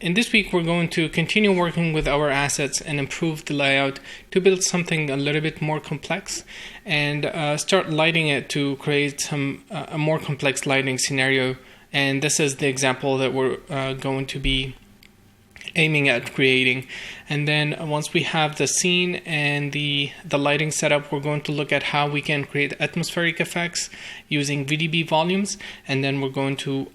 In this week, we're going to continue working with our assets and improve the layout to build something a little bit more complex and start lighting it to create a more complex lighting scenario. And this is the example that we're going to be aiming at creating. And then once we have the scene and the lighting setup, we're going to look at how we can create atmospheric effects using VDB volumes. And then we're going to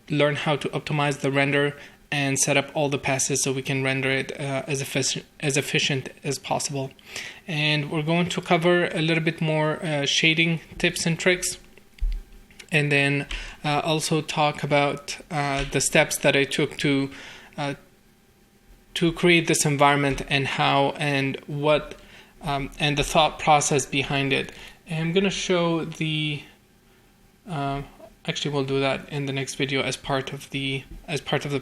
learn how to optimize the render and set up all the passes so we can render it as efficient as possible. And we're going to cover a little bit more shading tips and tricks, and then also talk about the steps that I took to create this environment and how and what and the thought process behind it. And I'm going to show the actually, we'll do that in the next video as part of the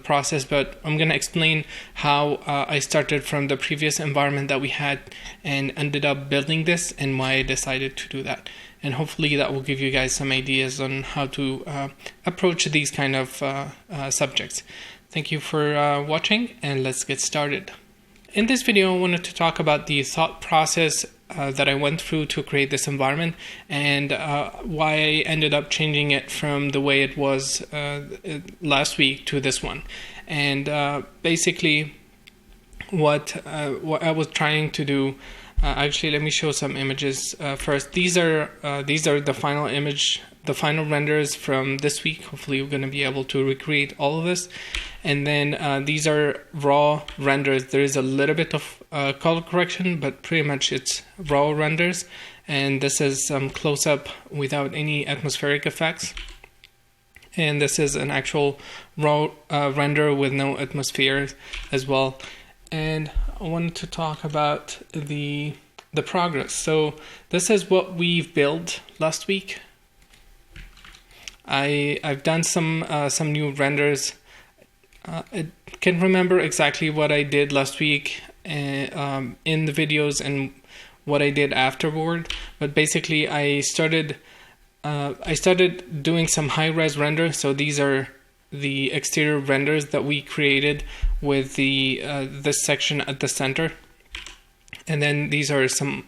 process, but I'm going to explain how I started from the previous environment that we had and ended up building this and why I decided to do that. And hopefully that will give you guys some ideas on how to approach these kind of subjects. Thank you for watching, and let's get started. In this video, I wanted to talk about the thought process that I went through to create this environment and why I ended up changing it from the way it was last week to this one. And basically what I was trying to do, actually let me show some images first. These are the final image, the final renders from this week. Hopefully you're going to be able to recreate all of this. And then these are raw renders. There is a little bit of color correction, but pretty much it's raw renders. And this is some close-up without any atmospheric effects. And this is an actual raw render with no atmosphere as well. And I wanted to talk about the progress. So this is what we've built last week. I've done some new renders. I can't remember exactly what I did last week in the videos and what I did afterward, but basically I started doing some high-res renders. So these are the exterior renders that we created with this section at the center, and then these are some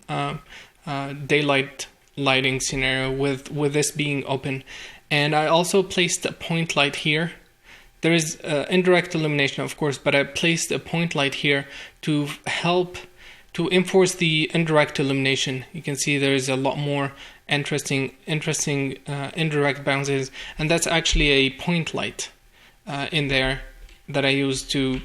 daylight lighting scenario with this being open. And I also placed a point light here. There is indirect illumination, of course, but I placed a point light here to help to enforce the indirect illumination. You can see there is a lot more interesting indirect bounces, and that's actually a point light in there that I use to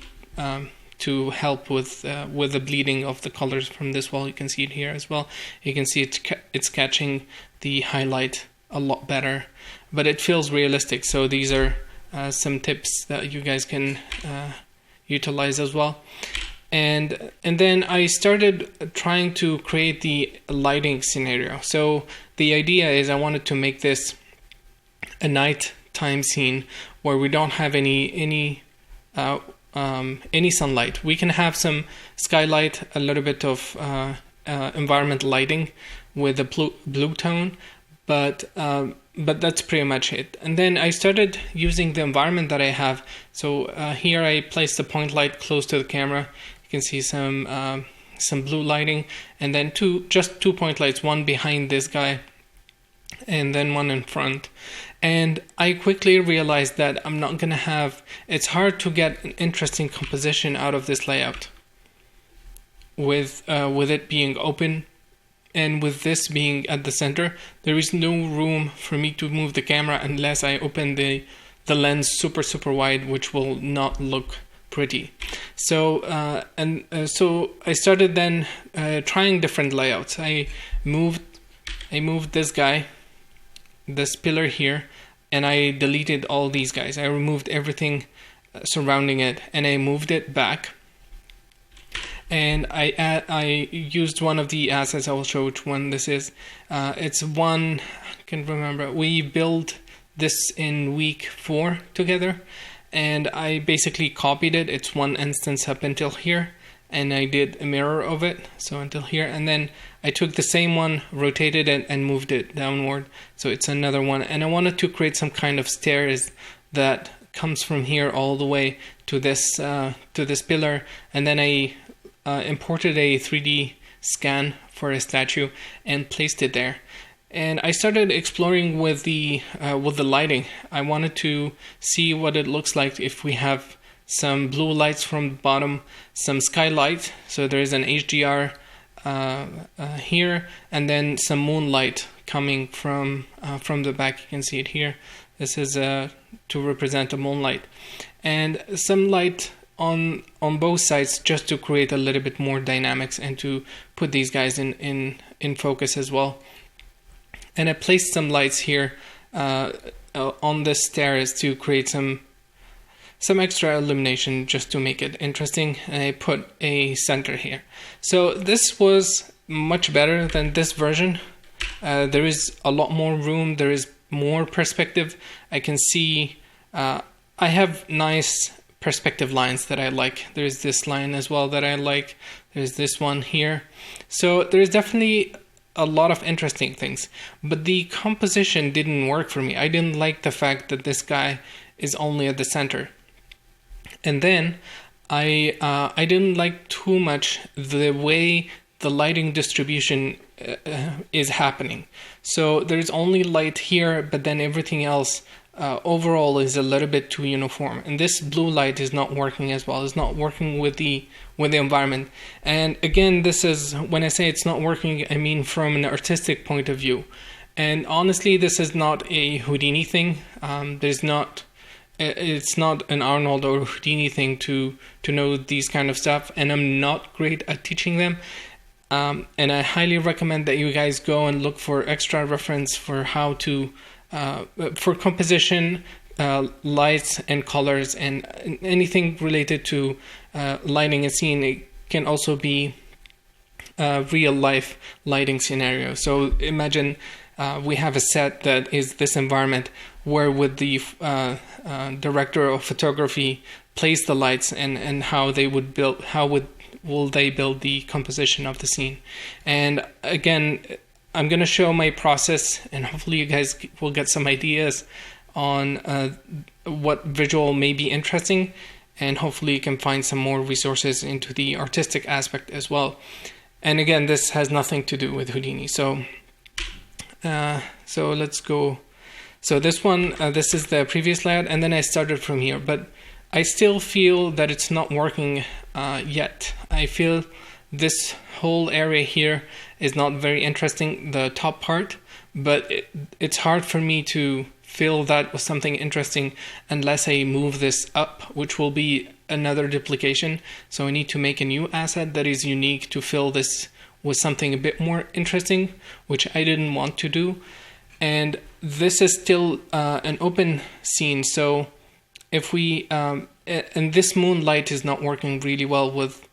help with the bleeding of the colors from this wall. You can see it here as well. You can see it's catching the highlight a lot better, but it feels realistic. So these are some tips that you guys can utilize as well. And then I started trying to create the lighting scenario. So the idea is I wanted to make this a nighttime scene where we don't have any sunlight. We can have some skylight, a little bit of environment lighting with a blue tone, but that's pretty much it. And then I started using the environment that I have. So here I placed the point light close to the camera. You can see some blue lighting, and then just two point lights, one behind this guy and then one in front. And I quickly realized that I'm not gonna have, it's hard to get an interesting composition out of this layout with it being open. And with this being at the center, there is no room for me to move the camera unless I open the lens super wide, which will not look pretty. So so I started then trying different layouts. I moved this guy, this pillar here, and I deleted all these guys. I removed everything surrounding it, and I moved it back. And I used one of the assets. I will show which one this is. It's one, I can't remember. We built this in week 4 together, and I basically copied it. It's one instance up until here, and I did a mirror of it, so until here. And then I took the same one, rotated it, and moved it downward. So it's another one. And I wanted to create some kind of stairs that comes from here all the way to this pillar, and then I imported a 3D scan for a statue and placed it there. And I started exploring with the lighting. I wanted to see what it looks like if we have some blue lights from the bottom, some skylight. So there is an HDR here, and then some moonlight coming from the back. You can see it here. This is to represent a moonlight, and some light on both sides, just to create a little bit more dynamics and to put these guys in focus as well. And I placed some lights here on the stairs to create some extra illumination, just to make it interesting. And I put a center here. So this was much better than this version. There is a lot more room. There is more perspective. I can see I have nice perspective lines that I like. There's this line as well that I like. There's this one here. So there's definitely a lot of interesting things, but the composition didn't work for me. I didn't like the fact that this guy is only at the center. And then I didn't like too much the way the lighting distribution is happening. So there's only light here, but then everything else overall is a little bit too uniform. And this blue light is not working as well. It's not working with the environment. And again, this is, when I say it's not working, I mean from an artistic point of view. And honestly, this is not a Houdini thing. It's not an Arnold or Houdini thing to know these kind of stuff. And I'm not great at teaching them. And I highly recommend that you guys go and look for extra reference for how to for composition, lights and colors, and anything related to lighting a scene. It can also be real life lighting scenario. So imagine we have a set that is this environment, where would the director of photography place the lights, and how they would build, will they build the composition of the scene. And again, I'm going to show my process, and hopefully you guys will get some ideas on what visual may be interesting, and hopefully you can find some more resources into the artistic aspect as well. And again, this has nothing to do with Houdini. So let's go. So this one, this is the previous layout, and then I started from here, but I still feel that it's not working yet. I feel this whole area here is not very interesting, the top part, but it's hard for me to fill that with something interesting unless I move this up, which will be another duplication. So I need to make a new asset that is unique to fill this with something a bit more interesting, which I didn't want to do. And this is still an open scene, so if we and this moonlight is not working really well with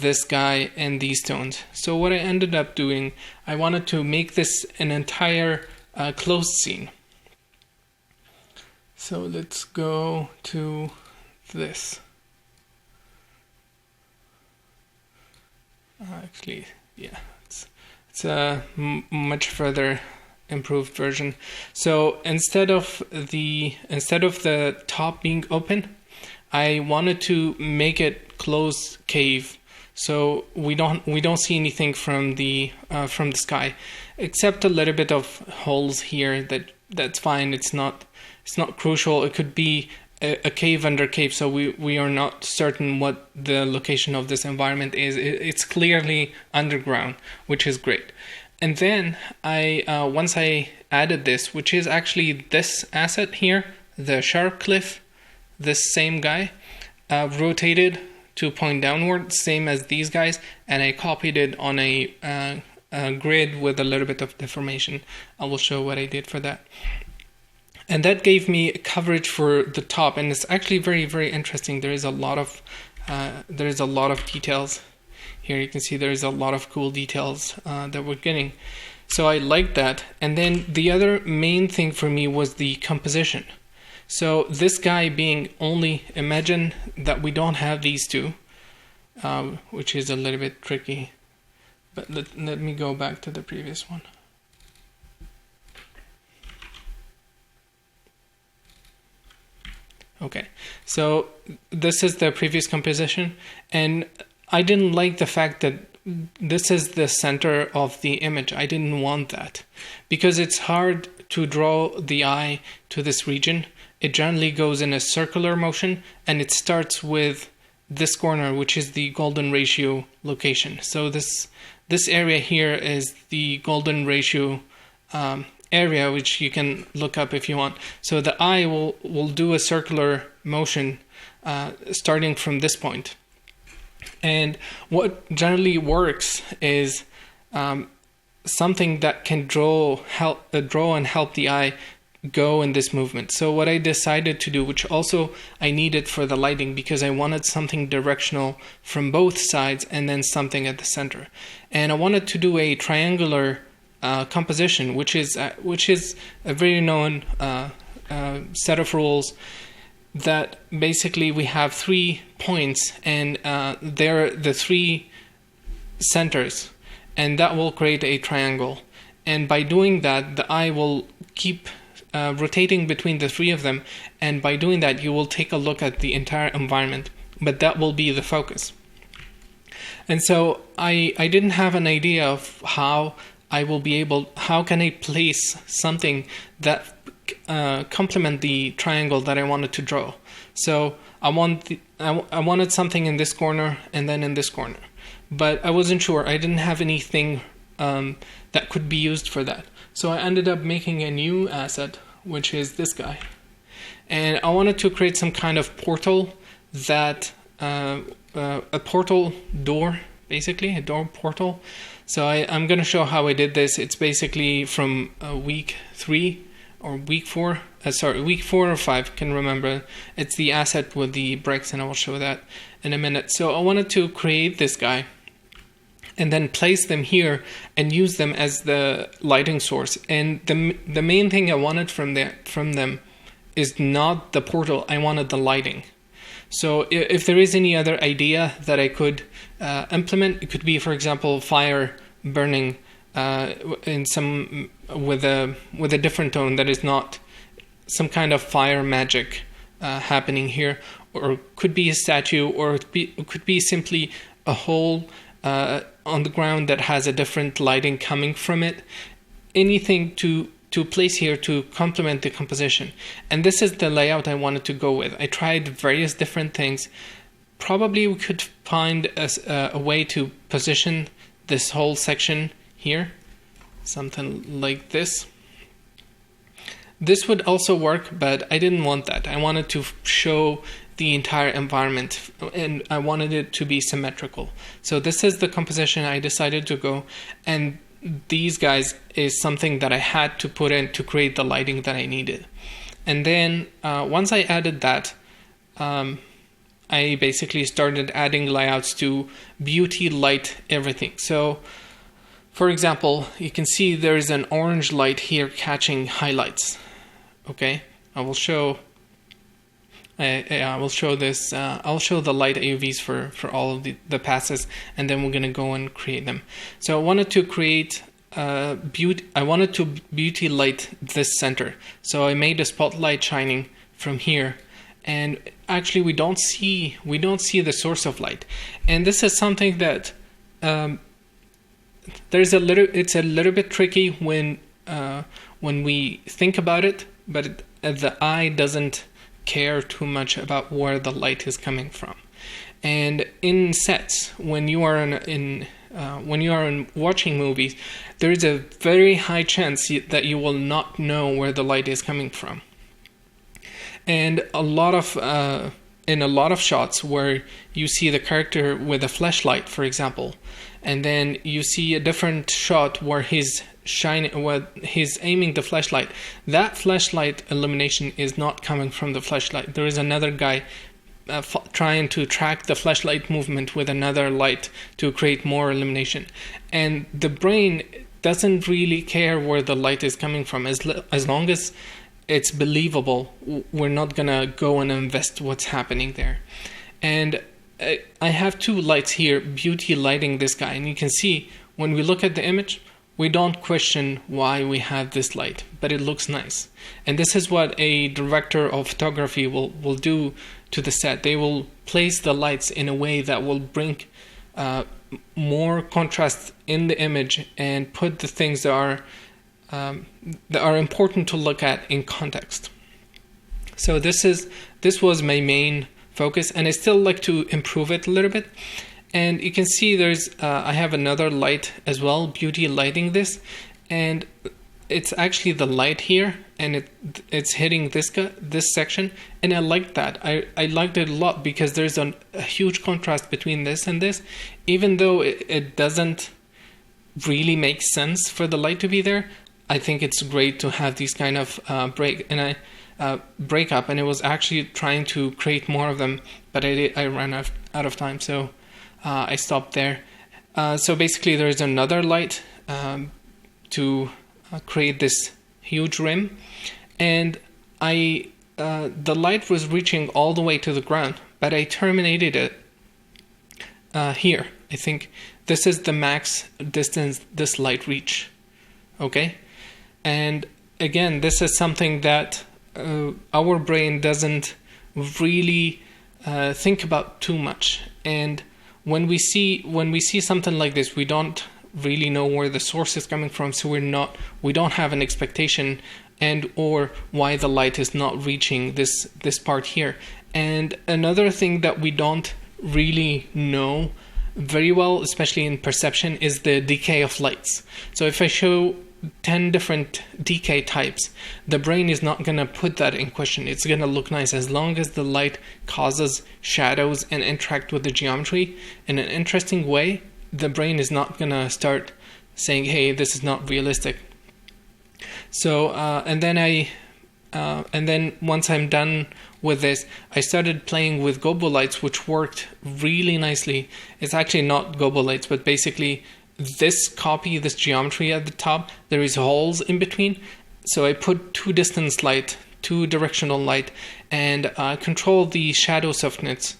this guy and these tones. So what I ended up doing, I wanted to make this an entire closed scene. So let's go to this. Actually, yeah, it's a much further improved version. So instead of the top being open, I wanted to make it closed cave, so we don't see anything from the sky, except a little bit of holes here. That's fine. It's not crucial. It could be a cave under cave, so we are not certain what the location of this environment is. It's clearly underground, which is great. And then once I added this, which is actually this asset here, the sharp cliff, this same guy, rotated to point downward, same as these guys, and I copied it on a grid with a little bit of deformation. I will show what I did for that. And that gave me coverage for the top, and it's actually very, very interesting. There is a lot of details. Here you can see there's a lot of cool details that we're getting. So I like that. And then the other main thing for me was the composition. So this guy being only, imagine that we don't have these two, which is a little bit tricky. But let me go back to the previous one. Okay, so this is the previous composition, and I didn't like the fact that this is the center of the image. I didn't want that because it's hard to draw the eye to this region. It generally goes in a circular motion, and it starts with this corner, which is the golden ratio location. So this area here is the golden ratio area, which you can look up if you want. So the eye will do a circular motion starting from this point. And what generally works is something that can draw and help the eye go in this movement. So what I decided to do, which also I needed for the lighting, because I wanted something directional from both sides and then something at the center. And I wanted to do a triangular composition, which is a very known set of rules that basically we have 3 points, and they're the 3 centers, and that will create a triangle. And by doing that, the eye will keep rotating between the 3 of them, and by doing that you will take a look at the entire environment, but that will be the focus. And so I didn't have an idea of how can I place something that complement the triangle that I wanted to draw. So I wanted something in this corner and then in this corner, but I wasn't sure. I didn't have anything that could be used for that. So I ended up making a new asset, which is this guy. And I wanted to create some kind of portal that, a portal door, basically, a door portal. So I'm going to show how I did this. It's basically from week 3 or week 4, week 4 or 5, can remember. It's the asset with the bricks, and I will show that in a minute. So I wanted to create this guy and then place them here and use them as the lighting source. And the main thing I wanted from them is not the portal, I wanted the lighting. So if there is any other idea that I could implement, it could be, for example, fire burning in some with a different tone that is not some kind of fire magic happening here, or could be a statue, or it could be simply a hole on the ground that has a different lighting coming from it. Anything to place here to complement the composition. And this is the layout I wanted to go with. I tried various different things. Probably we could find a way to position this whole section here, something like this. This would also work, but I didn't want that. I wanted to show the entire environment, and I wanted it to be symmetrical. So this is the composition I decided to go, and these guys is something that I had to put in to create the lighting that I needed. And then once I added that, I basically started adding layouts to beauty light everything. So for example, you can see there is an orange light here catching highlights. Okay, I will show this. I'll show the light AUVs for all of the passes, and then we're gonna go and create them. So I wanted to create beauty. I wanted to beauty light this center. So I made a spotlight shining from here, and actually we don't see the source of light. And this is something that it's a little bit tricky when we think about it, but the eye doesn't care too much about where the light is coming from. And in sets, when you are watching movies, there is a very high chance that you will not know where the light is coming from. And in a lot of shots where you see the character with a flashlight, for example, and then you see a different shot where he's aiming the flashlight, that flashlight illumination is not coming from the flashlight. There is another guy trying to track the flashlight movement with another light to create more illumination. And the brain doesn't really care where the light is coming from. As long as it's believable, we're not gonna go and invest what's happening there. And I have 2 lights here, beauty lighting this guy, and you can see when we look at the image, we don't question why we have this light, but it looks nice. And this is what a director of photography will do to the set. They will place the lights in a way that will bring more contrast in the image and put the things that are important to look at in context. So this was my main focus, and I still like to improve it a little bit. And you can see there's I have another light as well, beauty lighting this, and it's actually the light here, and it's hitting this section, and I like that. I liked it a lot because there's a huge contrast between this and this, even though it doesn't really make sense for the light to be there. I think it's great to have these kind of break up, and it was actually trying to create more of them, but I ran out of time, so I stopped there. So basically there's another light to create this huge rim, and the light was reaching all the way to the ground, but I terminated it here. I think this is the max distance this light reach. Okay, and again, this is something that our brain doesn't really think about too much, and when we see something like this, we don't really know where the source is coming from, so we don't have an expectation and or why the light is not reaching this part here. And another thing that we don't really know very well, especially in perception, is the decay of lights. So if I show 10 different decay types, the brain is not going to put that in question. It's going to look nice as long as the light causes shadows and interact with the geometry in an interesting way. The brain is not going to start saying, hey, this is not realistic. So and then once I'm done with this, I started playing with gobo lights, which worked really nicely. It's actually not gobo lights, but basically this geometry at the top, there is holes in between. So I put two directional light, and control the shadow softness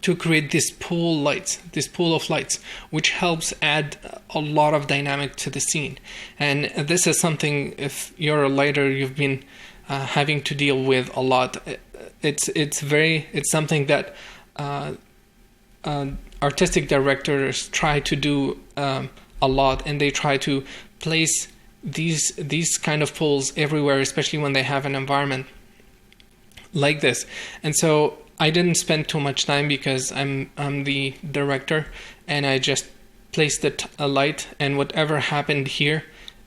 to create this pool of lights, which helps add a lot of dynamic to the scene. And this is something, if you're a lighter, you've been having to deal with a lot. It's something that artistic directors try to do a lot, and they try to place these kind of pools everywhere, especially when they have an environment like this. And so I didn't spend too much time because I'm the director, and I just placed a light, and whatever happened here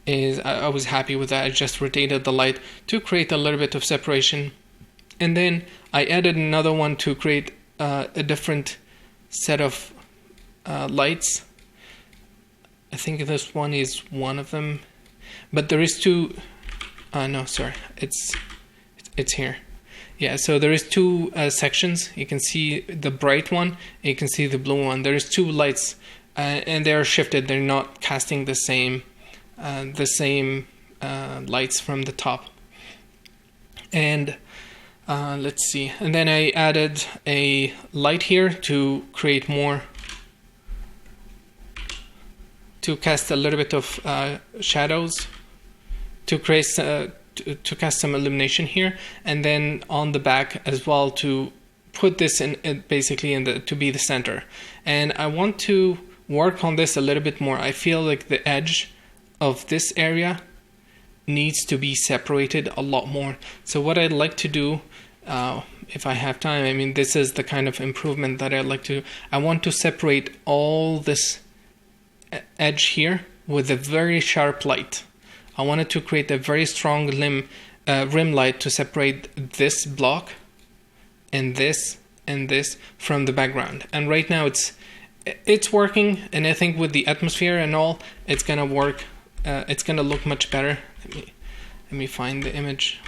is I was happy with that. I just rotated the light to create a little bit of separation, and then I added another one to create a different set of lights. I think this one is one of them, but there is two. No, sorry, it's here. Yeah, so there is two sections. You can see the bright one, and you can see the blue one. There is two lights, and they are shifted. They're not casting the same lights from the top. And let's see. And then I added a light here to create more, to cast a little bit of shadows, to create to cast some illumination here, and then on the back as well to put this in basically to be the center. And I want to work on this a little bit more. I feel like the edge of this area needs to be separated a lot more. So what I'd like to do, if I have time, I mean, this is the kind of improvement that I'd like to do. I want to separate all this edge here with a very sharp light. I wanted to create a very strong rim light to separate this block and this from the background. And right now it's working, and I think with the atmosphere and all, it's gonna work. It's gonna look much better. Let me find the image.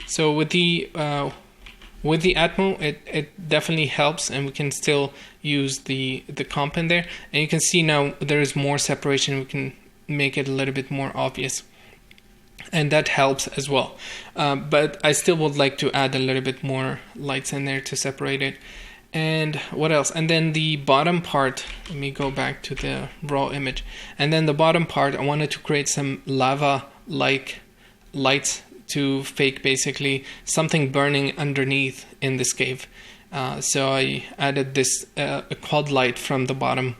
So with the Atmo, it definitely helps, and we can still use the comp in there. And you can see now there is more separation. We can make it a little bit more obvious, and that helps as well. But I still would like to add a little bit more lights in there to separate it. And what else? And then the bottom part, let me go back to the raw image. And then the bottom part, I wanted to create some lava-like lights to fake basically something burning underneath in this cave. So I added this a quad light from the bottom.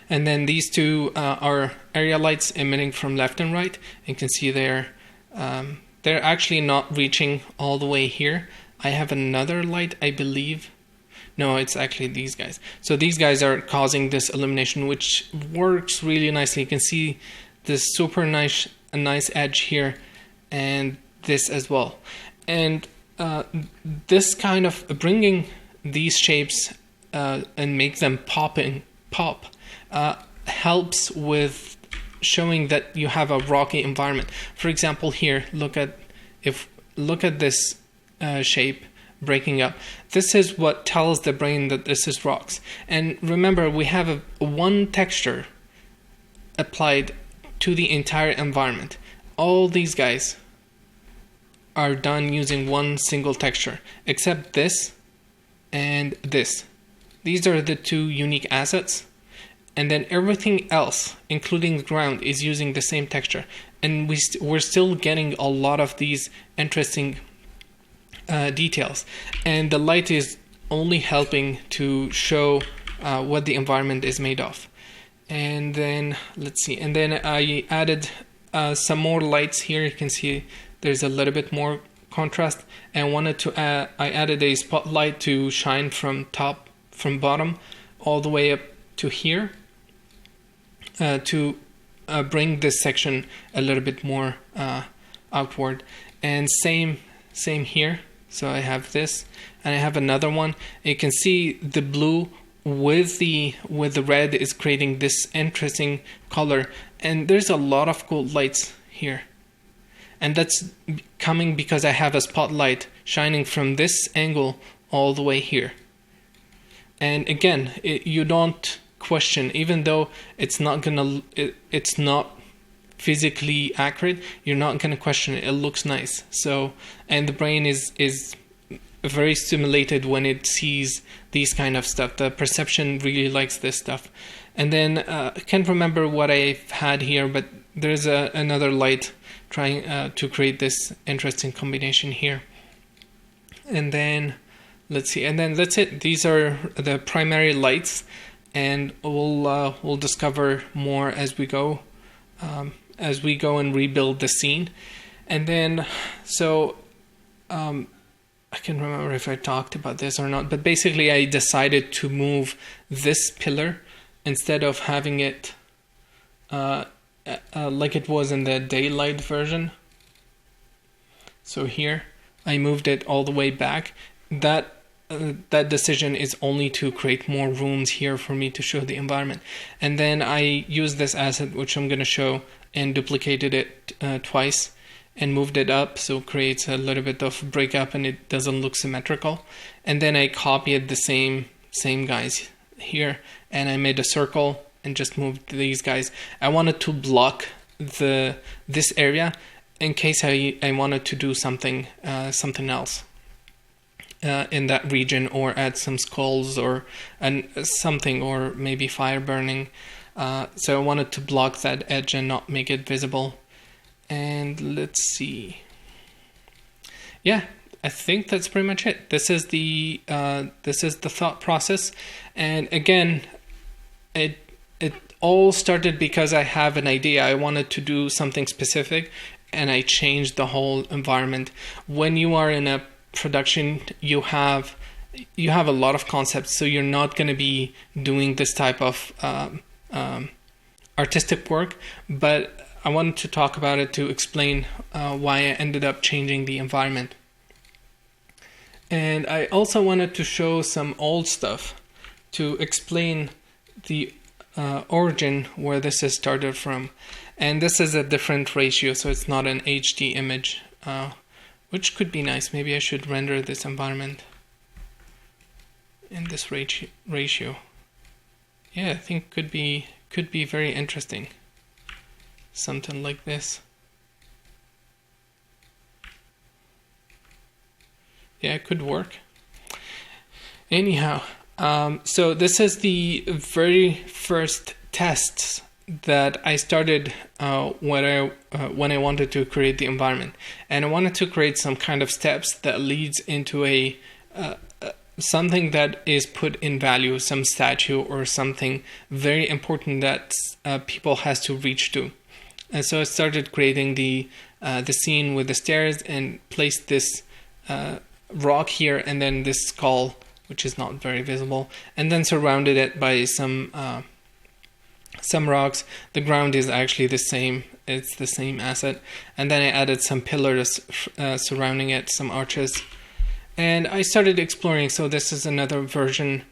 And then these two are area lights emitting from left and right. You can see they're actually not reaching all the way here. I have another light, I believe. No, it's actually these guys. So these guys are causing this illumination, which works really nicely. You can see this super nice edge here, and this as well. And this kind of bringing these shapes and make them pop helps with showing that you have a rocky environment. For example, here, look at this shape breaking up. This is what tells the brain that this is rocks. And remember, we have one texture applied to the entire environment. All these guys are done using one single texture, except this and this. These are the two unique assets. And then everything else, including the ground, is using the same texture. And we're still getting a lot of these interesting details. And the light is only helping to show what the environment is made of. And then, let's see. And then I added some more lights here. You can see there's a little bit more contrast. And I added a spotlight to shine from bottom all the way up to here. To bring this section a little bit more outward. And same here. So I have this, and I have another one. You can see the blue with the red is creating this interesting color. And there's a lot of cool lights here. And that's coming because I have a spotlight shining from this angle all the way here. And again, you don't question, even though it's not physically accurate, you're not gonna question it. It looks nice. So, and the brain is very stimulated when it sees these kind of stuff. The perception really likes this stuff. And then I can't remember what I've had here, but there's another light trying to create this interesting combination here. And then let's see. And then that's it. These are the primary lights. And we'll discover more as we go and rebuild the scene. And then I can't remember if I talked about this or not, but basically I decided to move this pillar instead of having it like it was in the daylight version. So here I moved it all the way back. That decision is only to create more rooms here for me to show the environment. And then I used this asset, which I'm going to show, and duplicated it twice and moved it up, so it creates a little bit of breakup and it doesn't look symmetrical. And then I copied the same guys here, and I made a circle and just moved these guys. I wanted to block this area in case I wanted to do something else. In that region, or add some skulls or something, or maybe fire burning. So I wanted to block that edge and not make it visible. And let's see. Yeah, I think that's pretty much it. This is the thought process. And again, it all started because I have an idea. I wanted to do something specific, and I changed the whole environment. When you are in a production, you have a lot of concepts, so you're not going to be doing this type of artistic work, but I wanted to talk about it to explain why I ended up changing the environment. And I also wanted to show some old stuff to explain the origin where this is started from. And this is a different ratio, so it's not an HD image, which could be nice. Maybe I should render this environment in this ratio. Yeah, I think could be very interesting. Something like this. Yeah, it could work. Anyhow, so this is the very first tests that I started when I wanted to create the environment, and I wanted to create some kind of steps that leads into a something that is put in value, some statue or something very important that people has to reach to. And so I started creating the scene with the stairs and placed this rock here and then this skull, which is not very visible, and then surrounded it by some rocks. The ground is actually the same, it's the same asset, and then I added some pillars surrounding it, some arches, and I started exploring. So this is another version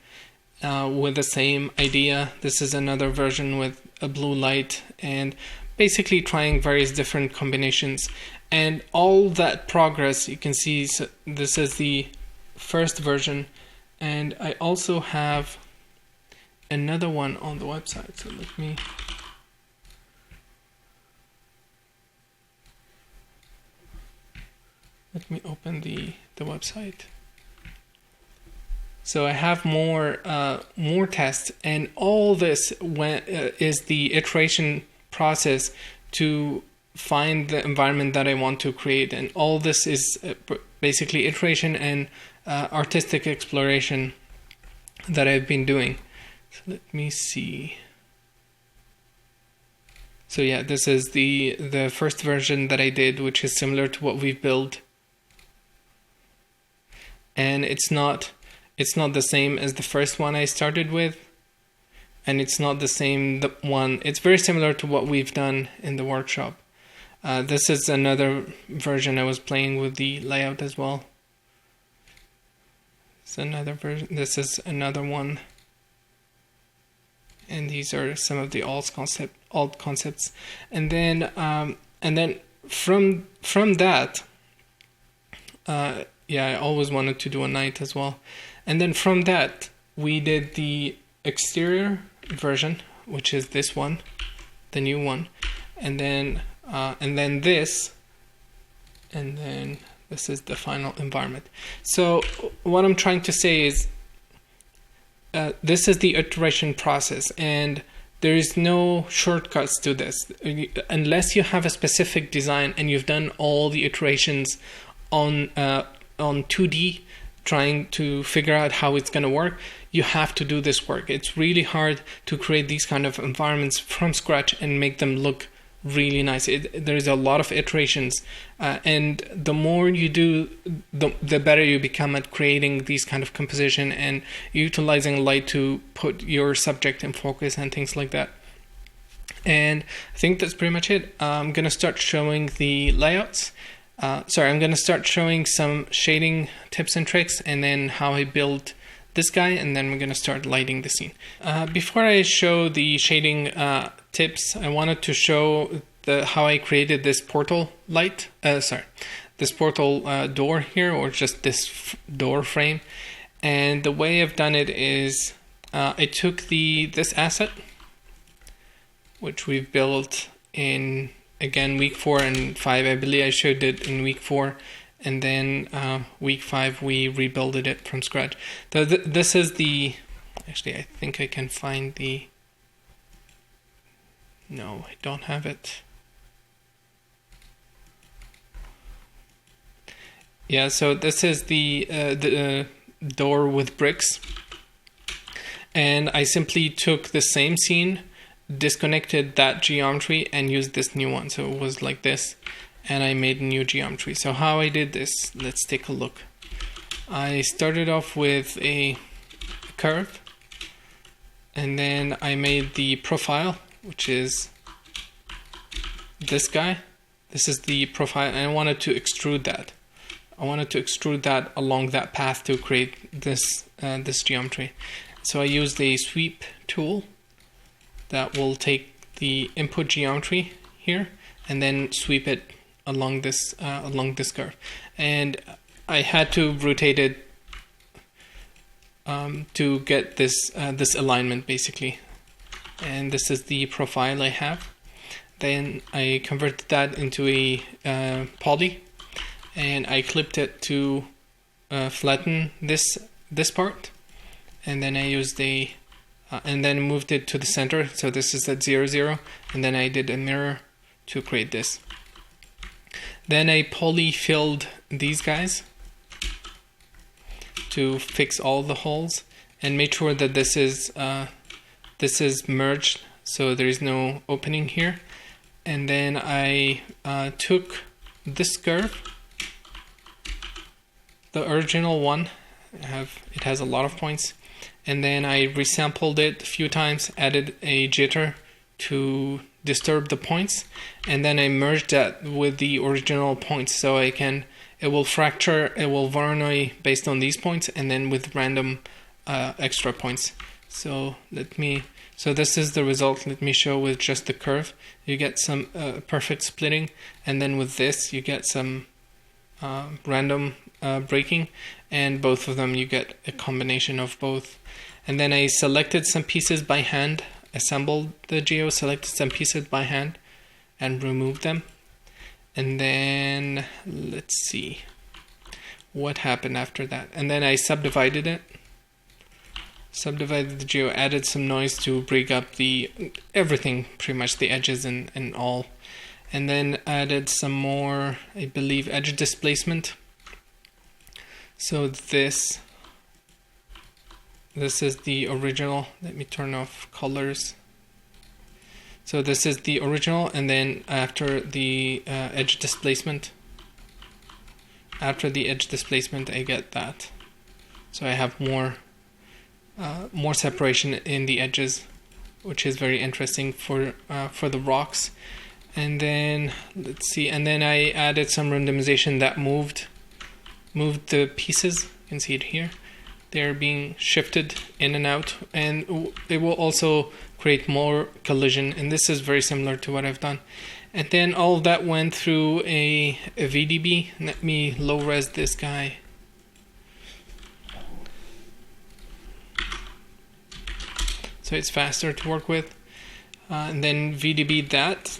with the same idea. This is another version with a blue light, and basically trying various different combinations. And all that progress you can see, so this is the first version, and I also have another one on the website. So let me open the website. So I have more tests, and all this is the iteration process to find the environment that I want to create, and all this is basically iteration and artistic exploration that I've been doing. So let me see. So yeah, this is the first version that I did, which is similar to what we've built, and it's not the same as the first one I started with, and it's not the same one. It's very similar to what we've done in the workshop. This is another version. I was playing with the layout as well. It's another version. This is another one, and these are some of the alt concepts. And then from that, I always wanted to do a night as well. And then from that, we did the exterior version, which is this one, the new one, and then this, and then this is the final environment. So what I'm trying to say is this is the iteration process, and there is no shortcuts to this. Unless you have a specific design and you've done all the iterations on 2D, trying to figure out how it's going to work, you have to do this work. It's really hard to create these kind of environments from scratch and make them look really nice. There's a lot of iterations, and the more you do, the better you become at creating these kind of composition and utilizing light to put your subject in focus and things like that. And I think that's pretty much it. I'm going to start showing the layouts. I'm going to start showing some shading tips and tricks, and then how I built this guy, and then we're going to start lighting the scene. Before I show the shading tips, I wanted to show how I created this portal light. This portal door here, or just this door frame. And the way I've done it is I took this asset, which we've built in, again, week 4 and 5. I believe I showed it in week 4, and then week 5 we rebuilded it from scratch. So this is actually, I think I can find no, I don't have it. Yeah, so this is the door with bricks, and I simply took the same scene, disconnected that geometry, and used this new one. So it was like this, and I made a new geometry. So how I did this, let's take a look. I started off with a curve, and then I made the profile, which is this guy. This is the profile, and I wanted to extrude that. I wanted to extrude that along that path to create this geometry. So I used a sweep tool that will take the input geometry here and then sweep it along this curve. And I had to rotate it to get this alignment, basically. And this is the profile I have. Then I converted that into a poly, and I clipped it to flatten this part, and then I used a and then moved it to the center, so this is at 0, 0, and then I did a mirror to create this. Then I poly filled these guys to fix all the holes and made sure that this is merged, so there is no opening here. And then I took this curve, the original one, it has a lot of points, and then I resampled it a few times, added a jitter to disturb the points, and then I merged that with the original points, so it will fracture, it will Voronoi based on these points, and then with random extra points. So this is the result. Let me show with just the curve. You get some perfect splitting, and then with this you get some random breaking, and both of them you get a combination of both. And then I selected some pieces by hand, assembled the geo, selected some pieces by hand and removed them. And then let's see what happened after that. And then I subdivided the geo, added some noise to break up everything, pretty much the edges and all. And then added some more, I believe, edge displacement. So this is the original. Let me turn off colors. So this is the original, and then after the edge displacement, I get that. So I have more separation in the edges, which is very interesting for the rocks. And then let's see, and then I added some randomization that moved the pieces. You can see it here. They're being shifted in and out, and it will also create more collision, and this is very similar to what I've done. And then all that went through a VDB. Let me low res this guy. So it's faster to work with. And then VDB that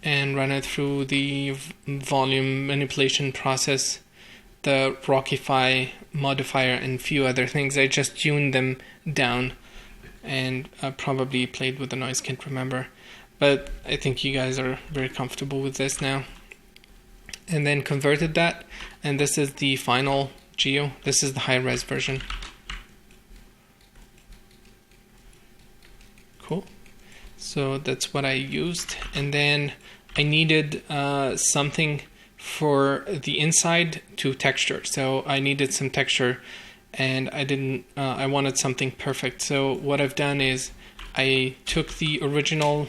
and run it through the volume manipulation process, the Rockify modifier, and a few other things. I just tuned them down and probably played with the noise, can't remember. But I think you guys are very comfortable with this now. And then converted that, and this is the final geo. This is the high-res version. Cool. So that's what I used. And then I needed something for the inside to texture. So I needed some texture, and I wanted something perfect. So what I've done is I took the original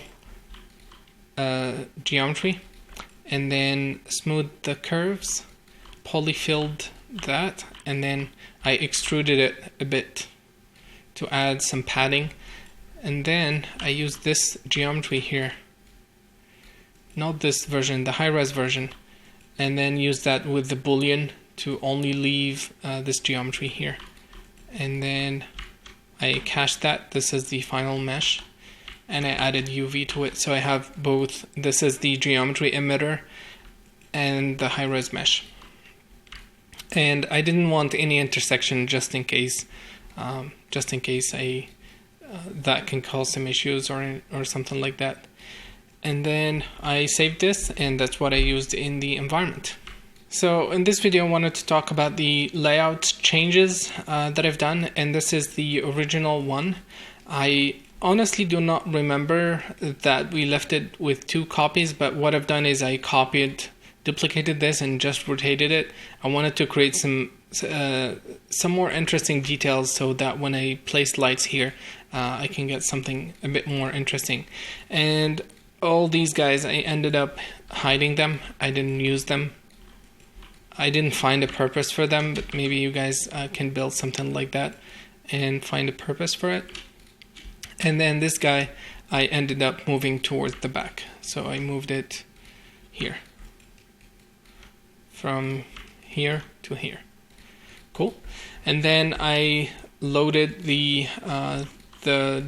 geometry and then smoothed the curves, polyfilled that, and then I extruded it a bit to add some padding. And then I used this geometry here, not this version, the high-res version, and then use that with the boolean to only leave this geometry here. And then I cached that. This is the final mesh, and I added UV to it. So I have both. This is the geometry emitter and the high-res mesh. And I didn't want any intersection just in case that can cause some issues or something like that. And then I saved this, and that's what I used in the environment. So in this video I wanted to talk about the layout changes that I've done, and this is the original one. I honestly do not remember that we left it with 2 copies, but what I've done is I duplicated this and just rotated it. I wanted to create some more interesting details so that when I place lights here, I can get something a bit more interesting. And all these guys, I ended up hiding them. I didn't use them. I didn't find a purpose for them, but maybe you guys can build something like that and find a purpose for it. And then this guy, I ended up moving towards the back. So I moved it here. From here to here. Cool. And then I loaded the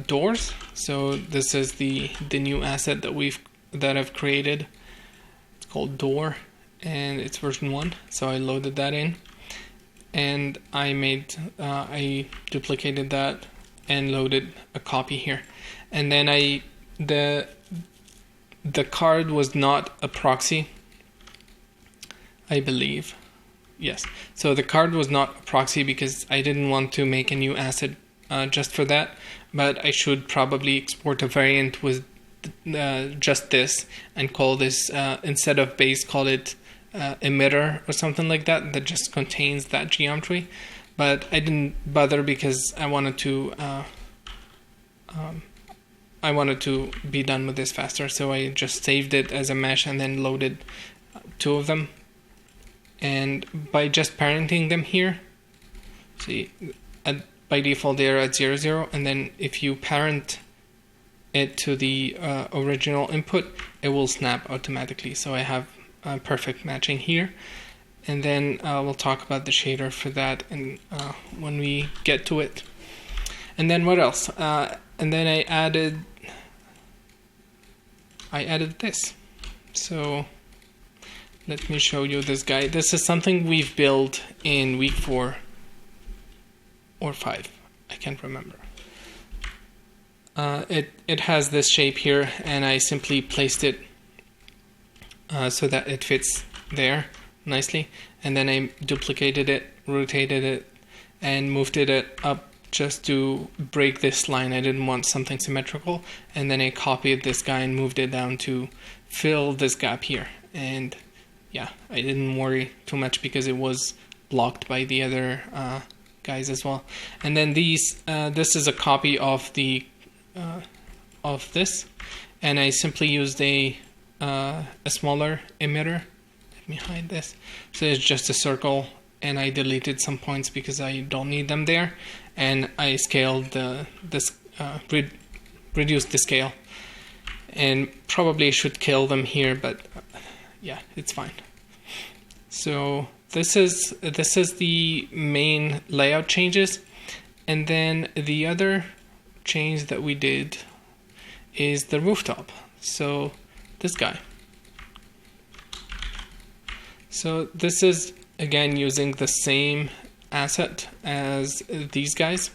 doors. So this is the new asset that I've created. It's called door, and it's version 1. So I loaded that in. and I duplicated that and loaded a copy here. And then the card was not a proxy, I believe. Yes, so the card was not a proxy because I didn't want to make a new asset just for that, but I should probably export a variant with just this and call this, instead of base, call it emitter or something like that just contains that geometry. But I didn't bother because I wanted to be done with this faster, so I just saved it as a mesh and then loaded two of them. And by just parenting them here, see, by default they're at 0, 0, and then if you parent it to the original input, it will snap automatically. So I have perfect matching here. And then we'll talk about the shader for that and when we get to it. And then what else? And then I added this. So let me show you this guy. This is something we've built in week 4 or 5. I can't remember. It has this shape here, and I simply placed it so that it fits there nicely. And then I duplicated it, rotated it, and moved it up just to break this line. I didn't want something symmetrical. And then I copied this guy and moved it down to fill this gap here. And yeah, I didn't worry too much because it was blocked by the other guys as well. And then this is a copy of this, and I simply used a smaller emitter. Let me hide this. So it's just a circle, and I deleted some points because I don't need them there, and I scaled reduced the scale, and probably should kill them here, but yeah, it's fine. So this is the main layout changes, and then the other change that we did is the rooftop. So this guy. So this is again using the same asset as these guys,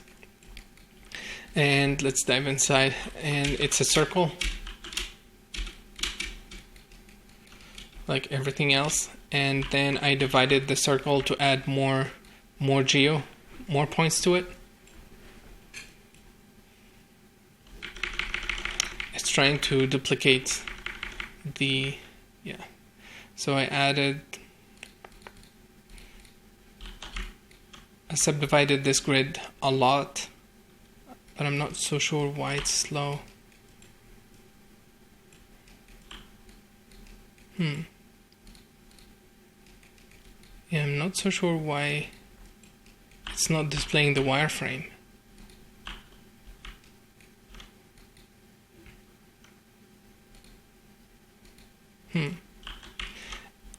and let's dive inside. And it's a circle like everything else, and then I divided the circle to add more points to it. It's trying to duplicate so I subdivided this grid a lot, but I'm not so sure why it's slow. Yeah, I'm not so sure why it's not displaying the wireframe.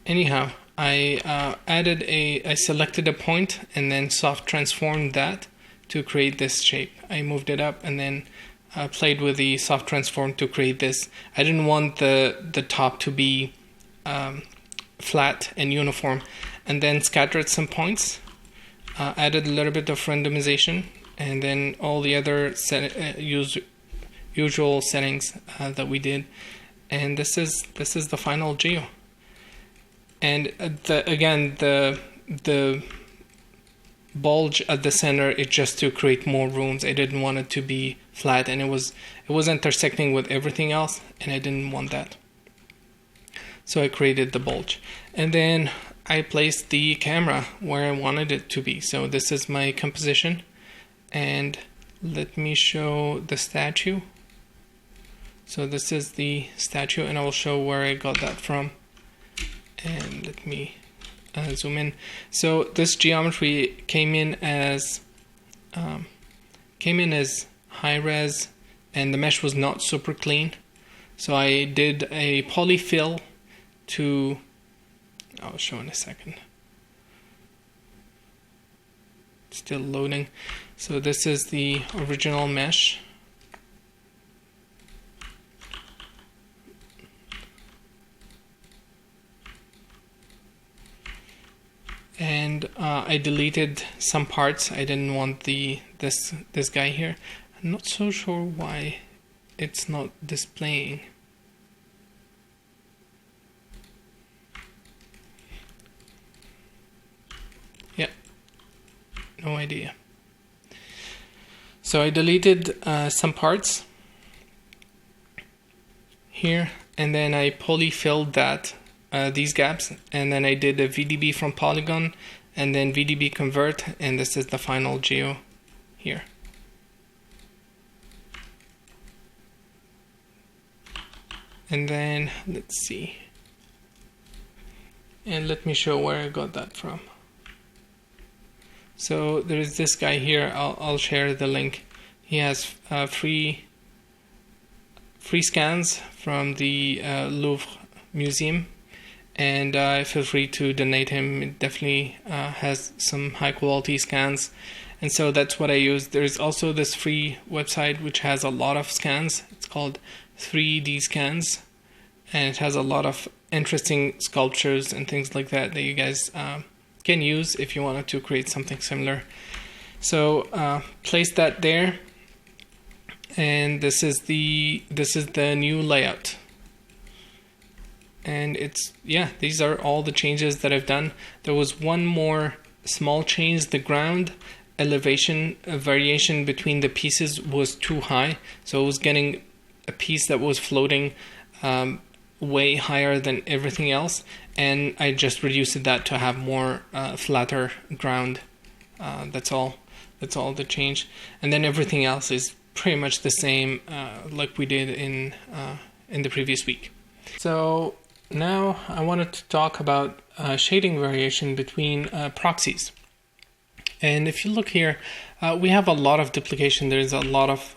Anyhow, I selected a point and then soft transformed that to create this shape. I moved it up and then played with the soft transform to create this. I didn't want the top to be flat and uniform, and then scattered some points, added a little bit of randomization, and then all the other usual settings that we did. And this is the final geo. And the bulge at the center is just to create more rooms. I didn't want it to be flat, and it was intersecting with everything else, and I didn't want that. So I created the bulge, and then I placed the camera where I wanted it to be. So this is my composition, and let me show the statue. So this is the statue, and I will show where I got that from. And let me zoom in. So this geometry came in as high res, and the mesh was not super clean. So I did a polyfill to. I'll show in a second. Still loading. So this is the original mesh. and I deleted some parts. I didn't want this guy here. I'm not so sure why it's not displaying. Yeah, no idea. So I deleted some parts here, and then I polyfilled that these gaps, and then I did a VDB from polygon, and then VDB convert, and this is the final geo here. And then let's see, and let me show where I got that from. So there is this guy here. I'll share the link. He has free scans from the Louvre Museum, and feel free to donate him. It definitely has some high quality scans, and so that's what I use. There's also this free website which has a lot of scans. It's called 3D Scans, and it has a lot of interesting sculptures and things like that that you guys can use if you wanted to create something similar. So place that there, and this is the new layout. And it's, yeah, these are all the changes that I've done. There was one more small change. The ground elevation variation between the pieces was too high, so I was getting a piece that was floating way higher than everything else, and I just reduced that to have more flatter ground. That's all the change, and then everything else is pretty much the same like we did in the previous week. So now I wanted to talk about shading variation between proxies. And if you look here, we have a lot of duplication. There's a lot of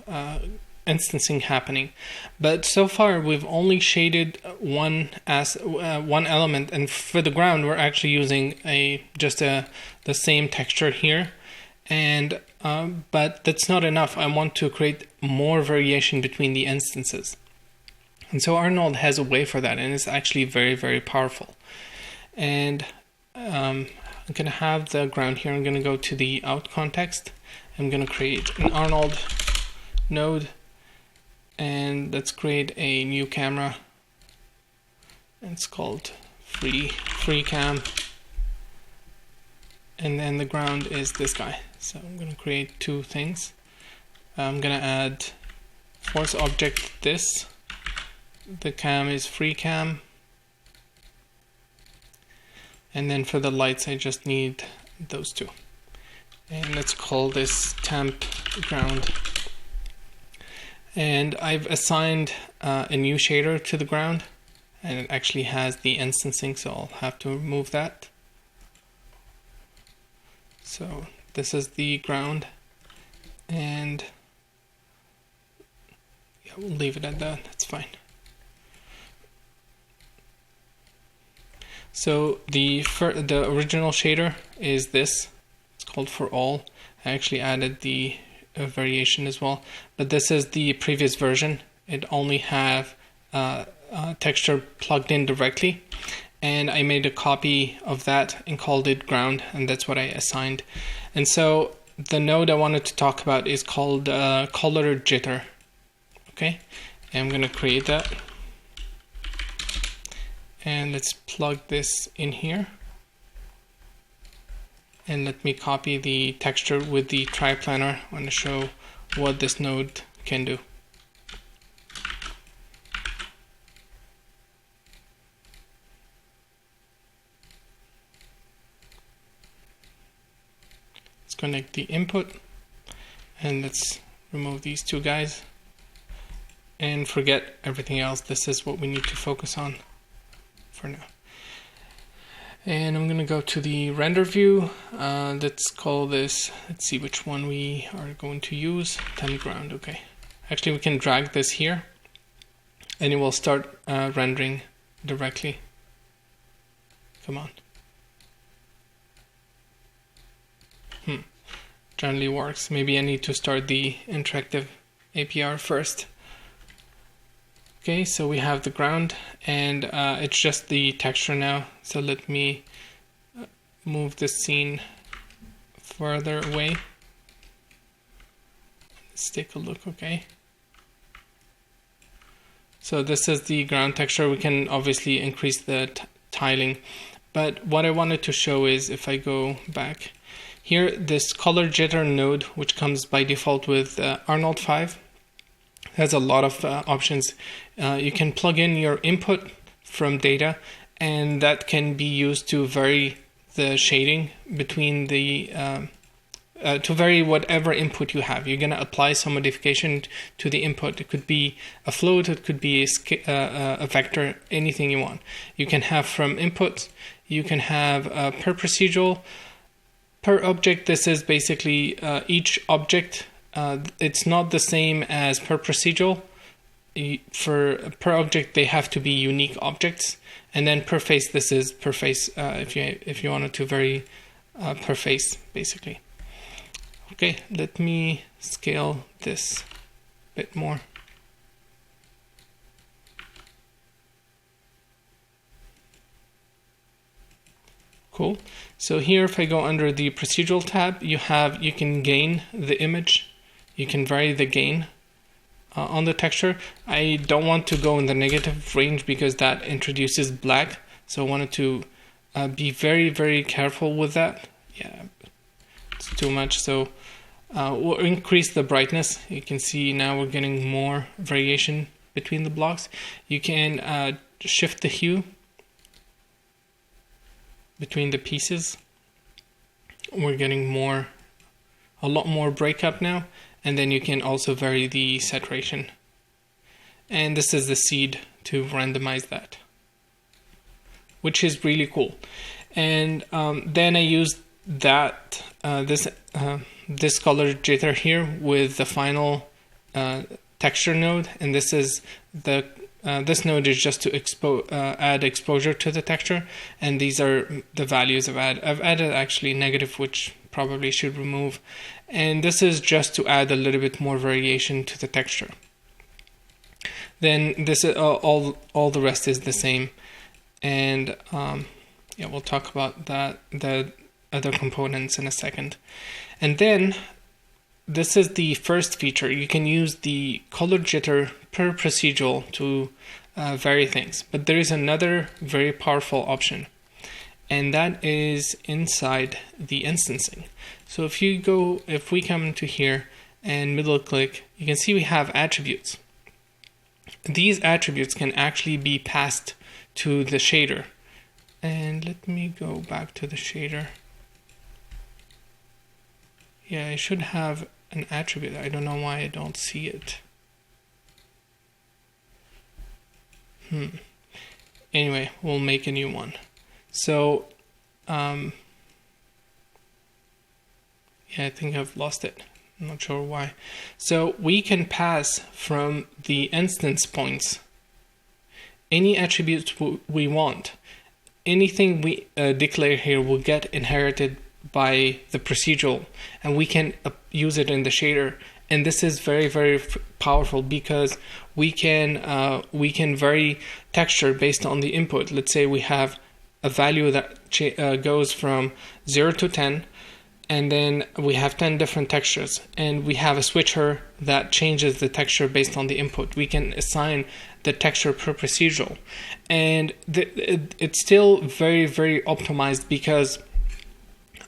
instancing happening, but so far we've only shaded one element, and for the ground we're actually using the same texture here, and but that's not enough. I want to create more variation between the instances, and so Arnold has a way for that, and it's actually very, very powerful. And I'm gonna have the ground here. I'm gonna go to the out context. I'm gonna create an Arnold node, and let's create a new camera. It's called free cam, and then the ground is this guy. So I'm going to create two things. I'm going to add force object this. The cam is free cam, and then for the lights I just need those two, and let's call this temp ground. And I've assigned a new shader to the ground, and it actually has the instancing, so I'll have to remove that. So this is the ground, and yeah, we'll leave it at that. That's fine. So the original shader is this. It's called for all. I actually added the variation as well, but this is the previous version. It only have texture plugged in directly, and I made a copy of that and called it ground, and that's what I assigned. And so the node I wanted to talk about is called color jitter. Okay, and I'm going to create that, and let's plug this in here, and let me copy the texture with the triplanar. I want to show what this node can do. Let's connect the input, and let's remove these two guys and forget everything else. This is what we need to focus on for now. And I'm going to go to the render view. Let's call this, let's see which one we are going to use. Temp ground, okay. Actually, we can drag this here, and it will start rendering directly. Come on. Generally works. Maybe I need to start the interactive APR first. Okay, so we have the ground, and it's just the texture now. So let me move the scene further away. Let's take a look. Okay. So this is the ground texture. We can obviously increase the tiling, but what I wanted to show is if I go back here, this color jitter node, which comes by default with Arnold 5, has a lot of options. You can plug in your input from data, and that can be used to vary the shading between the to vary whatever input you have. You're going to apply some modification to the input. It could be a float, it could be a vector, anything you want. You can have from inputs, you can have per procedural, per object. This is basically each object. It's not the same as per procedural. For per object, they have to be unique objects. And then per face, this is per face if you wanted to vary per face, basically. Okay, let me scale this a bit more. Cool. So here, if I go under the procedural tab, you can gain the image. You can vary the gain on the texture. I don't want to go in the negative range because that introduces black. So I wanted to be very, very careful with that. Yeah, it's too much. So we'll increase the brightness. You can see now we're getting more variation between the blocks. You can shift the hue between the pieces. We're getting a lot more breakup now. And then you can also vary the saturation. And this is the seed to randomize that, which is really cool. And then I used that this color jitter here with the final texture node, and this is this node is just to add exposure to the texture, and these are the values I've added. I've added actually negative, which probably should remove, and this is just to add a little bit more variation to the texture. Then this is all the rest is the same, and yeah, we'll talk about the other components in a second. And then this is the first feature. You can use the color jitter per procedural to vary things, but there is another very powerful option, and that is inside the instancing. So if we come into here and middle click, you can see we have attributes. These attributes can actually be passed to the shader. And let me go back to the shader. Yeah, I should have an attribute. I don't know why I don't see it. Anyway, we'll make a new one. So, yeah, I think I've lost it. I'm not sure why. So we can pass from the instance points any attributes we want. Anything we declare here will get inherited by the procedural, and we can use it in the shader. And this is very, very powerful because we can vary texture based on the input. Let's say we have a value that goes from 0 to 10, and then we have 10 different textures, and we have a switcher that changes the texture based on the input. We can assign the texture per procedural, and it's still very, very optimized because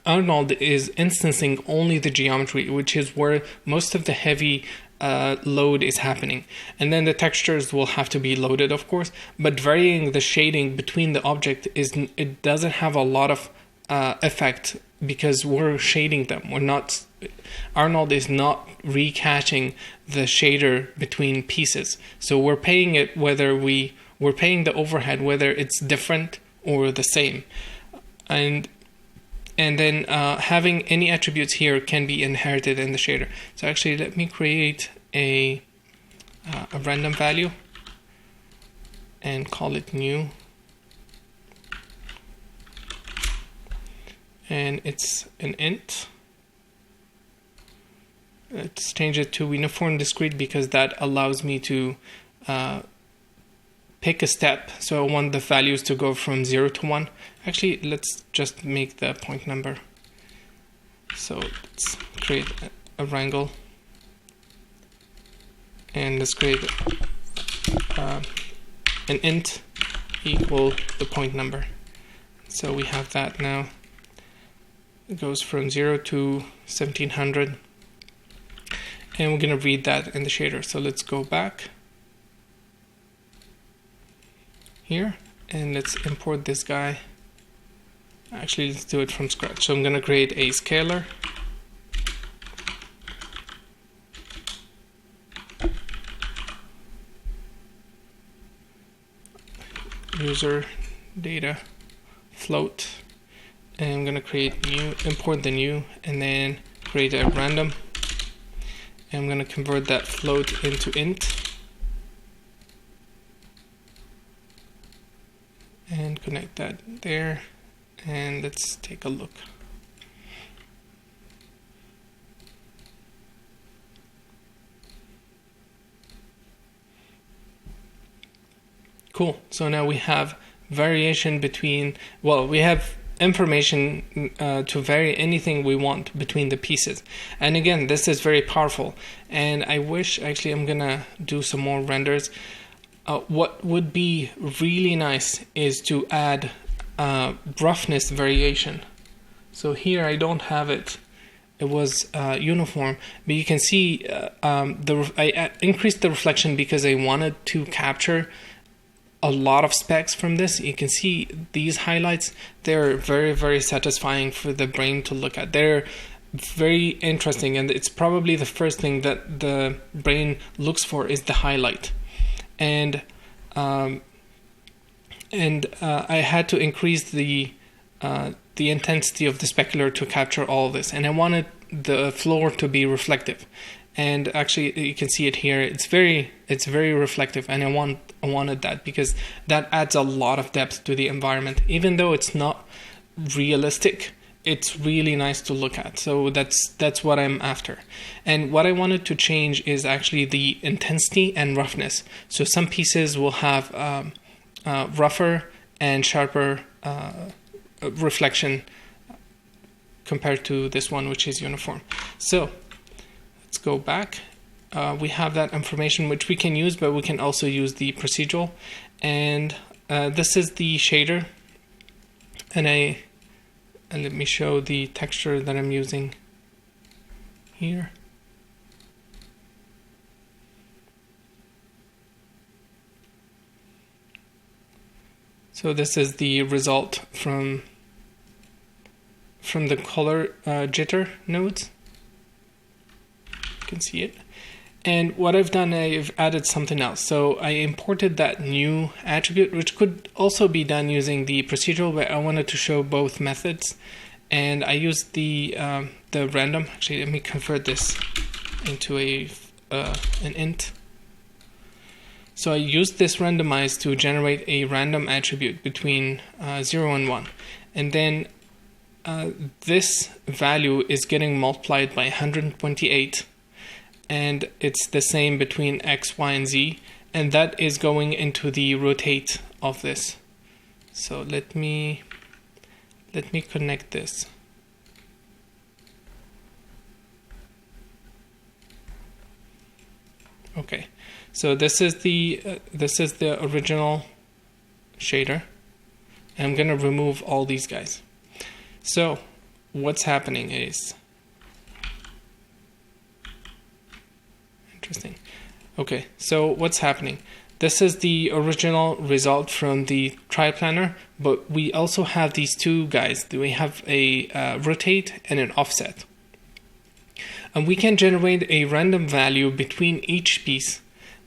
Arnold is instancing only the geometry, which is where most of the heavy load is happening, and then the textures will have to be loaded, of course, but varying the shading between the object it doesn't have a lot of effect because we're shading them. Arnold is not recaching the shader between pieces, so we're paying it whether we're paying the overhead whether it's different or the same, and then having any attributes here can be inherited in the shader. So actually, let me create a random value and call it new, and it's an int. Let's change it to uniform discrete because that allows me to pick a step. So I want the values to go from 0 to 1. Actually, let's just make the point number. So let's create a wrangle. And let's create an int equal the point number. So we have that now. It goes from 0 to 1700. And we're going to read that in the shader. So let's go back here and let's import this guy. Actually, let's do it from scratch. So I'm going to create a scalar. User data float. And I'm going to create new, import the new, and then create a random. And I'm going to convert that float into int. And connect that there. And let's take a look. Cool. So now we have variation between, well, we have information to vary anything we want between the pieces. And again, this is very powerful. And I wish, actually, I'm gonna do some more renders. What would be really nice is to add roughness variation. So here I don't have it. It was uniform, but you can see I increased the reflection because I wanted to capture a lot of specs from this. You can see these highlights. They're very, very satisfying for the brain to look at. They're very interesting, and it's probably the first thing that the brain looks for is the highlight. And I had to increase the intensity of the specular to capture all of this, and I wanted the floor to be reflective. And actually, you can see it here. It's very reflective, and I wanted that because that adds a lot of depth to the environment. Even though it's not realistic, it's really nice to look at. So that's what I'm after. And what I wanted to change is actually the intensity and roughness. So some pieces will have rougher and sharper reflection compared to this one, which is uniform. So let's go back. We have that information which we can use, but we can also use the procedural. And this is the shader. And let me show the texture that I'm using here. So this is the result from the color jitter nodes. You can see it. And what I've done, I've added something else. So I imported that new attribute, which could also be done using the procedural, but I wanted to show both methods. And I used the random. Actually, let me convert this into an int. So I used this randomize to generate a random attribute between 0 and 1. And then this value is getting multiplied by 128. And it's the same between X, Y, and Z. And that is going into the rotate of this. So let me connect this. Okay. So this is the original shader. And I'm going to remove all these guys. So what's happening is interesting. Okay, so what's happening? This is the original result from the triplanar, but we also have these two guys. We have a rotate and an offset. And we can generate a random value between each piece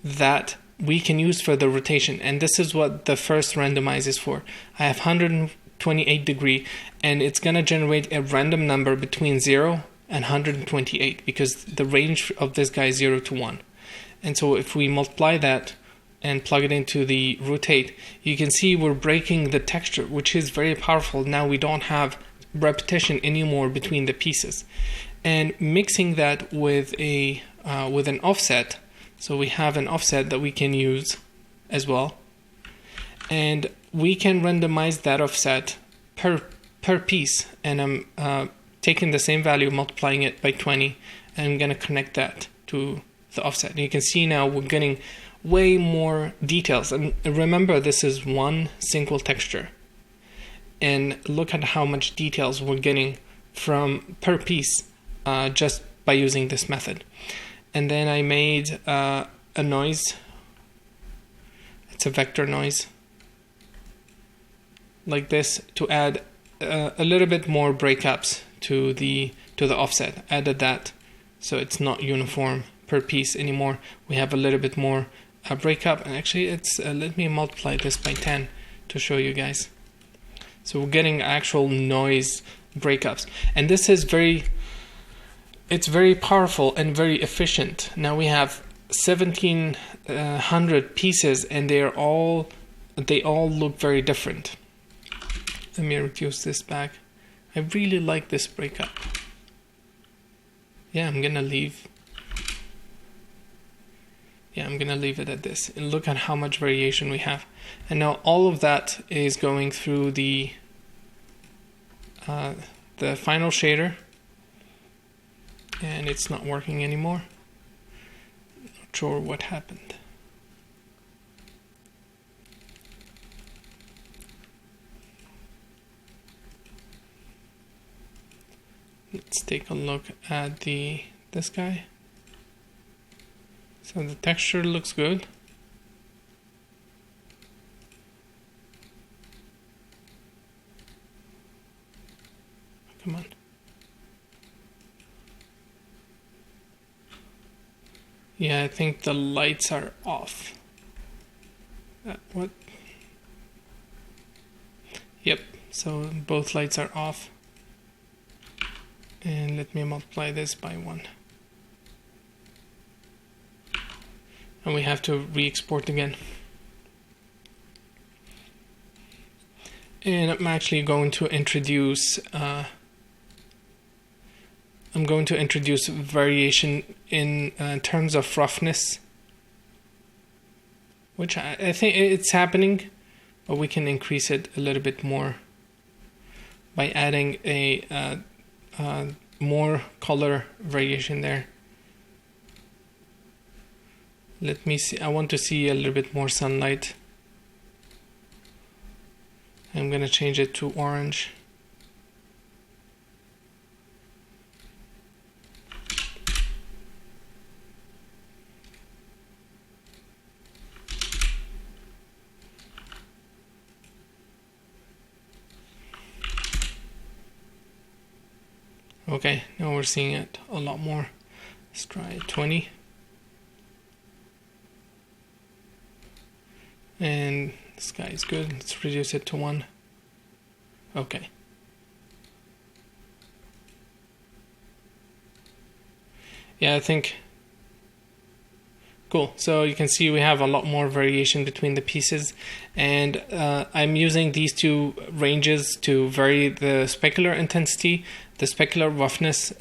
that we can use for the rotation. And this is what the first randomize is for. I have 128 degree, and it's going to generate a random number between 0 and 128 because the range of this guy is 0 to 1. And so if we multiply that and plug it into the rotate, you can see we're breaking the texture, which is very powerful. Now we don't have repetition anymore between the pieces. And mixing that with an offset, so we have an offset that we can use as well. and we can randomize that offset per piece. And I'm taking the same value, multiplying it by 20, and I'm going to connect that to the offset. And you can see now we're getting way more details. And remember, this is one single texture. And look at how much details we're getting from per piece just by using this method. And then I made a noise. It's a vector noise like this to add a little bit more breakups to the offset. Added that so it's not uniform per piece anymore. We have a little bit more breakup, and actually it's let me multiply this by 10 to show you guys. So we're getting actual noise breakups, and this is it's very powerful and very efficient. Now we have 1700 pieces, and they all look very different. Let me reduce this back. I really like this breakup. Yeah, I'm gonna leave it at this, and look at how much variation we have. And now all of that is going through the final shader, and it's not working anymore. Not sure what happened. Let's take a look at this guy. So the texture looks good. Come on. Yeah, I think the lights are off. What? Yep, so both lights are off. And let me multiply this by 1. And we have to re-export again. And I'm actually going to introduce variation in terms of roughness, which I think it's happening, but we can increase it a little bit more by adding a more color variation there. Let me see. I want to see a little bit more sunlight. I'm going to change it to orange. Okay, now we're seeing it a lot more. Let's try 20. And this guy is good. Let's reduce it to 1. Okay. Yeah, I think cool. So you can see we have a lot more variation between the pieces, and I'm using these two ranges to vary the specular intensity, the specular roughness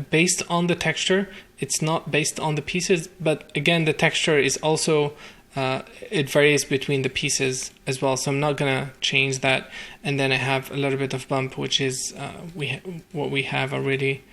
based on the texture. It's not based on the pieces, but again, the texture is also it varies between the pieces as well. So I'm not gonna change that. And then I have a little bit of bump, which is what we have already.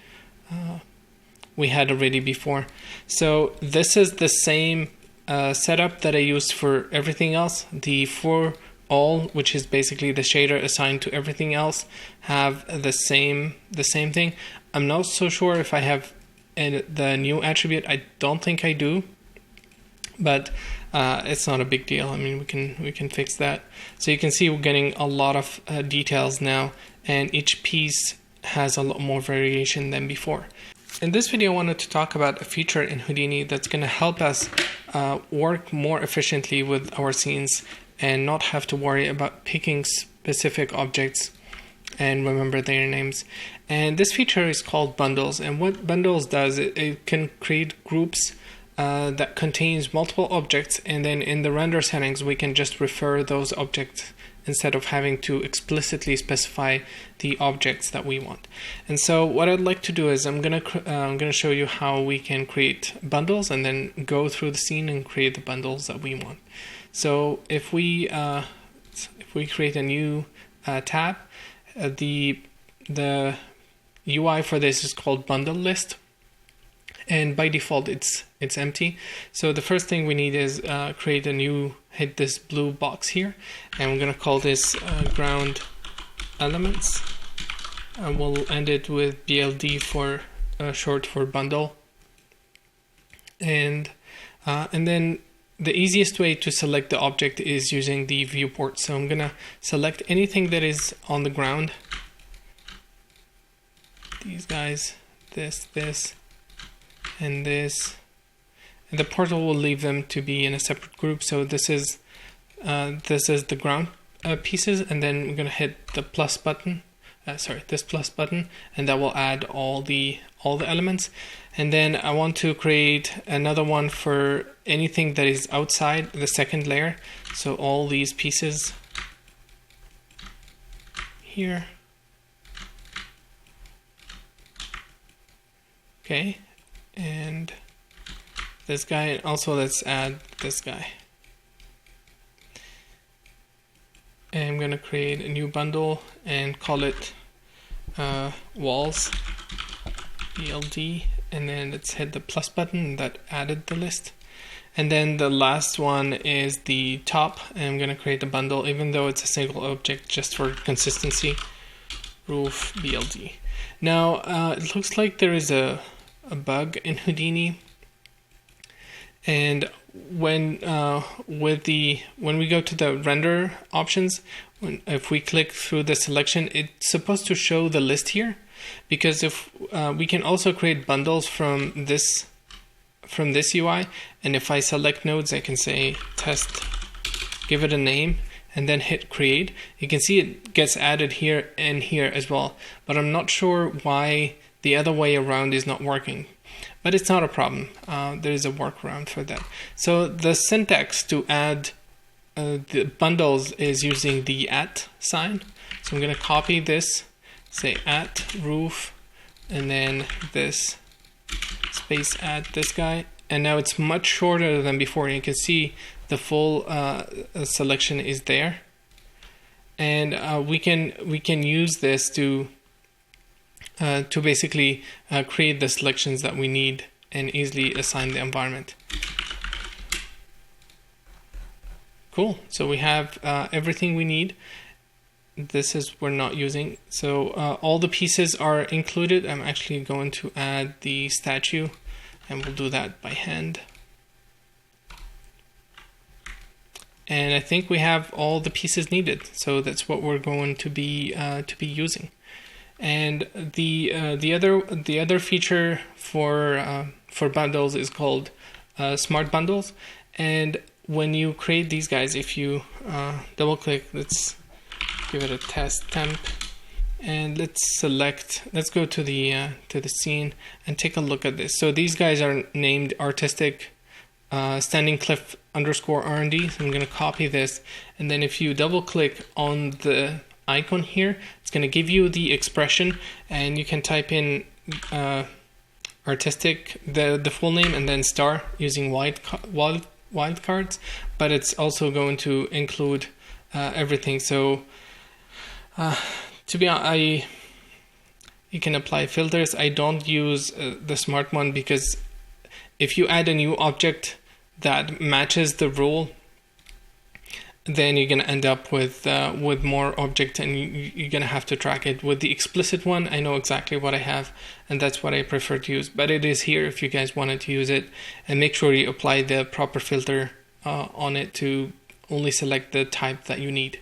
We had already before. So this is the same setup that I used for everything else. The for all, which is basically the shader assigned to everything else, have the same thing. I'm not so sure if I have the new attribute. I don't think I do, but it's not a big deal. I mean, we can fix that. So you can see we're getting a lot of details now, and each piece has a lot more variation than before. In this video, I wanted to talk about a feature in Houdini that's going to help us work more efficiently with our scenes and not have to worry about picking specific objects and remember their names. And this feature is called bundles. And what bundles does, it can create groups that contains multiple objects, and then in the render settings we can just refer those objects instead of having to explicitly specify the objects that we want. And so what I'd like to do is I'm gonna show you how we can create bundles and then go through the scene and create the bundles that we want. So if we let's objects. If we create a new tab, the UI for this is called bundle list, and by default it's empty. So the first thing we need is create a new, hit this blue box here, and we're going to call this ground elements, and we'll end it with BLD for short for bundle. And then the easiest way to select the object is using the viewport. So I'm gonna select anything that is on the ground. These guys, this, and this. And the portal will leave them to be in a separate group. So this is the ground pieces, and then we're gonna hit the plus button. This plus button, and that will add all the elements. And then I want to create another one for anything that is outside the second layer. So all these pieces here. Okay, and this guy, and also let's add this guy. And I'm going to create a new bundle and call it walls BLD, and then let's hit the plus button, and that added the list. And then the last one is the top, and I'm going to create a bundle, even though it's a single object, just for consistency, roof BLD. Now it looks like there is a bug in Houdini, and when we go to the render options, if we click through the selection, it's supposed to show the list here, because if we can also create bundles from this UI, and if I select nodes, I can say test, give it a name, and then hit create. You can see it gets added here and here as well, but I'm not sure why the other way around is not working. But it's not a problem. There is a workaround for that. So the syntax to add the bundles is using the @ sign. So I'm going to copy this, say @ roof, and then this space @ this guy. And now it's much shorter than before. You can see the full selection is there. And we can use this to basically create the selections that we need and easily assign the environment. Cool. So we have everything we need. This is we're not using. So all the pieces are included. I'm actually going to add the statue, and we'll do that by hand. And I think we have all the pieces needed. So that's what we're going to be using. And the other feature for bundles is called smart bundles. And when you create these guys, if you double click, let's give it a test temp, and let's go to the scene and take a look at this. So these guys are named artistic standing cliff _ R&D. So I'm going to copy this, and then if you double click on the icon here, it's going to give you the expression, and you can type in artistic, the full name, and then star using wildcards, but it's also going to include everything. So to be honest, you can apply filters. I don't use the smart one, because if you add a new object that matches the rule, then you're going to end up with more objects, and you're going to have to track it. With the explicit one, I know exactly what I have, and that's what I prefer to use. But it is here if you guys wanted to use it, and make sure you apply the proper filter on it to only select the type that you need.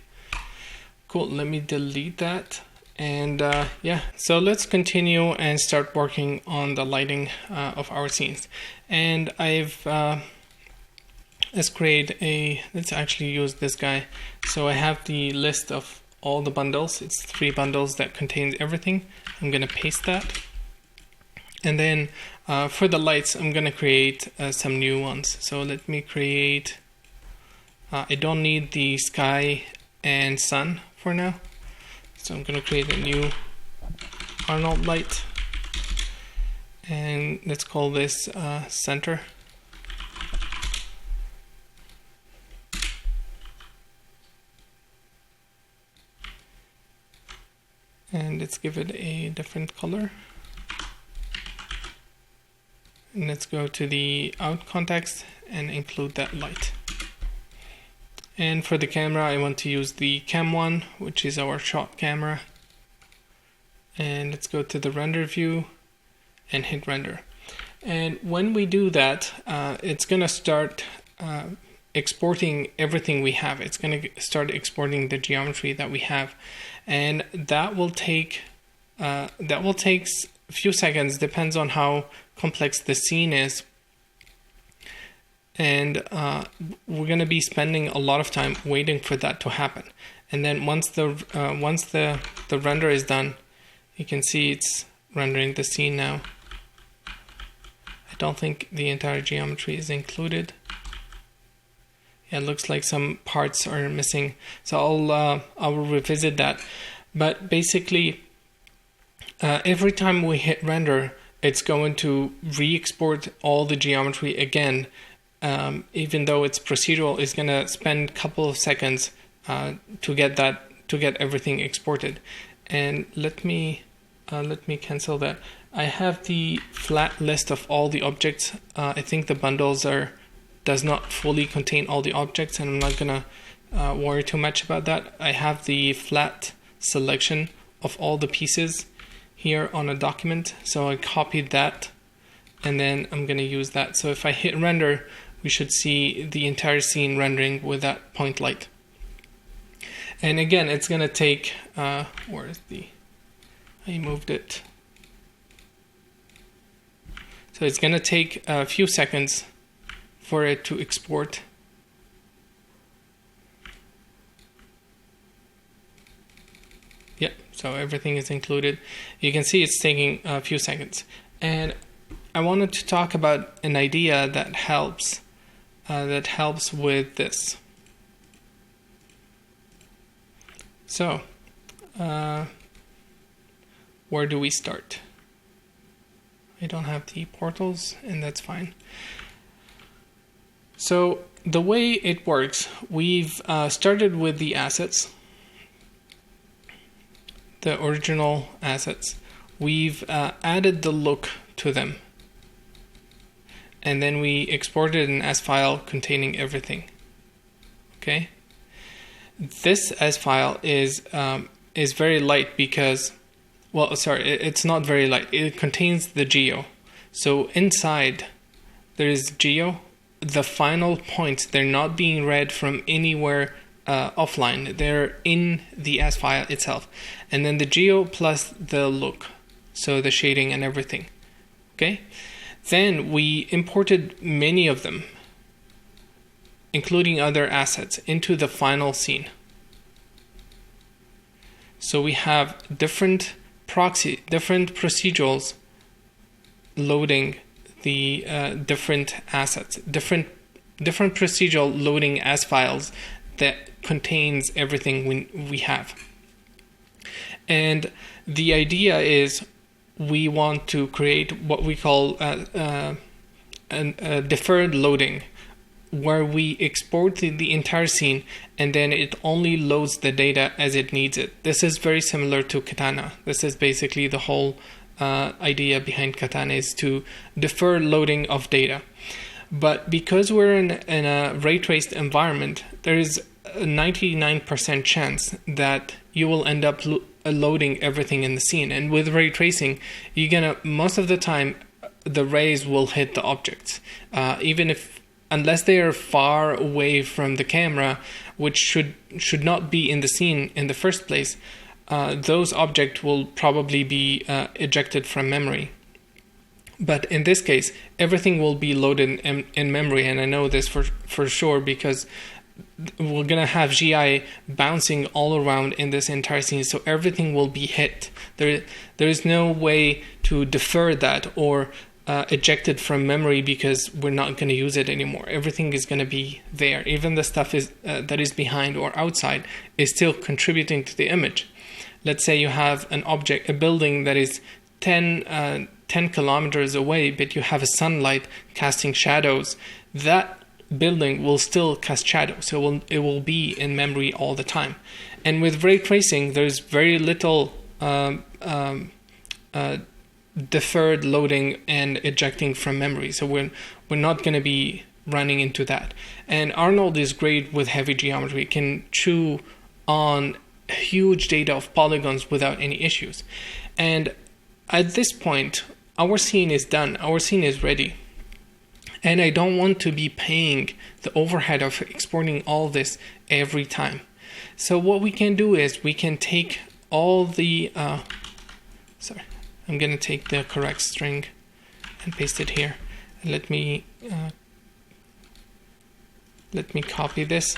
Cool, let me delete that. And yeah, so let's continue and start working on the lighting of our scenes. And let's actually use this guy. So I have the list of all the bundles. It's 3 bundles that contains everything. I'm going to paste that. And then for the lights, I'm going to create some new ones. So let me create, I don't need the sky and sun for now. So I'm going to create a new Arnold light. And let's call this center. And let's give it a different color. And let's go to the out context and include that light. And for the camera, I want to use the cam 1, which is our shot camera. And let's go to the render view and hit render. And when we do that, it's going to start exporting everything we have. It's going to start exporting the geometry that we have, and that will take a few seconds. Depends on how complex the scene is, and we're going to be spending a lot of time waiting for that to happen. And then once the render is done, you can see it's rendering the scene now. I don't think the entire geometry is included. Yeah, it looks like some parts are missing, so I will revisit that. But basically, every time we hit render, it's going to re-export all the geometry again. Even though it's procedural, it's going to spend a couple of seconds to get everything exported. And let me cancel that. I have the flat list of all the objects. I think the bundles does not fully contain all the objects, and I'm not gonna worry too much about that. I have the flat selection of all the pieces here on a document, so I copied that, and then I'm gonna use that. So if I hit render, we should see the entire scene rendering with that point light. And again, it's gonna take where is I moved it. So it's gonna take a few seconds for it to export. Yeah, so everything is included. You can see it's taking a few seconds. And I wanted to talk about an idea that helps with this. So, where do we start? I don't have the portals, and that's fine. So the way it works, we've started with the assets, the original assets. We've added the look to them, and then we exported an S file containing everything. Okay. This S file is very light because, well, sorry, it's not very light. It contains the geo. So inside there is geo. The final points, they're not being read from anywhere offline. They're in the S file itself. And then the geo plus the look, so the shading and everything. Okay. Then we imported many of them, including other assets, into the final scene. So we have different procedurals loading the different assets, different procedural loading as files that contains everything we have. And the idea is we want to create what we call a deferred loading, where we export the entire scene and then it only loads the data as it needs it. This is very similar to Katana. This is basically the whole idea behind Katana, is to defer loading of data. But because we're in a ray traced environment, there is a 99% chance that you will end up loading everything in the scene. And with ray tracing, most of the time the rays will hit the objects, unless they are far away from the camera, which should not be in the scene in the first place. Those objects will probably be ejected from memory. But in this case, everything will be loaded in memory, and I know this for sure because we're going to have GI bouncing all around in this entire scene, so everything will be hit. There is no way to defer that or eject it from memory because we're not going to use it anymore. Everything is going to be there. Even the stuff that is behind or outside is still contributing to the image. Let's say you have a building that is 10 kilometers away, but you have a sunlight casting shadows. That building will still cast shadows, so it will be in memory all the time. And with ray tracing, there's very little deferred loading and ejecting from memory. So we're not going to be running into that. And Arnold is great with heavy geometry. It can chew on huge data of polygons without any issues. And at this point, our scene is done. Our scene is ready. And I don't want to be paying the overhead of exporting all this every time. So what we can do is we can take all the, sorry, I'm going to take the correct string and paste it here. Let me copy this.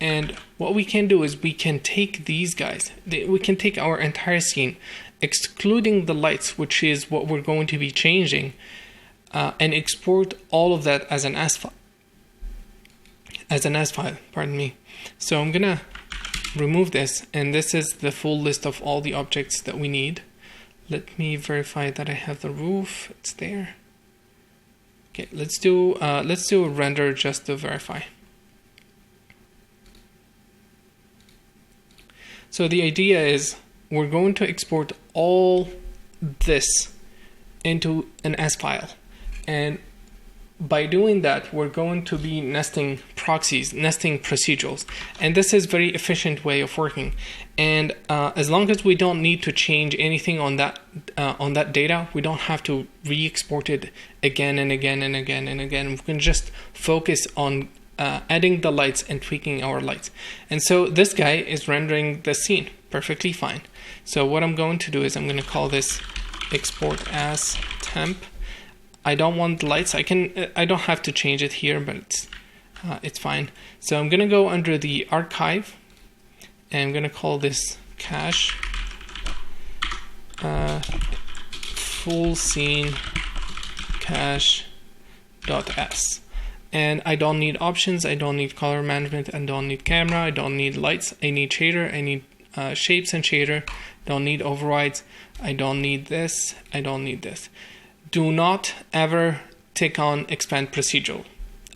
And what we can do is we can take these guys, we can take our entire scene, excluding the lights, which is what we're going to be changing, and export all of that as an as file. Pardon me. So I'm gonna remove this, and this is the full list of all the objects that we need. Let me verify that I have the roof. It's there. Okay, let's do a render just to verify. So the idea is we're going to export all this into an as file. And by doing that, we're going to be nesting proxies, nesting procedurals. And this is a very efficient way of working. And as long as we don't need to change anything on that data, we don't have to re-export it again and again and again and again. We can just focus on adding the lights and tweaking our lights. And so this guy is rendering the scene perfectly fine. So what I'm going to do is I'm going to call this export as temp. I don't want lights. I don't have to change it here, but it's fine. So I'm going to go under the archive, and I'm going to call this cache full scene cache.s. And I don't need options. I don't need color management. I don't need camera. I don't need lights. I need shader. I need shapes and shader. Don't need overrides. I don't need this. I don't need this. Do not ever take on expand procedural.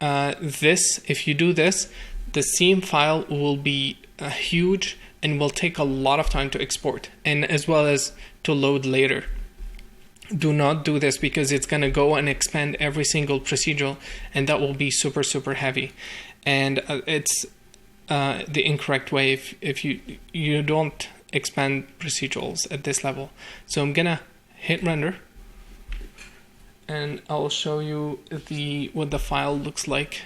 If you do this, the scene file will be huge and will take a lot of time to export, and as well as to load later. Do not do this because it's going to go and expand every single procedural, and that will be super, super heavy. And it's the incorrect way if you don't expand procedurals at this level. So I'm going to hit render. And I'll show you what the file looks like.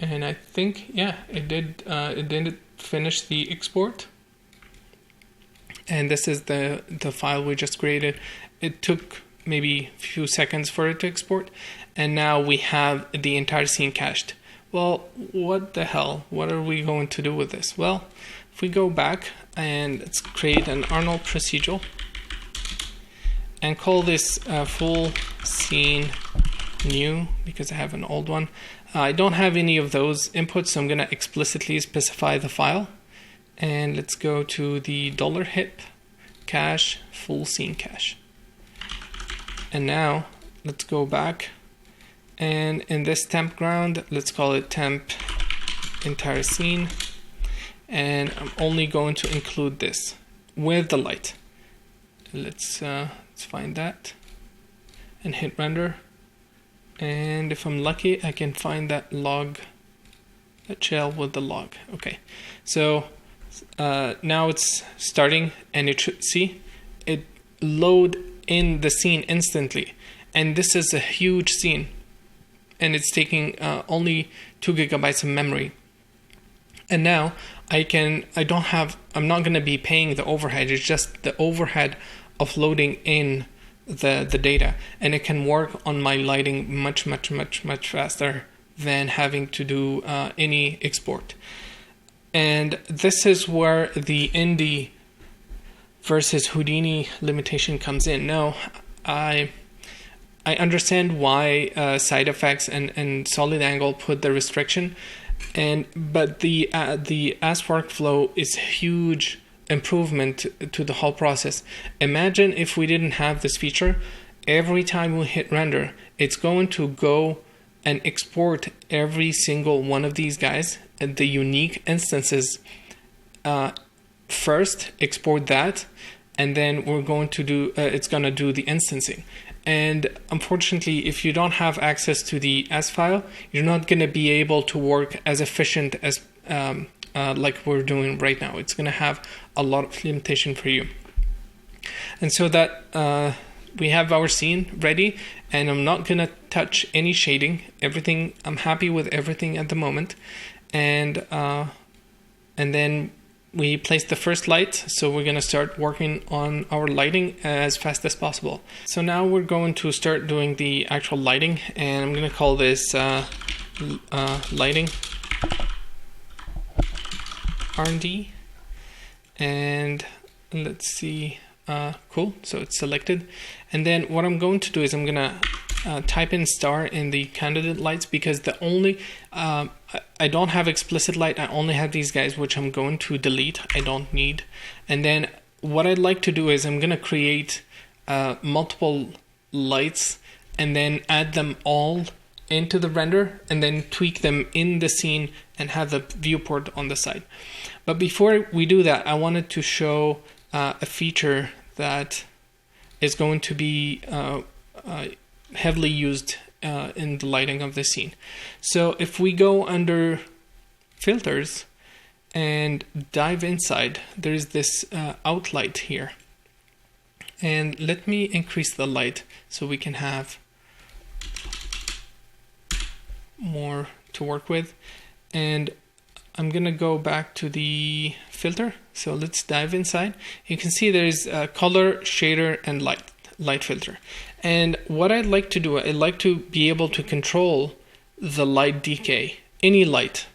And I think, yeah, it did finish the export. And this is the file we just created. It took maybe a few seconds for it to export. And now we have the entire scene cached. Well, what the hell? What are we going to do with this? Well, if we go back and let's create an Arnold procedural and call this full scene new, because I have an old one. I don't have any of those inputs, so I'm going to explicitly specify the file. And let's go to the $hip cache full scene cache. And now let's go back. And in this temp ground, let's call it temp entire scene. And I'm only going to include this with the light. Let's find that and hit render. And if I'm lucky, I can find that log, that shell with the log. Okay, so now it's starting, and it should see it load in the scene instantly. And this is a huge scene. And it's taking only 2 gigabytes of memory. And now I'm not going to be paying the overhead. It's just the overhead of loading in the data, and it can work on my lighting much faster than having to do any export. And this is where the Indie versus Houdini limitation comes in. Now, I understand why side effects and solid angle put the restriction, but the as workflow is huge improvement to the whole process. Imagine if we didn't have this feature. Every time we hit render, it's going to go and export every single one of these guys, the unique instances, first export that, and then we're going to do it's going to do the instancing. And unfortunately, if you don't have access to the S file, you're not going to be able to work as efficient as like we're doing right now. It's going to have a lot of limitation for you. And so that we have our scene ready, and I'm not going to touch any shading. Everything, I'm happy with everything at the moment. And then we place the first light, so we're going to start working on our lighting as fast as possible. So now we're going to start doing the actual lighting, and I'm going to call this lighting R&D. And let's see, cool, so it's selected. And then what I'm going to do is I'm going to type in star in the candidate lights, because the only I don't have explicit light. I only have these guys, which I'm going to delete. I don't need. And then what I'd like to do is I'm going to create multiple lights and then add them all into the render and then tweak them in the scene and have the viewport on the side. But before we do that, I wanted to show a feature that is going to be heavily used in the lighting of the scene. So if we go under filters and dive inside, there's this out light here. And let me increase the light so we can have more to work with. And I'm gonna go back to the filter. So let's dive inside. You can see there's a color, shader, and light filter. And what I'd like to do, I'd like to be able to control the light decay, any light,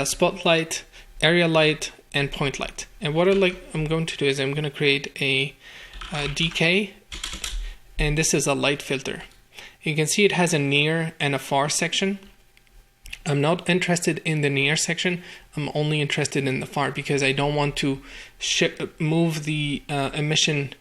spotlight, area light, and point light. And what I'm going to do is I'm going to create a decay, and this is a light filter. You can see it has a near and a far section. I'm not interested in the near section. I'm only interested in the far, because I don't want to move the emission.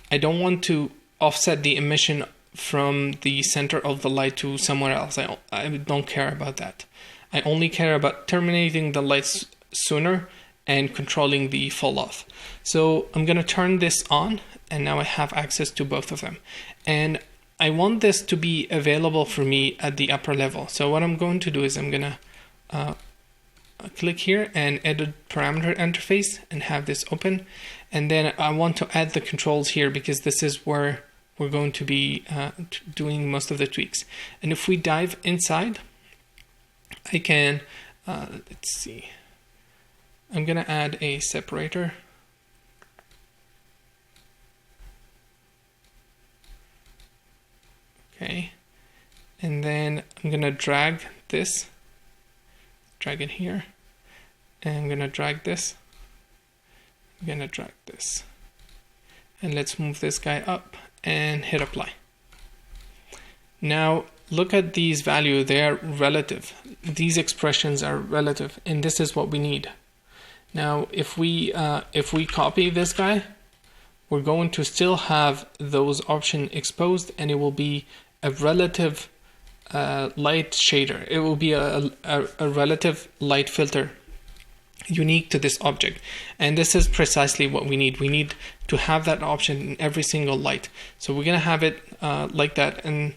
I don't want to offset the emission from the center of the light to somewhere else. I don't care about that. I only care about terminating the lights sooner and controlling the fall off. So I'm going to turn this on, and now I have access to both of them. And I want this to be available for me at the upper level. So what I'm going to do is I'm going to click here and edit parameter interface and have this open. And then I want to add the controls here, because this is where we're going to be doing most of the tweaks. And if we dive inside, I can, let's see, I'm going to add a separator. Okay. And then I'm going to drag this, drag it here, and I'm going to drag this. I'm going to drag this. And let's move this guy up and hit apply. Now look at these values, they are relative. These expressions are relative, and this is what we need. Now if we copy this guy, we're going to still have those options exposed, and it will be a relative light shader. It will be a relative light filter unique to this object, and this is precisely what we need. We need to have that option in every single light. So we're gonna have it like that, and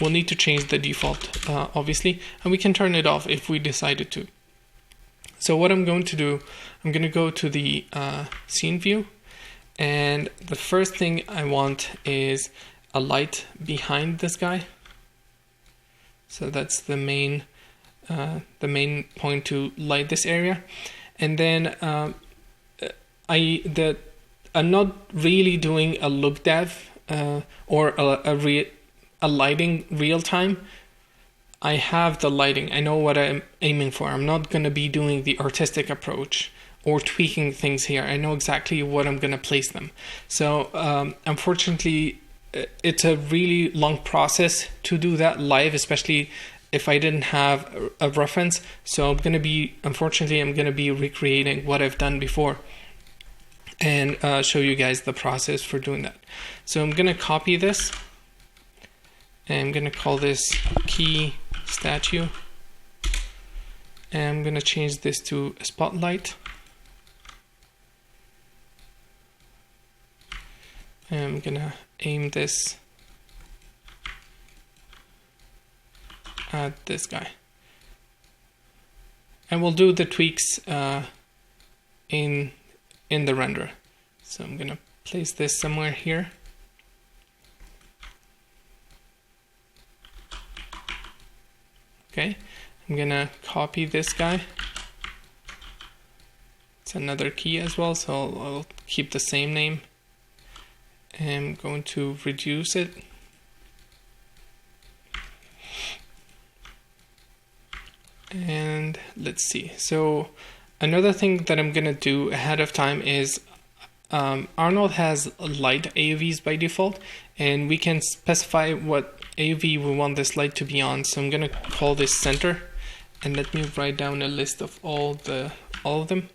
we'll need to change the default obviously, and we can turn it off if we decided to. So what I'm going to do, I'm going to go to the scene view, and the first thing I want is a light behind this guy. So that's the main point to light this area. And then I'm not really doing a look dev or a lighting real time. I have the lighting. I know what I'm aiming for. I'm not going to be doing the artistic approach or tweaking things here. I know exactly what I'm going to place them. So unfortunately, it's a really long process to do that live, especially if I didn't have a reference. So unfortunately, I'm going to be recreating what I've done before and show you guys the process for doing that. So I'm going to copy this, And I'm gonna call this key statue. And I'm gonna change this to a spotlight. And I'm gonna aim this at this guy. And we'll do the tweaks in the render. So I'm gonna place this somewhere here. Okay, I'm gonna copy this guy. It's another key as well, so I'll keep the same name. I'm going to reduce it. And let's see. So another thing that I'm gonna do ahead of time is Arnold has light AUVs by default, and we can specify what AUV we want this light to be on. So I'm gonna call this center, and let me write down a list of all of them.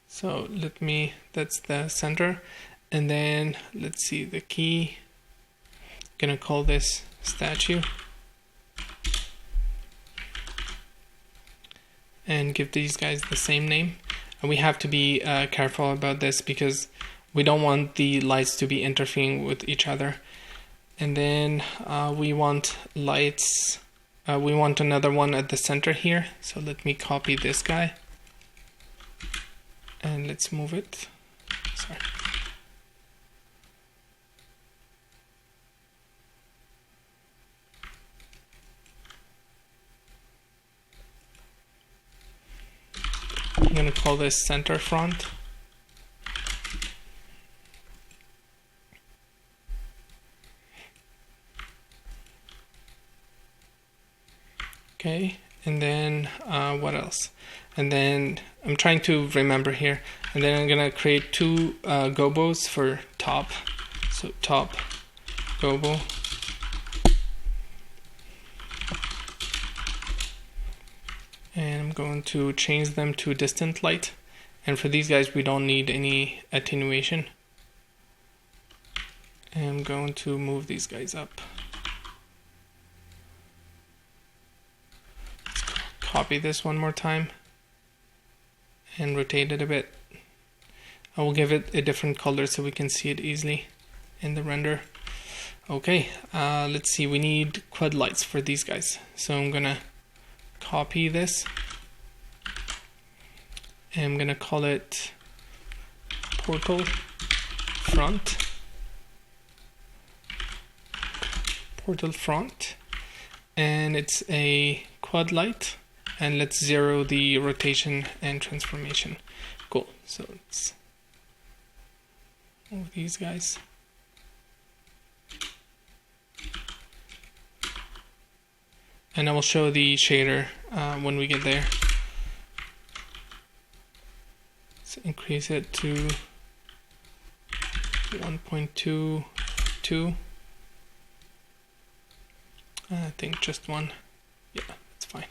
So that's the center. And then let's see the key. I'm gonna call this statue. And give these guys the same name. And we have to be careful about this because we don't want the lights to be interfering with each other. And then we want lights. We want another one at the center here. So let me copy this guy. And let's move it. Sorry. I'm going to call this center front. Okay, and then what else? And then I'm trying to remember here. And then I'm gonna create two gobos for top. So top gobo. And I'm going to change them to distant light. And for these guys, we don't need any attenuation. And I'm going to move these guys up. Let's copy this one more time. And rotate it a bit. I will give it a different color so we can see it easily in the render. Okay, let's see, we need quad lights for these guys. So I'm gonna copy this. And I'm gonna call it portal front. Portal front. And it's a quad light. And let's zero the rotation and transformation. Cool. So let's move these guys. And I will show the shader when we get there. Let's increase it to 1.22. I think just one. Yeah, that's fine.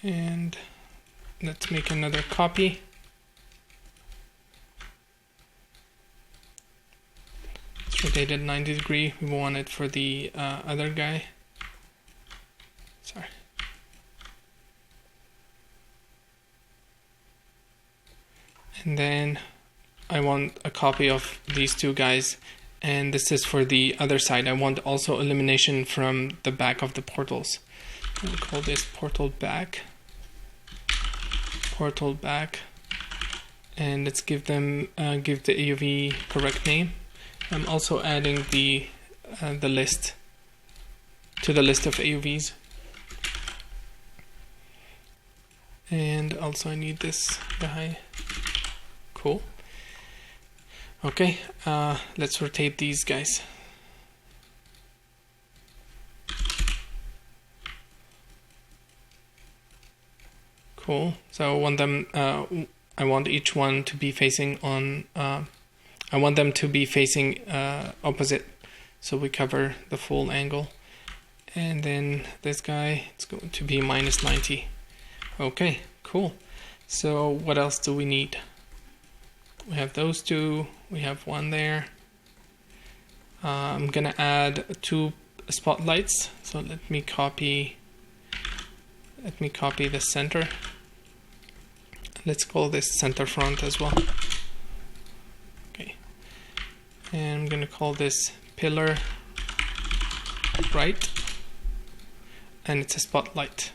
And let's make another copy. Let's rotate it 90 degrees. We want it for the other guy. Sorry. And then I want a copy of these two guys. And this is for the other side. I want also illumination from the back of the portals. We'll call this portal back. Portal back. And let's give them give the AUV correct name. I'm also adding the list to the list of AUVs. And also I need this guy. Cool. Okay, let's rotate these guys. Cool. So I want them. I want each one to be facing on. I want them to be facing opposite, so we cover the full angle. And then this guy, it's going to be -90. Okay, cool. So what else do we need? We have those two, we have one there. I'm gonna add 2 spotlights. So let me copy the center. Let's call this center front as well. Okay. And I'm gonna call this pillar right. And it's a spotlight.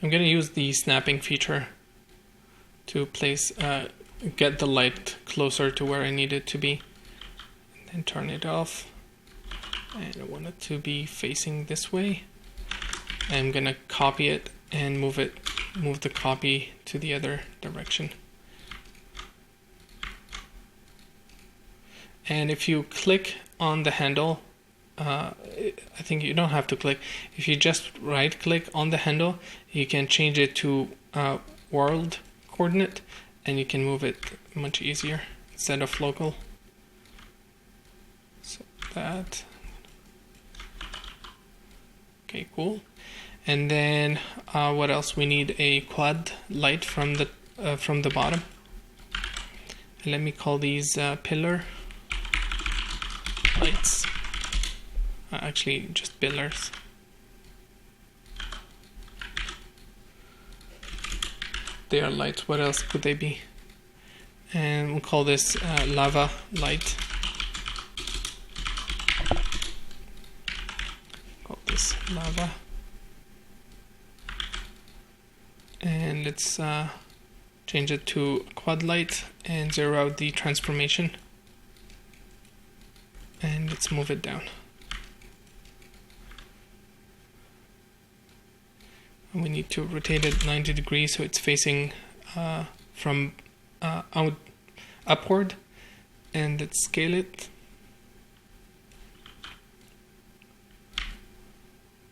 I'm going to use the snapping feature to place, get the light closer to where I need it to be, and then turn it off. And I want it to be facing this way. I'm going to copy it and move the copy to the other direction. And if you click on the handle, I think you don't have to click. If you just right click on the handle, you can change it to world coordinate, and you can move it much easier instead of local. So that. Okay, cool. And then what else? We need a quad light from the bottom. And let me call these pillar lights. Actually, just pillars. They are lights. What else could they be? And we'll call this lava light. Call this lava. And let's change it to quad light and zero out the transformation. And let's move it down. And we need to rotate it 90 degrees so it's facing from upward. And let's scale it.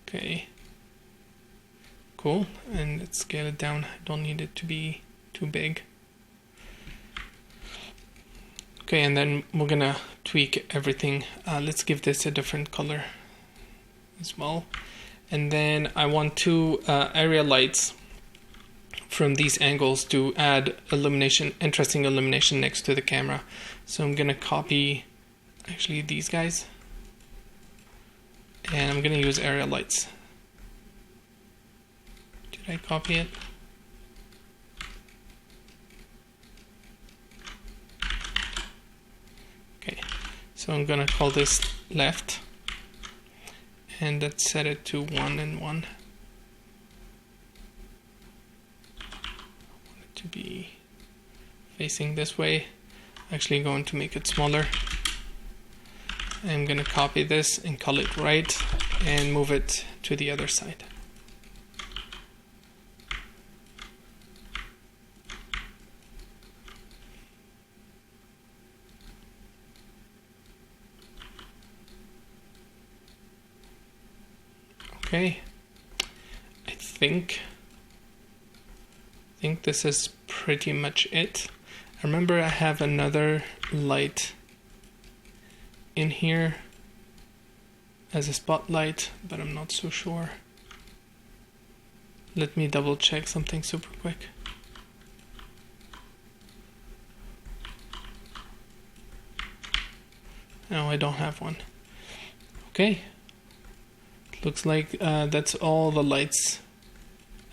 Okay. Cool. And let's scale it down. I don't need it to be too big. Okay, and then we're gonna tweak everything. Let's give this a different color as well. And then I want 2 area lights from these angles to add illumination, interesting illumination next to the camera. So I'm gonna copy actually these guys, and I'm gonna use area lights. Did I copy it? Okay, so I'm gonna call this left, and let's set it to 1 and 1. I want it to be facing this way. Actually going to make it smaller. I'm gonna copy this and call it right and move it to the other side. Okay, I think this is pretty much it. I remember I have another light in here as a spotlight, but I'm not so sure. Let me double check something super quick. No, I don't have one. Okay. Looks like that's all the lights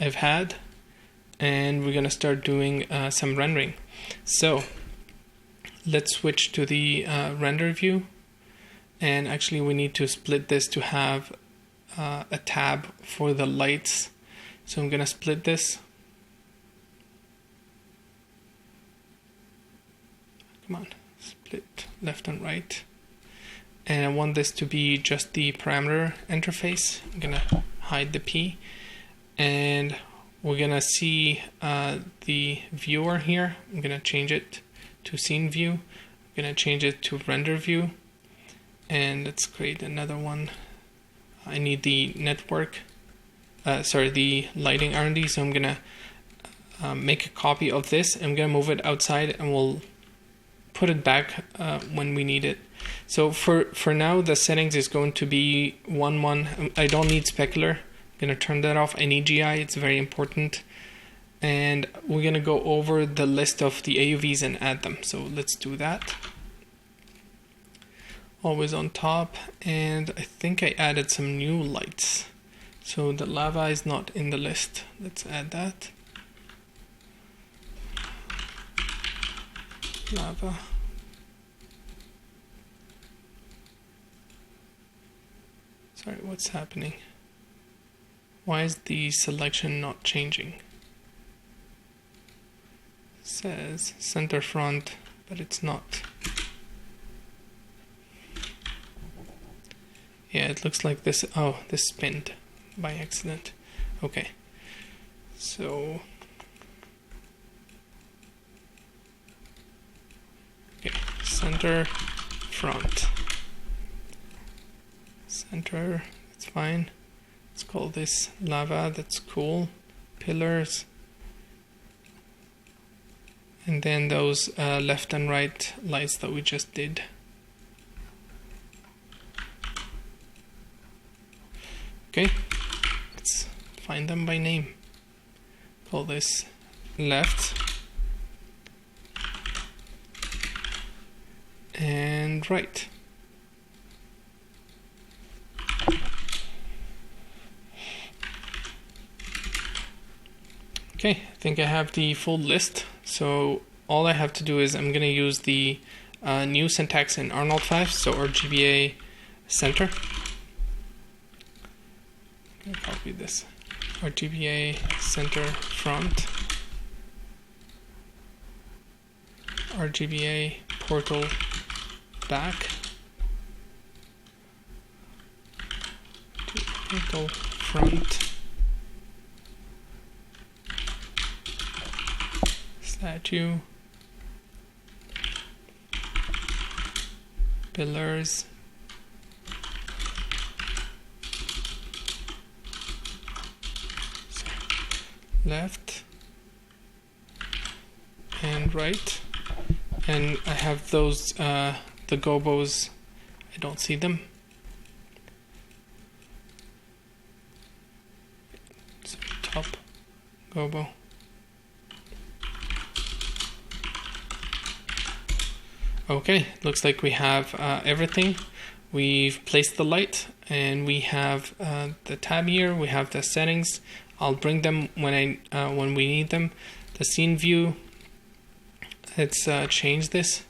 I've had, and we're gonna start doing some rendering. So let's switch to the render view, and actually we need to split this to have a tab for the lights. So I'm gonna split this. Come on, split left and right. And I want this to be just the parameter interface. I'm gonna hide the P, and we're gonna see the viewer here. I'm gonna change it to scene view. I'm gonna change it to render view, and let's create another one. I need the network, the lighting R&D, so I'm gonna make a copy of this. I'm gonna move it outside and we'll put it back when we need it. So for now, the settings is going to be 1.1. I don't need specular. I'm gonna turn that off. I need GI, it's very important. And we're gonna go over the list of the AUVs and add them. So let's do that. Always on top, and I think I added some new lights. So the lava is not in the list. Let's add that. Lava. Sorry, what's happening? Why is the selection not changing? It says center front, but it's not. Yeah, it looks like this. Oh, this spinned by accident. Okay. So. Okay, center, front. Center, it's fine. Let's call this lava, that's cool. Pillars. And then those left and right lights that we just did. Okay, let's find them by name. Call this left and right. Okay, I think I have the full list. So all I have to do is I'm going to use the new syntax in Arnold 5, so RGBA center. I'm gonna copy this. RGBA center front. RGBA portal back. Portal front. Statue. Pillars. Left and right, and I have those the gobos. I don't see them, so top gobo. Okay, looks like we have everything. We've placed the light, and we have the tab here. We have the settings. I'll bring them when we need them. The scene view. Let's change this.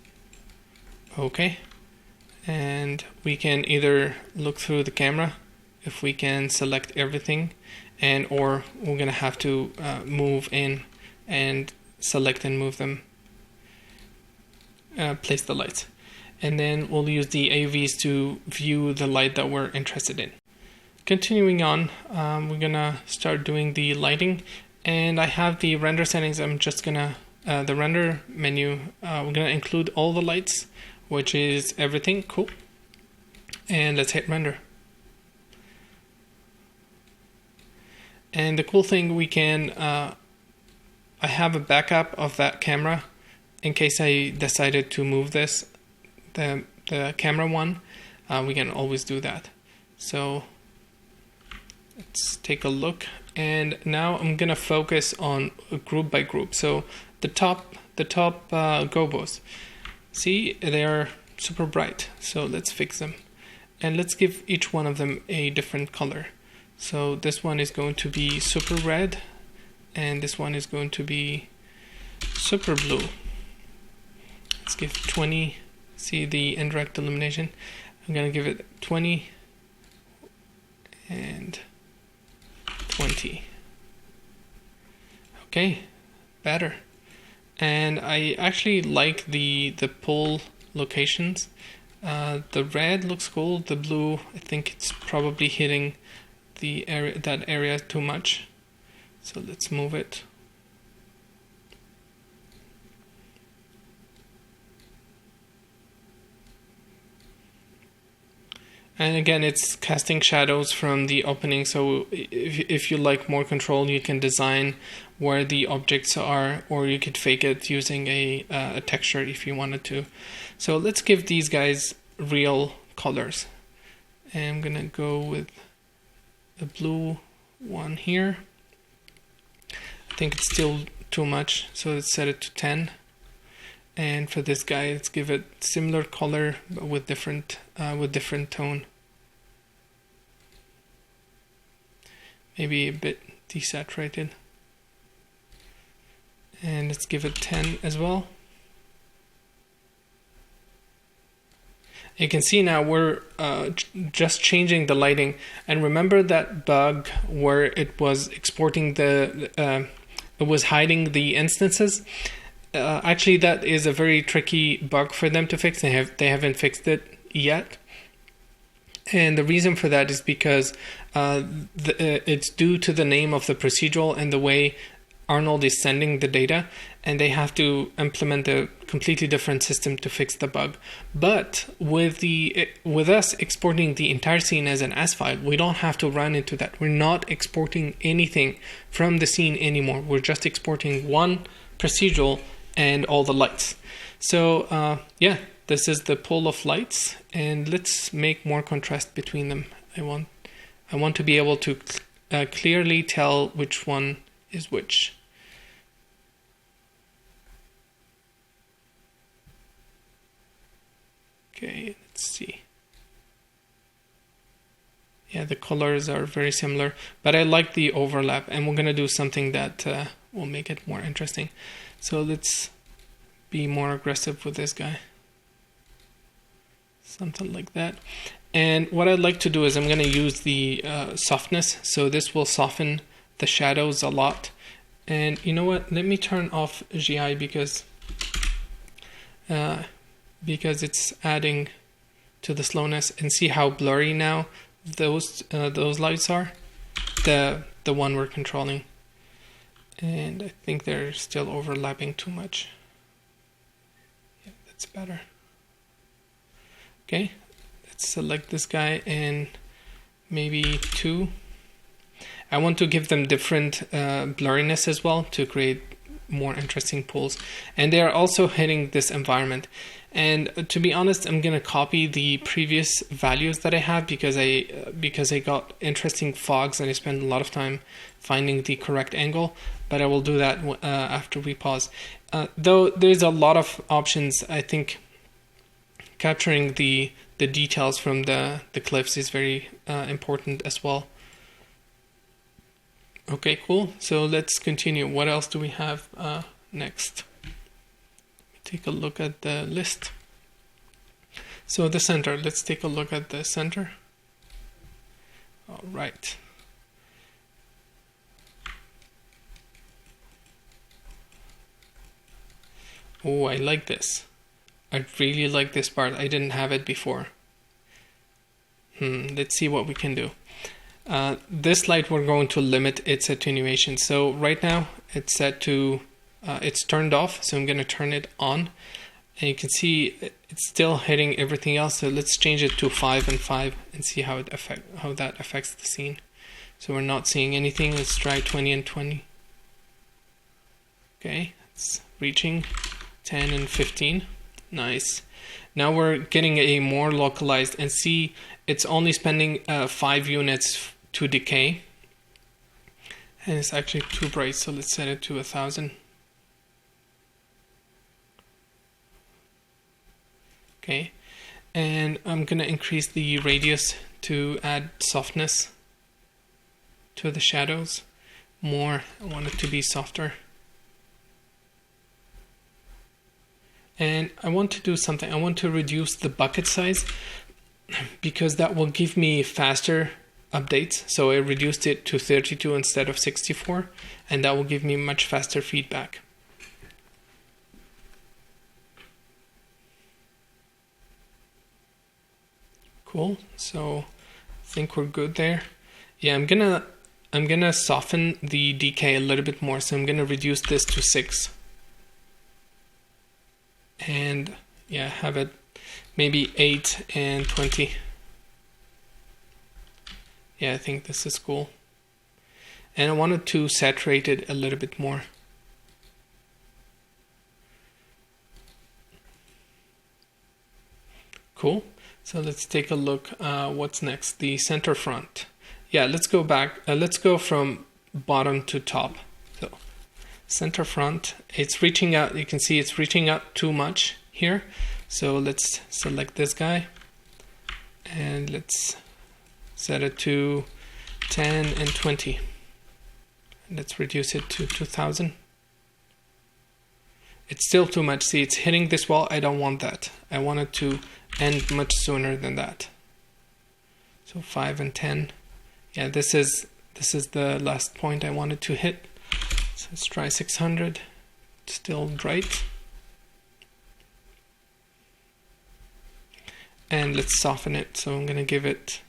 Okay, and we can either look through the camera if we can select everything, and or we're gonna have to move in and select and move them. Place the lights, and then we'll use the AUVs to view the light that we're interested in. Continuing on, we're gonna start doing the lighting, and I have the render settings. I'm just gonna the render menu. We're gonna include all the lights, which is everything. Cool. And let's hit render. And the cool thing, we can I have a backup of that camera in case I decided to move this, the camera one. We can always do that. So let's take a look, and now I'm gonna focus on group by group. So the top gobos, see, they are super bright. So let's fix them, and let's give each one of them a different color. So this one is going to be super red, and this one is going to be super blue. Let's give 20. See the indirect illumination. I'm gonna give it 20 and 20. Okay, better. And I actually like the pull locations. The red looks cool. The blue, I think it's probably hitting the area, that area too much. So let's move it. And again, it's casting shadows from the opening, so if you like more control, you can design where the objects are, or you could fake it using a texture if you wanted to. So let's give these guys real colors. And I'm gonna go with a blue one here. I think it's still too much, so let's set it to 10. And for this guy, let's give it similar color but with different tone. Maybe a bit desaturated. And let's give it 10 as well. You can see now we're just changing the lighting. And remember that bug where it was exporting it was hiding the instances? Actually, that is a very tricky bug for them to fix. They haven't fixed it yet. And the reason for that is because it's due to the name of the procedural and the way Arnold is sending the data, and they have to implement a completely different system to fix the bug. But with us exporting the entire scene as an AS file, we don't have to run into that. We're not exporting anything from the scene anymore. We're just exporting one procedural and all the lights. So yeah, this is the pool of lights, and let's make more contrast between them. I want to be able to clearly tell which one is which. Okay, let's see. Yeah, the colors are very similar, but I like the overlap, and we're gonna do something that will make it more interesting. So let's be more aggressive with this guy. Something like that. And what I'd like to do is I'm gonna use the softness, so this will soften the shadows a lot. And you know what? Let me turn off GI because it's adding to the slowness, and see how blurry now those lights are, the one we're controlling. And I think they're still overlapping too much. Yeah, that's better. Okay, let's select this guy and maybe 2. I want to give them different blurriness as well to create more interesting pools. And they are also hitting this environment. And to be honest, I'm gonna copy the previous values that I have because I got interesting fogs and I spent a lot of time finding the correct angle. But I will do that after we pause. Though there's a lot of options, I think capturing the details from the cliffs is very important as well. Okay, cool. So let's continue. What else do we have next? Take a look at the list. So the center, let's take a look at the center. All right. Oh, I like this. I really like this part. I didn't have it before. Let's see what we can do. This light, we're going to limit its attenuation. So right now it's set to it's turned off, so I'm going to turn it on, and you can see it's still hitting everything else. So let's change it to 5 and 5 and see how that affects the scene. So we're not seeing anything. Let's try 20 and 20. Okay, it's reaching 10 and 15. Nice. Now we're getting a more localized, and see it's only spending 5 units to decay, and it's actually too bright, so let's set it to 1000. Okay, and I'm gonna increase the radius to add softness to the shadows more. I want it to be softer. And I want to do something. I want to reduce the bucket size because that will give me faster updates. So I reduced it to 32 instead of 64, and that will give me much faster feedback. Cool. So I think we're good there. Yeah, I'm gonna soften the decay a little bit more. So I'm gonna reduce this to 6. And yeah, have it maybe 8 and 20. Yeah, I think this is cool. And I wanted to saturate it a little bit more. Cool. So let's take a look. What's next? The center front. Yeah, let's go back. Let's go from bottom to top. So center front, it's reaching out. You can see it's reaching out too much here. So let's select this guy and let's set it to 10 and 20. Let's reduce it to 2000. It's still too much. See, it's hitting this wall. I don't want that. I want it to end much sooner than that. So 5 and 10. Yeah, this is the last point I wanted to hit. So let's try 600. Still bright. And let's soften it. So I'm gonna give it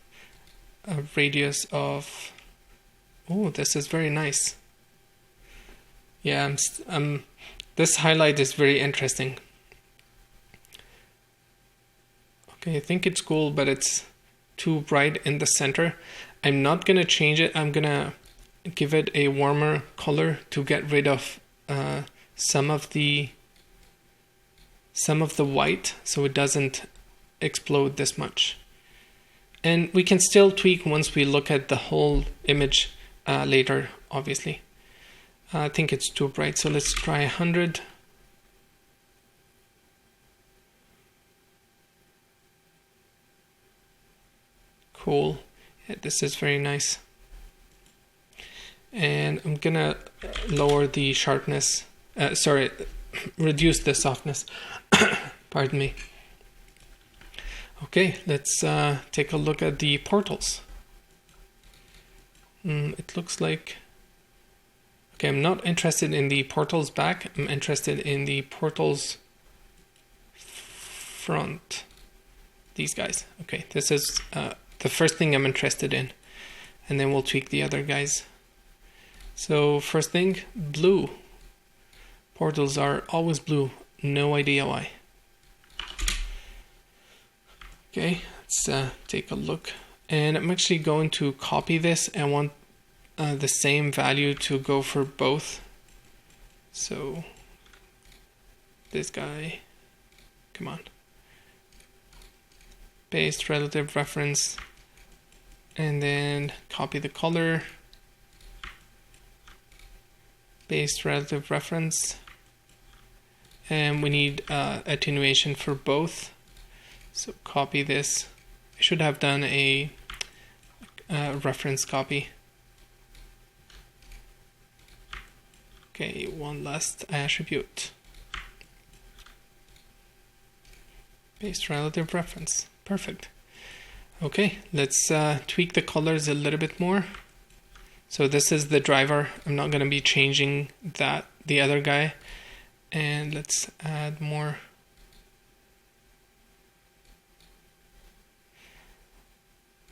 a radius of. Oh, this is very nice. Yeah, this highlight is very interesting. Okay, I think it's cool, but it's too bright in the center. I'm not gonna change it. I'm gonna give it a warmer color to get rid of some of the white, so it doesn't explode this much. And we can still tweak once we look at the whole image later, obviously. I think it's too bright, so let's try 100. Cool. Yeah, this is very nice. And I'm gonna lower the sharpness. Reduce the softness. Pardon me. Okay, let's take a look at the portals. It looks like. Okay, I'm not interested in the portals back. I'm interested in the portals front. These guys. Okay, this is the first thing I'm interested in. And then we'll tweak the other guys. So first thing, blue. Portals are always blue. No idea why. Okay, let's take a look. And I'm actually going to copy this. I want the same value to go for both. So this guy, come on. Paste relative reference. And then copy the color. Paste relative reference. And we need attenuation for both. So copy this. I should have done a reference copy. Okay, one last attribute. Paste relative reference. Perfect. Okay, let's tweak the colors a little bit more. So this is the driver. I'm not going to be changing the other guy. And let's add more.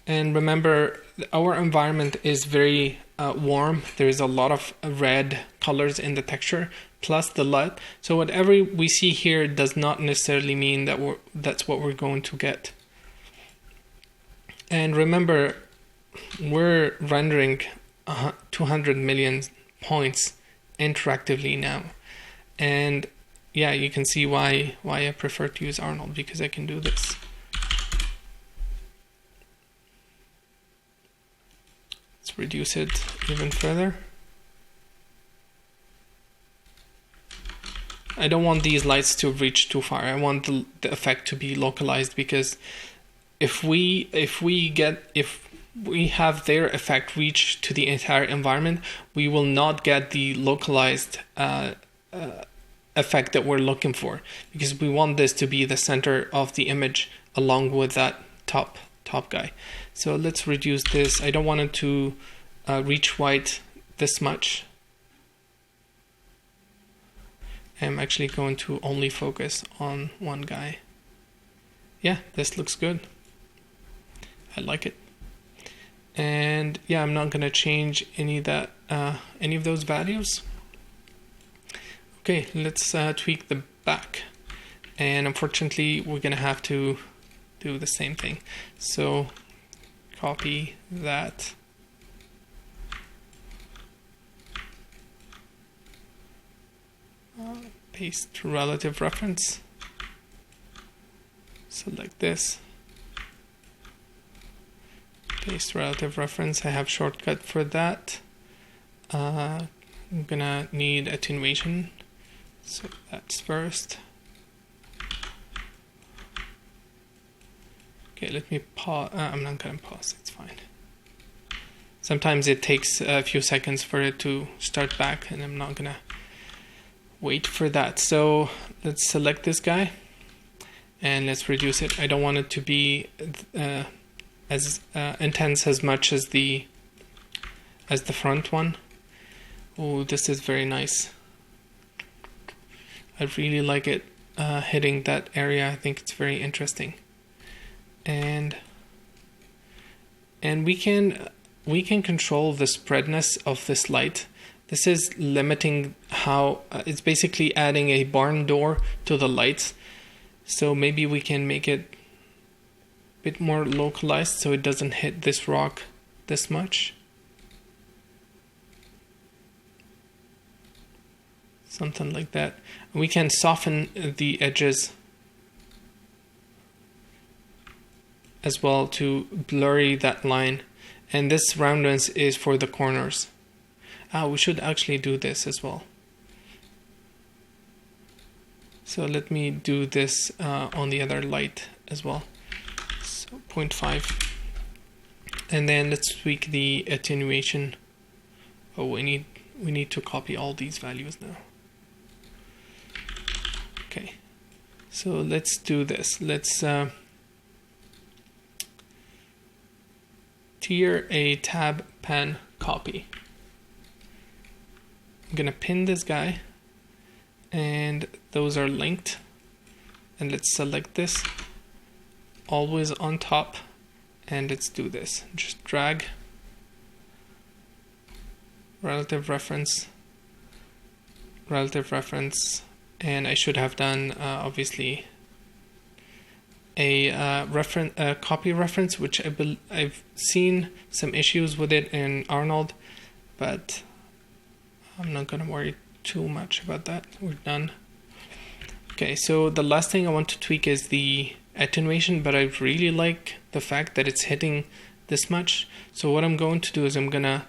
And remember, our environment is very warm. There is a lot of red colors in the texture, plus the light. So whatever we see here does not necessarily mean that that's what we're going to get. And remember, we're rendering 200 million points interactively now. And yeah, you can see why I prefer to use Arnold, because I can do this. Let's reduce it even further. I don't want these lights to reach too far. I want the effect to be localized, because if we have their effect reach to the entire environment, we will not get the localized effect that we're looking for, because we want this to be the center of the image along with that top guy. So let's reduce this. I don't want it to reach white this much. I'm actually going to only focus on one guy. Yeah, this looks good. I like it. And yeah, I'm not going to change any of those values. Okay, let's tweak the back. And unfortunately, we're going to have to do the same thing. So copy that. Paste relative reference. Select this. Paste relative reference. I have shortcut for that. I'm gonna need attenuation, so that's first. Okay, let me pause. I'm not gonna pause, it's fine. Sometimes it takes a few seconds for it to start back, and I'm not gonna wait for that. So let's select this guy and let's reduce it. I don't want it to be as intense as much as the front one. Oh, this is very nice. I really like it hitting that area. I think it's very interesting. And we can control the spreadness of this light. This is limiting how it's basically adding a barn door to the lights. So maybe we can make it a bit more localized so it doesn't hit this rock this much. Something like that. We can soften the edges as well to blurry that line. And this roundness is for the corners. We should actually do this as well. So let me do this on the other light as well. So 0.5. And then let's tweak the attenuation. Oh, we need to copy all these values now. Okay, so let's do this. Let's tier a tab pan copy. I'm gonna pin this guy, and those are linked. And let's select this, always on top, and let's do this. Just drag relative reference, and I should have done obviously a copy reference, which I've seen some issues with it in Arnold, but I'm not gonna worry too much about that. We're done. Okay, so the last thing I want to tweak is the attenuation, but I really like the fact that it's hitting this much. So what I'm going to do is I'm gonna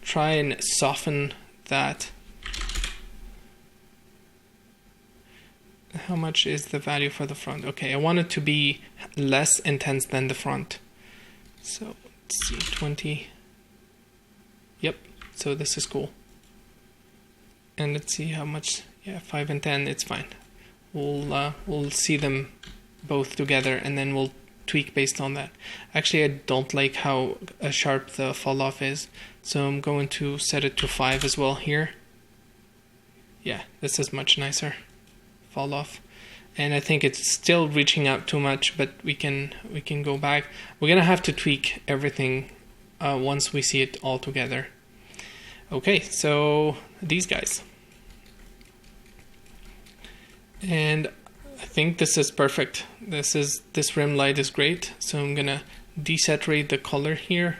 try and soften that. How much is the value for the front? Okay, I want it to be less intense than the front. So let's see, 20. Yep, so this is cool. And let's see how much. Yeah, 5 and 10, it's fine. We'll see them both together, and then we'll tweak based on that. Actually, I don't like how sharp the fall off is, so I'm going to set it to 5 as well here. Yeah, this is much nicer. Fall off, and I think it's still reaching out too much, but we can go back. We're gonna have to tweak everything once we see it all together. Okay, so these guys, and I think this is perfect. This rim light is great, so I'm gonna desaturate the color here,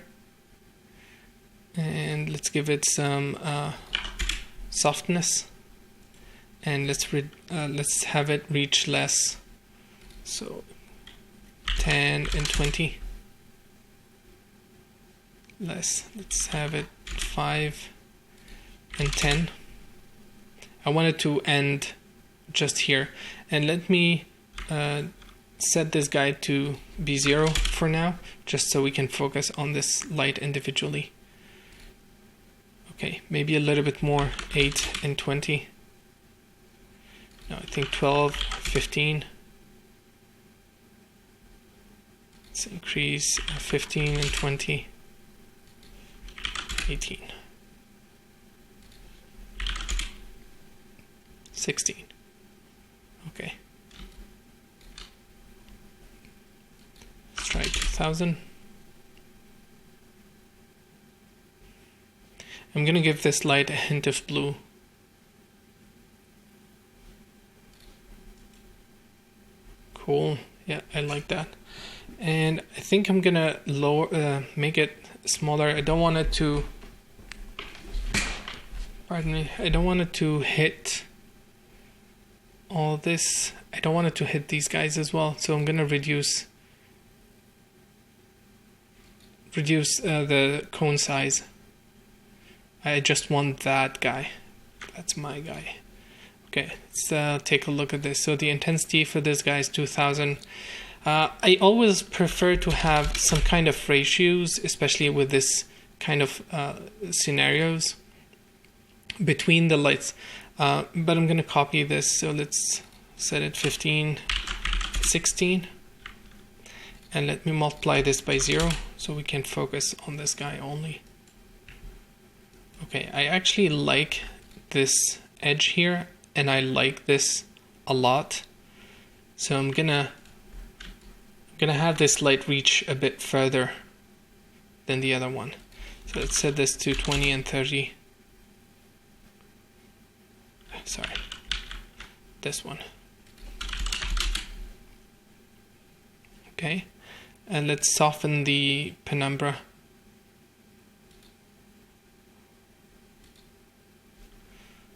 and let's give it some softness. And let's have it reach less, so 10 and 20 less. Let's have it 5 and 10. I want it to end just here, and let me set this guy to be 0 for now, just so we can focus on this light individually. Okay, maybe a little bit more, 8 and 20. No, I think 12, 15. Let's increase 15 and 20, 18, 16. Okay. Let's try 2000. I'm going to give this light a hint of blue. Cool. Yeah, I like that. And I think I'm gonna make it smaller. I don't want it to, pardon me, I don't want it to hit all this. I don't want it to hit these guys as well. So I'm gonna reduce the cone size. I just want that guy. That's my guy. Okay, let's take a look at this. So the intensity for this guy is 2000. I always prefer to have some kind of ratios, especially with this kind of scenarios between the lights. But I'm going to copy this. So let's set it 15, 16. And let me multiply this by 0 so we can focus on this guy only. Okay, I actually like this edge here, and I like this a lot. So I'm gonna have this light reach a bit further than the other one. So let's set this to 20 and 30. Sorry, this one. Okay, and let's soften the penumbra.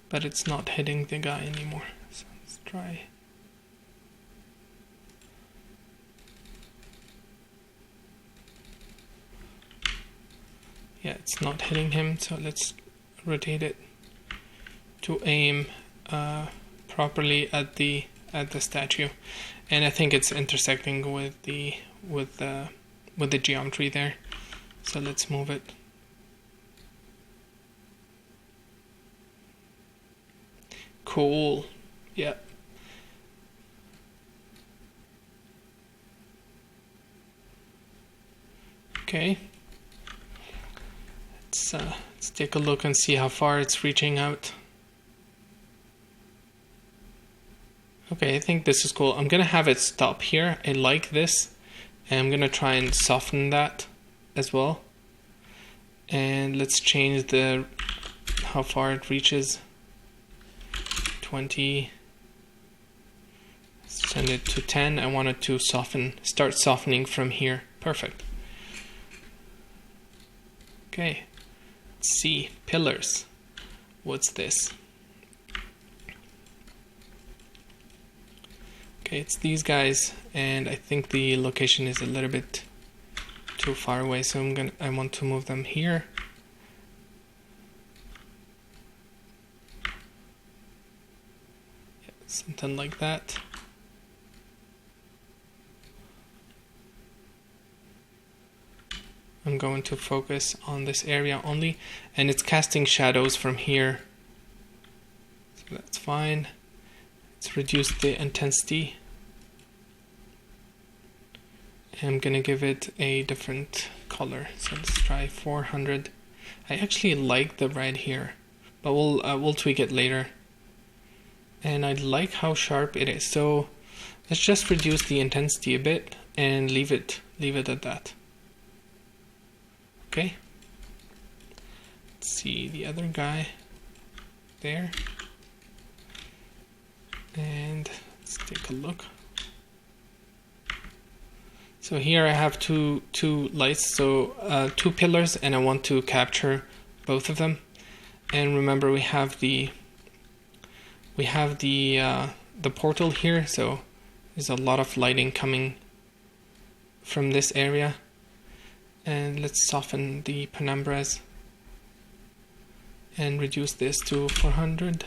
But it's not hitting the guy anymore. So let's try. Yeah, it's not hitting him, so let's rotate it to aim properly at the statue. And I think it's intersecting with the geometry there. So let's move it. Cool. Yeah. Okay. Let's take a look and see how far it's reaching out. Okay, I think this is cool. I'm gonna have it stop here. I like this, and I'm gonna try and soften that as well. And let's change how far it reaches. 20. Send it to 10. I want it to start softening from here. Perfect. Okay. Let's see. Pillars. What's this? Okay, it's these guys, and I think the location is a little bit too far away, so I want to move them here. Something like that. I'm going to focus on this area only, and it's casting shadows from here. So that's fine. Let's reduce the intensity. I'm gonna give it a different color. So let's try 400. I actually like the red here, but we'll tweak it later. And I like how sharp it is. So let's just reduce the intensity a bit and leave it at that. Okay. Let's see the other guy there. And let's take a look. So here I have two lights, so 2 pillars, and I want to capture both of them. And remember, we have the portal here, so there's a lot of lighting coming from this area. And let's soften the penumbras and reduce this to 400.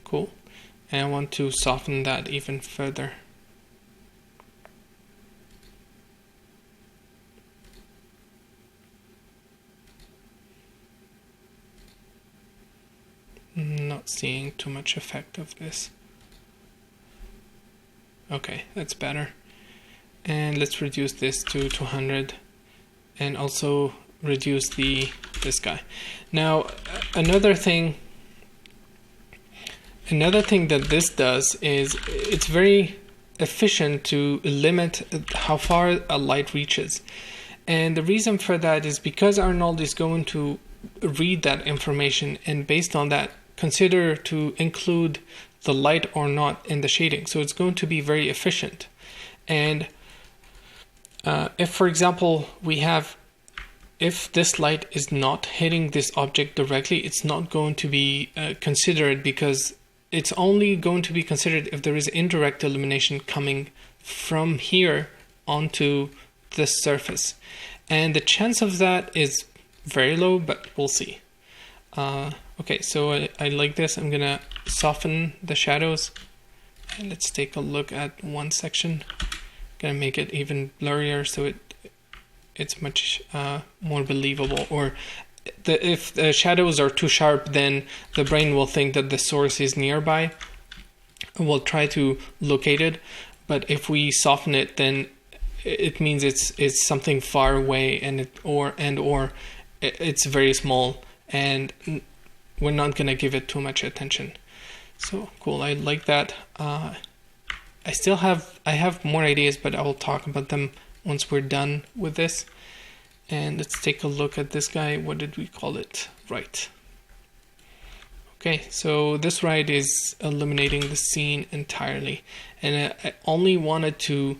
Cool. And I want to soften that even further. Not seeing too much effect of this. Okay, that's better. And let's reduce this to 200, and also reduce this guy. Now, another thing that this does is it's very efficient to limit how far a light reaches. And the reason for that is because Arnold is going to read that information, and based on that, consider to include the light or not in the shading. So it's going to be very efficient. And if, for example, if this light is not hitting this object directly, it's not going to be considered, because it's only going to be considered if there is indirect illumination coming from here onto this surface. And the chance of that is very low, but we'll see. Okay, so I like this. I'm gonna soften the shadows. And let's take a look at one section. Gonna make it even blurrier so it's much more believable. Or if the shadows are too sharp, then the brain will think that the source is nearby. We'll try to locate it, but if we soften it, then it means it's something far away, and it's very small, and we're not gonna give it too much attention. So cool, I like that. I have more ideas, but I will talk about them once we're done with this. And let's take a look at this guy. What did we call it? Right. Okay, so this right is illuminating the scene entirely, and I only wanted to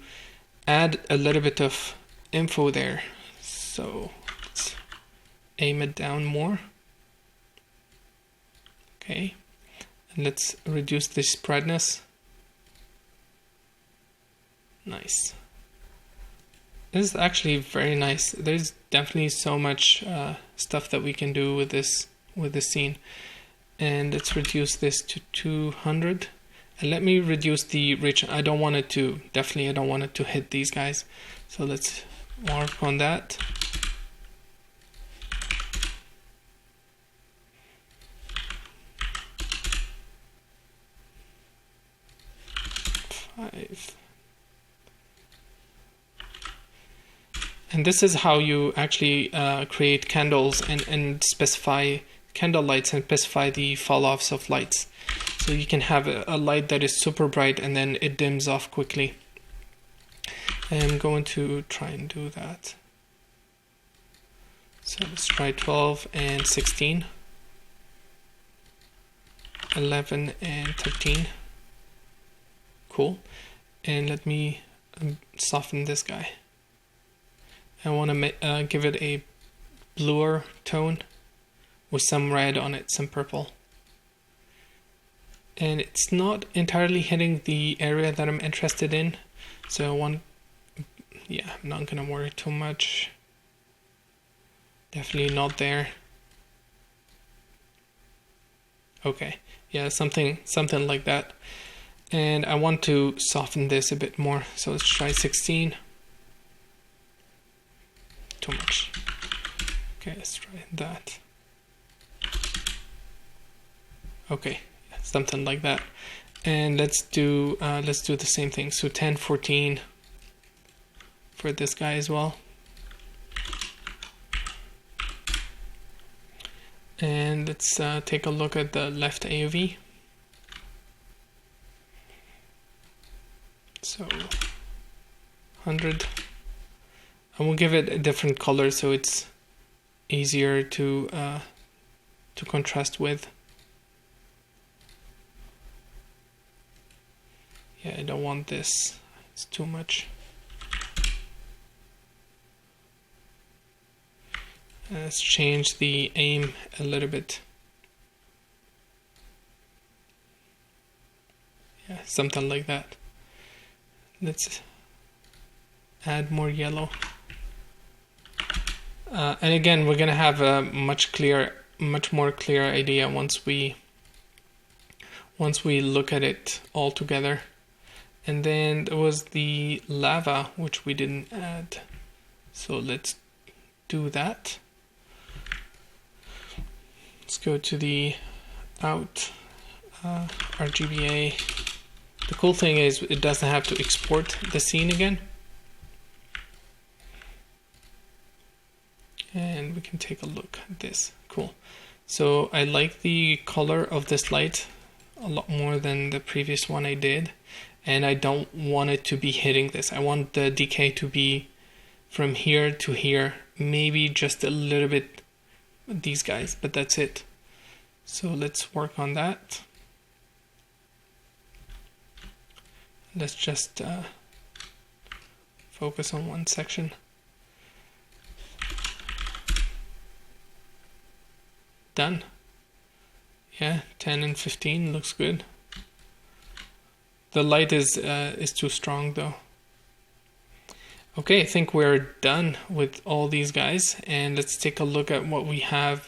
add a little bit of info there. So let's aim it down more. Okay, and let's reduce the spreadness. Nice. This is actually very nice. There's definitely so much stuff that we can do with this scene. And let's reduce this to 200. And let me reduce the reach. I don't want it to hit these guys. So let's work on that. And this is how you actually create candles and specify candle lights and specify the fall-offs of lights. So you can have a light that is super bright and then it dims off quickly. And I'm going to try and do that. So let's try 12 and 16. 11 and 13. Cool. And let me soften this guy. I want to give it a bluer tone with some red on it, some purple. And it's not entirely hitting the area that I'm interested in. So I'm not going to worry too much. Definitely not there. Okay, yeah, something like that. And I want to soften this a bit more. So let's try 16. Too much. Okay, let's try that. Okay, something like that. And let's do the same thing. So 10, 14 for this guy as well. And let's take a look at the left AOV. So 100. And we'll give it a different color so it's easier to contrast with. Yeah, I don't want this. It's too much. Let's change the aim a little bit. Yeah, something like that. Let's add more yellow. And again, we're gonna have a much more clear idea once we look at it all together. And then there was the lava, which we didn't add. So let's do that. Let's go to the out RGBA. The cool thing is it doesn't have to export the scene again. And we can take a look at this. Cool. So I like the color of this light a lot more than the previous one I did. And I don't want it to be hitting this. I want the decay to be from here to here. Maybe just a little bit these guys, but that's it. So let's work on that. Let's just focus on one section. Done. Yeah, 10 and 15 looks good. The light is too strong though. Okay, I think we're done with all these guys, and let's take a look at what we have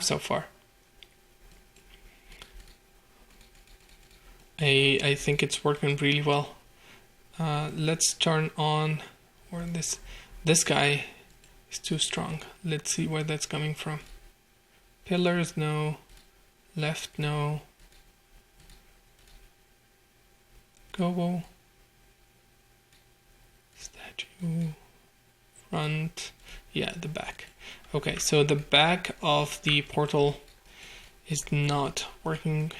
so far. I think it's working really well. Let's turn on, or this guy is too strong. Let's see where that's coming from. Pillars, no. Left, no. Go. Statue. Front. Yeah, the back. Okay, so the back of the portal is not working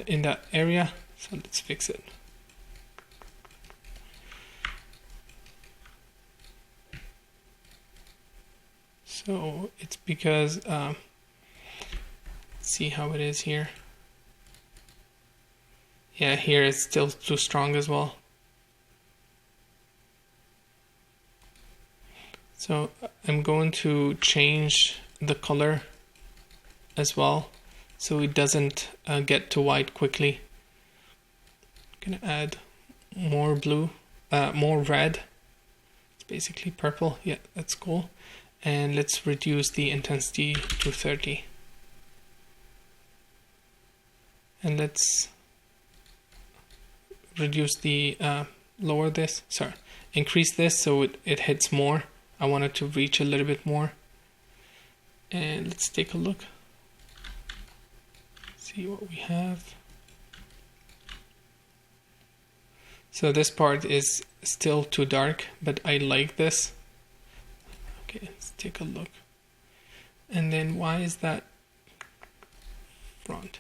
in that area, so let's fix it. So it's because see how it is here. Yeah, here it's still too strong as well. So I'm going to change the color as well, so it doesn't get too white quickly. I'm gonna add more blue, more red. It's basically purple. Yeah, that's cool. And let's reduce the intensity to 30. And let's reduce the increase this so it hits more. I want it to reach a little bit more. And let's take a look. See what we have. So this part is still too dark, but I like this. Okay, let's take a look. And then why is that front?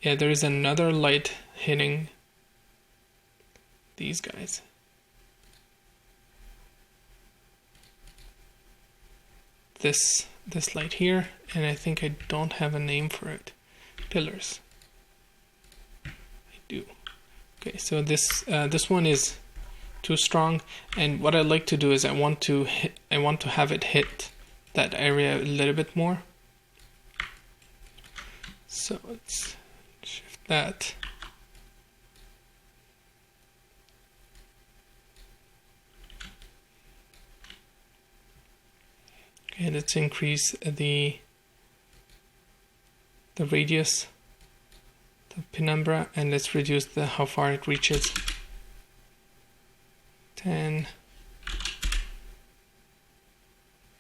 Yeah, there is another light hitting these guys. This light here, and I think I don't have a name for it. Pillars. I do. Okay, so this one is too strong, and what I like to do is I want to have it hit that area a little bit more. So let's shift that. Okay, let's increase the radius, the penumbra, and let's reduce how far it reaches. 10.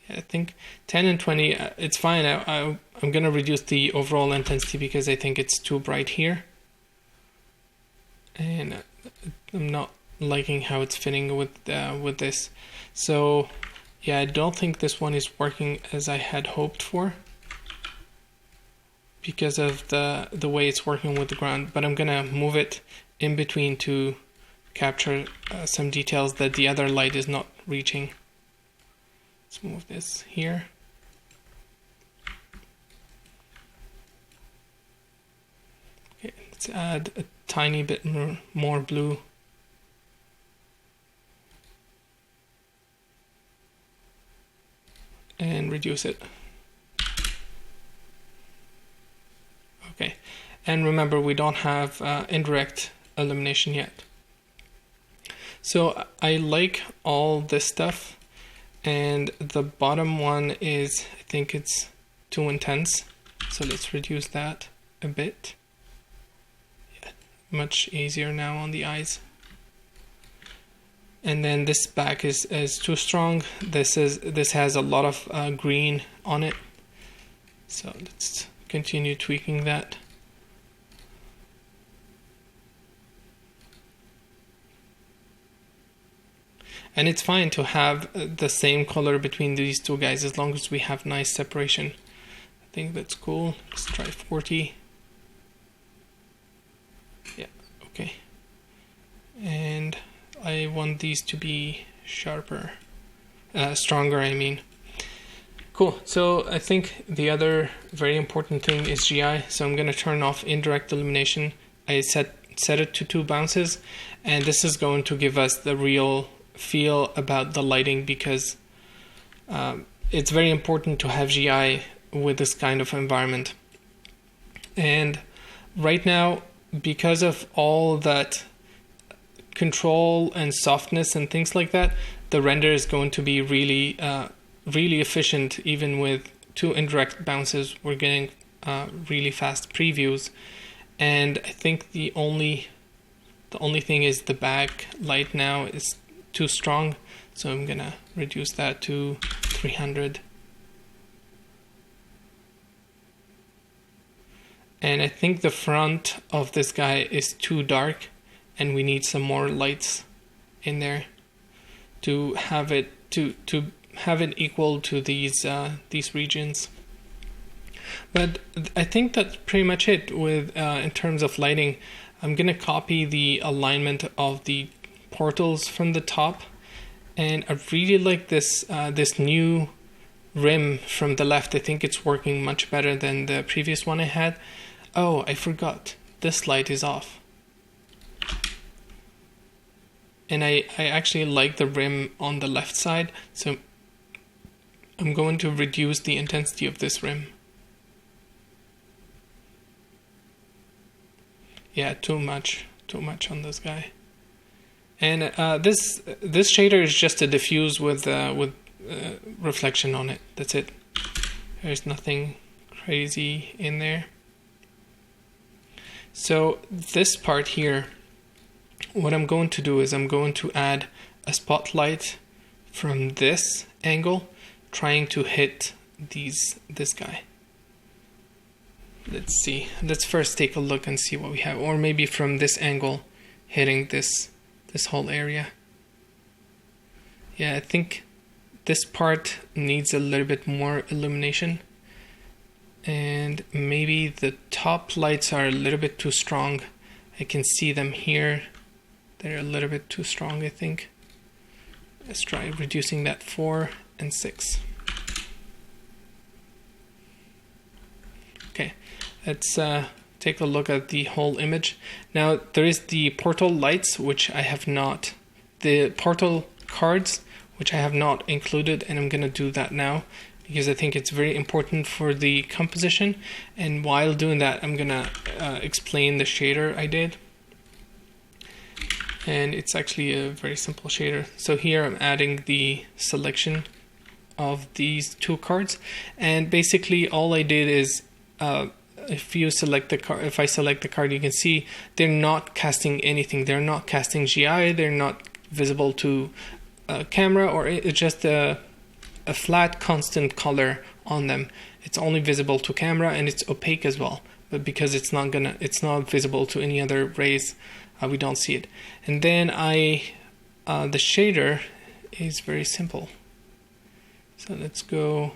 Yeah, I think 10 and 20, it's fine. I'm gonna reduce the overall intensity because I think it's too bright here. And I'm not liking how it's fitting with this. So yeah, I don't think this one is working as I had hoped for because of the way it's working with the ground, but I'm gonna move it in between to capture some details that the other light is not reaching. Let's move this here. Okay, let's add a tiny bit more blue. And reduce it. Okay, and remember we don't have indirect illumination yet. So I like all this stuff, and the bottom one is, I think it's too intense, so let's reduce that a bit. Yeah, much easier now on the eyes. And then this back is too strong. This has a lot of green on it, so let's continue tweaking that. And it's fine to have the same color between these two guys as long as we have nice separation. I think that's cool. Let's try 40. Yeah, okay. And I want these to be sharper, stronger, I mean. Cool. So I think the other very important thing is GI. So I'm going to turn off indirect illumination. I set it to 2 bounces, and this is going to give us the real feel about the lighting, because it's very important to have GI with this kind of environment. And right now, because of all that control and softness and things like that, the render is going to be really efficient. Even with 2 indirect bounces, we're getting really fast previews. And I think the only thing is the backlight now is too strong, so I'm gonna reduce that to 300. And I think the front of this guy is too dark, and we need some more lights in there to have it equal to these regions. But I think that's pretty much it with in terms of lighting. I'm gonna copy the alignment of the portals from the top, and I really like this this new rim from the left. I think it's working much better than the previous one I had. Oh, I forgot, this light is off. And I actually like the rim on the left side, so I'm going to reduce the intensity of this rim. Yeah, too much on this guy. And this shader is just a diffuse with reflection on it. That's it. There's nothing crazy in there. So this part here, what I'm going to do is I'm going to add a spotlight from this angle, trying to hit this guy. Let's see. Let's first take a look and see what we have, or maybe from this angle, hitting this whole area. Yeah, I think this part needs a little bit more illumination, and maybe the top lights are a little bit too strong. I can see them here. They're a little bit too strong, I think. Let's try reducing that 4 and 6. Okay, let's take a look at the whole image. Now there is the portal lights, which I have not, the portal cards, which I have not included, and I'm gonna do that now because I think it's very important for the composition. And while doing that, I'm gonna explain the shader I did. And it's actually a very simple shader. So here I'm adding the selection of these 2 cards, and basically all I did is if you select the card, if I select the card, you can see they're not casting anything. They're not casting GI. They're not visible to camera, or it's just a flat constant color on them. It's only visible to camera, and it's opaque as well. But because it's not visible to any other rays, we don't see it. And then the shader is very simple. So let's go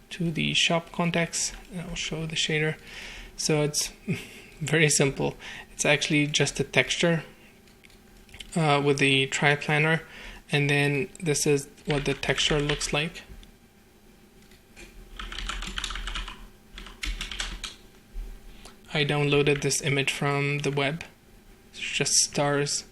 to the shop context, and I'll show the shader. So it's very simple. It's actually just a texture with the triplanar, and then this is what the texture looks like. I downloaded this image from the web. It's just stars,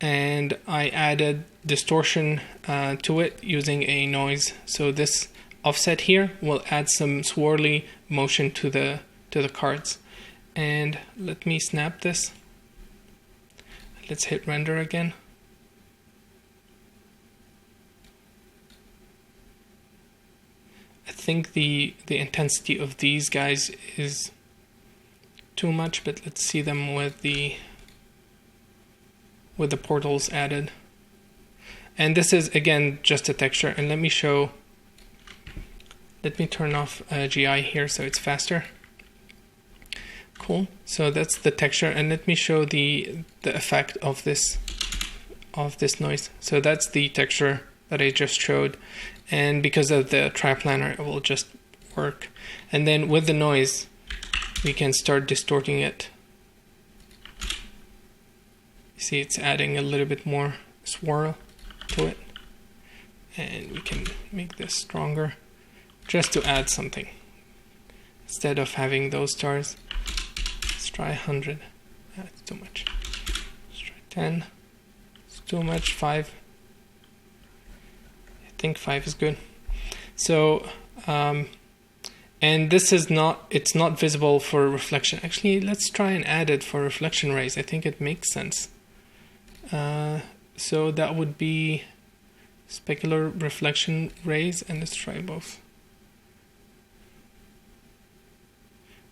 and I added distortion to it using a noise. So this offset here will add some swirly motion to the cards. And let me snap this. Let's hit render again. I think the intensity of these guys is too much, but let's see them with the portals added. And this is again just a texture. And let me turn off GI here so it's faster. Cool. So that's the texture, and let me show the effect of this noise. So that's the texture that I just showed, and because of the triplanar, it will just work. And then with the noise, we can start distorting it. You see, it's adding a little bit more swirl to it, and we can make this stronger. just to add something. Instead of having those stars, let's try 100. That's too much. Let's try 10. It's too much. 5. I think 5 is good. So, and this is not, it's not visible for reflection. Actually, let's try and add it for reflection rays. I think it makes sense. So that would be specular reflection rays, and let's try both.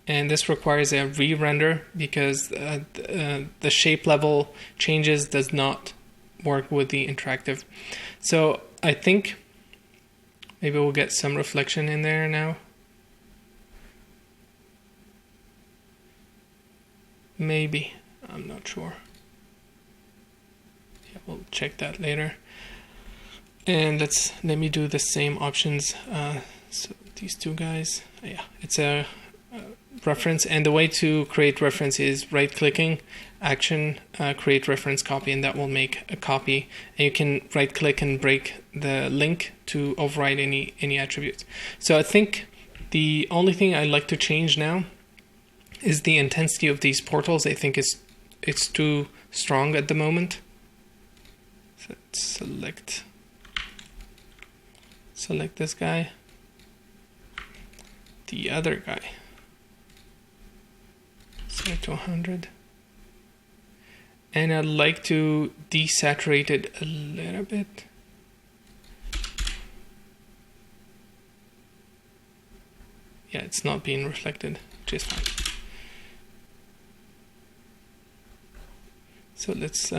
And this requires a re-render because the shape level changes does not work with the interactive. So I think maybe we'll get some reflection in there now. Maybe, I'm not sure. Yeah, we'll check that later. And let me do the same options. So these two guys, yeah, it's a reference, and the way to create reference is right-clicking, action, create reference copy, and that will make a copy. And you can right-click and break the link to override any attributes. So I think the only thing I'd like to change now is the intensity of these portals. I think it's too strong at the moment. So let's select this guy, the other guy, set to 100, and I'd like to desaturate it a little bit. Yeah, it's not being reflected, which is fine. So let's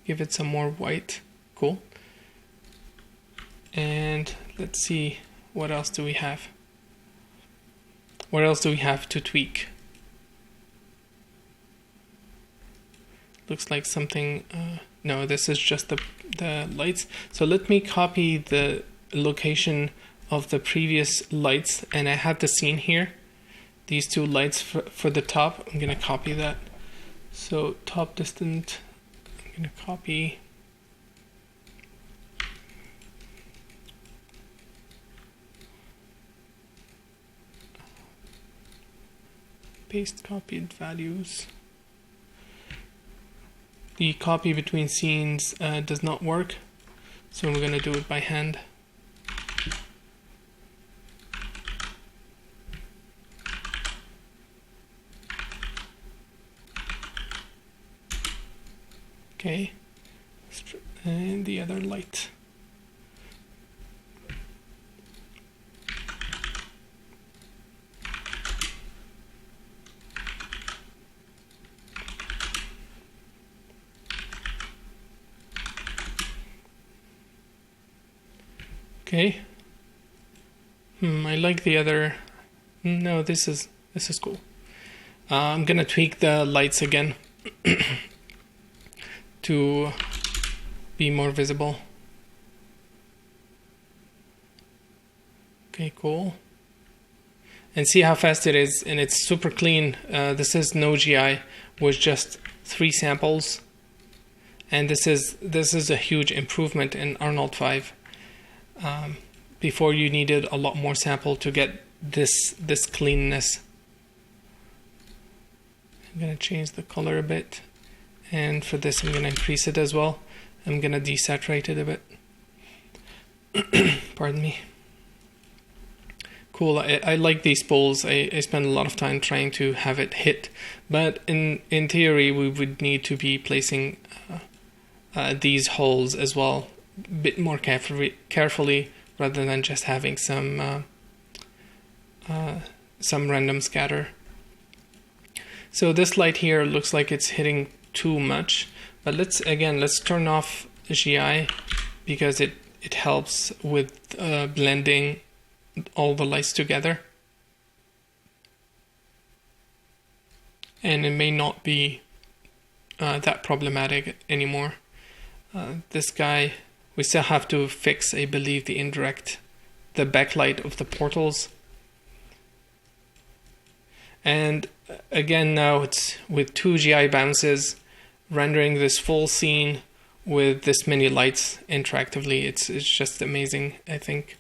give it some more white. Cool. And let's see, what else do we have? What else do we have to tweak? Looks like something, no, this is just the lights. So let me copy the location of the previous lights, and I have the scene here. These two lights for the top, I'm gonna copy that. So top distant, I'm gonna copy. Paste copied values. The copy between scenes does not work, so we're gonna do it by hand. Okay, and the other light. Okay. I like the other. No, this is cool. I'm gonna tweak the lights again to be more visible. Okay, cool. And see how fast it is, and it's super clean. This is no GI with just 3 samples, and this is a huge improvement in Arnold 5. Before you needed a lot more sample to get this cleanness. I'm gonna change the color a bit, and for this I'm gonna increase it as well. I'm gonna desaturate it a bit. Pardon me. Cool. I like these pools. I spend a lot of time trying to have it hit, but in theory we would need to be placing these holes as well a bit more carefully rather than just having some random scatter. So this light here looks like it's hitting too much, but let's turn off GI because it helps with blending all the lights together, and it may not be that problematic anymore. This guy, we still have to fix, I believe, the backlight of the portals. And again, now it's with 2 GI bounces, rendering this full scene with this many lights interactively. It's just amazing, I think.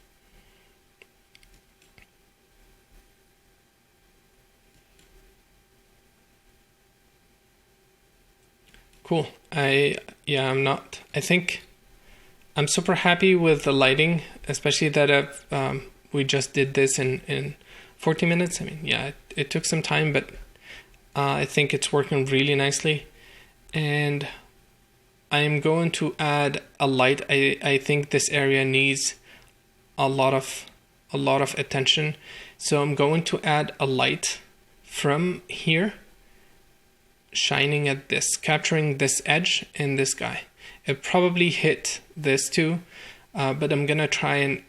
cool. I think I'm super happy with the lighting, especially that we just did this in 40 minutes. I mean, yeah, it took some time, but I think it's working really nicely. And I'm going to add a light. I think this area needs a lot of attention. So I'm going to add a light from here, shining at this, capturing this edge and this guy. It probably hit this too, but I'm gonna try and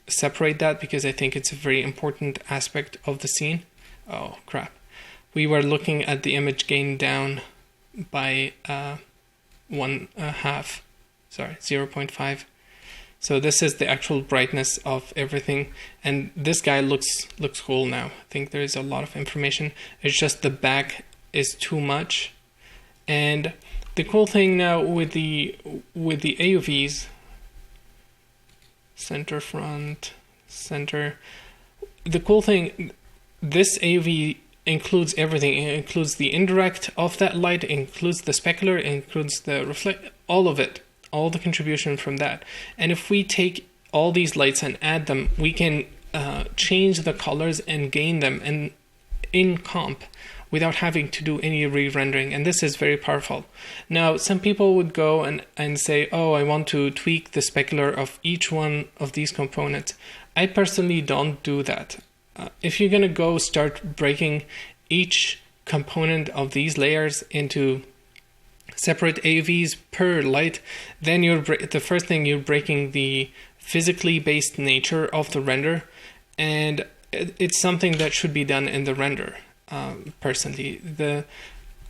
separate that because I think it's a very important aspect of the scene. Oh crap. We were looking at the image gain down by 0.5. So this is the actual brightness of everything, and this guy looks cool now. I think there is a lot of information. It's just the back is too much. And the cool thing now with the AUVs, center, front, center, the cool thing, this AUV includes everything. It includes the indirect of that light, it includes the specular, it includes the reflect, all of it, all the contribution from that. And if we take all these lights and add them, we can change the colors and gain them in comp without having to do any re-rendering, and this is very powerful. Now, some people would go and say, oh, I want to tweak the specular of each one of these components. I personally don't do that. If you're gonna go start breaking each component of these layers into separate AUVs per light, then the first thing you're breaking the physically based nature of the render, and it's something that should be done in the render. Personally,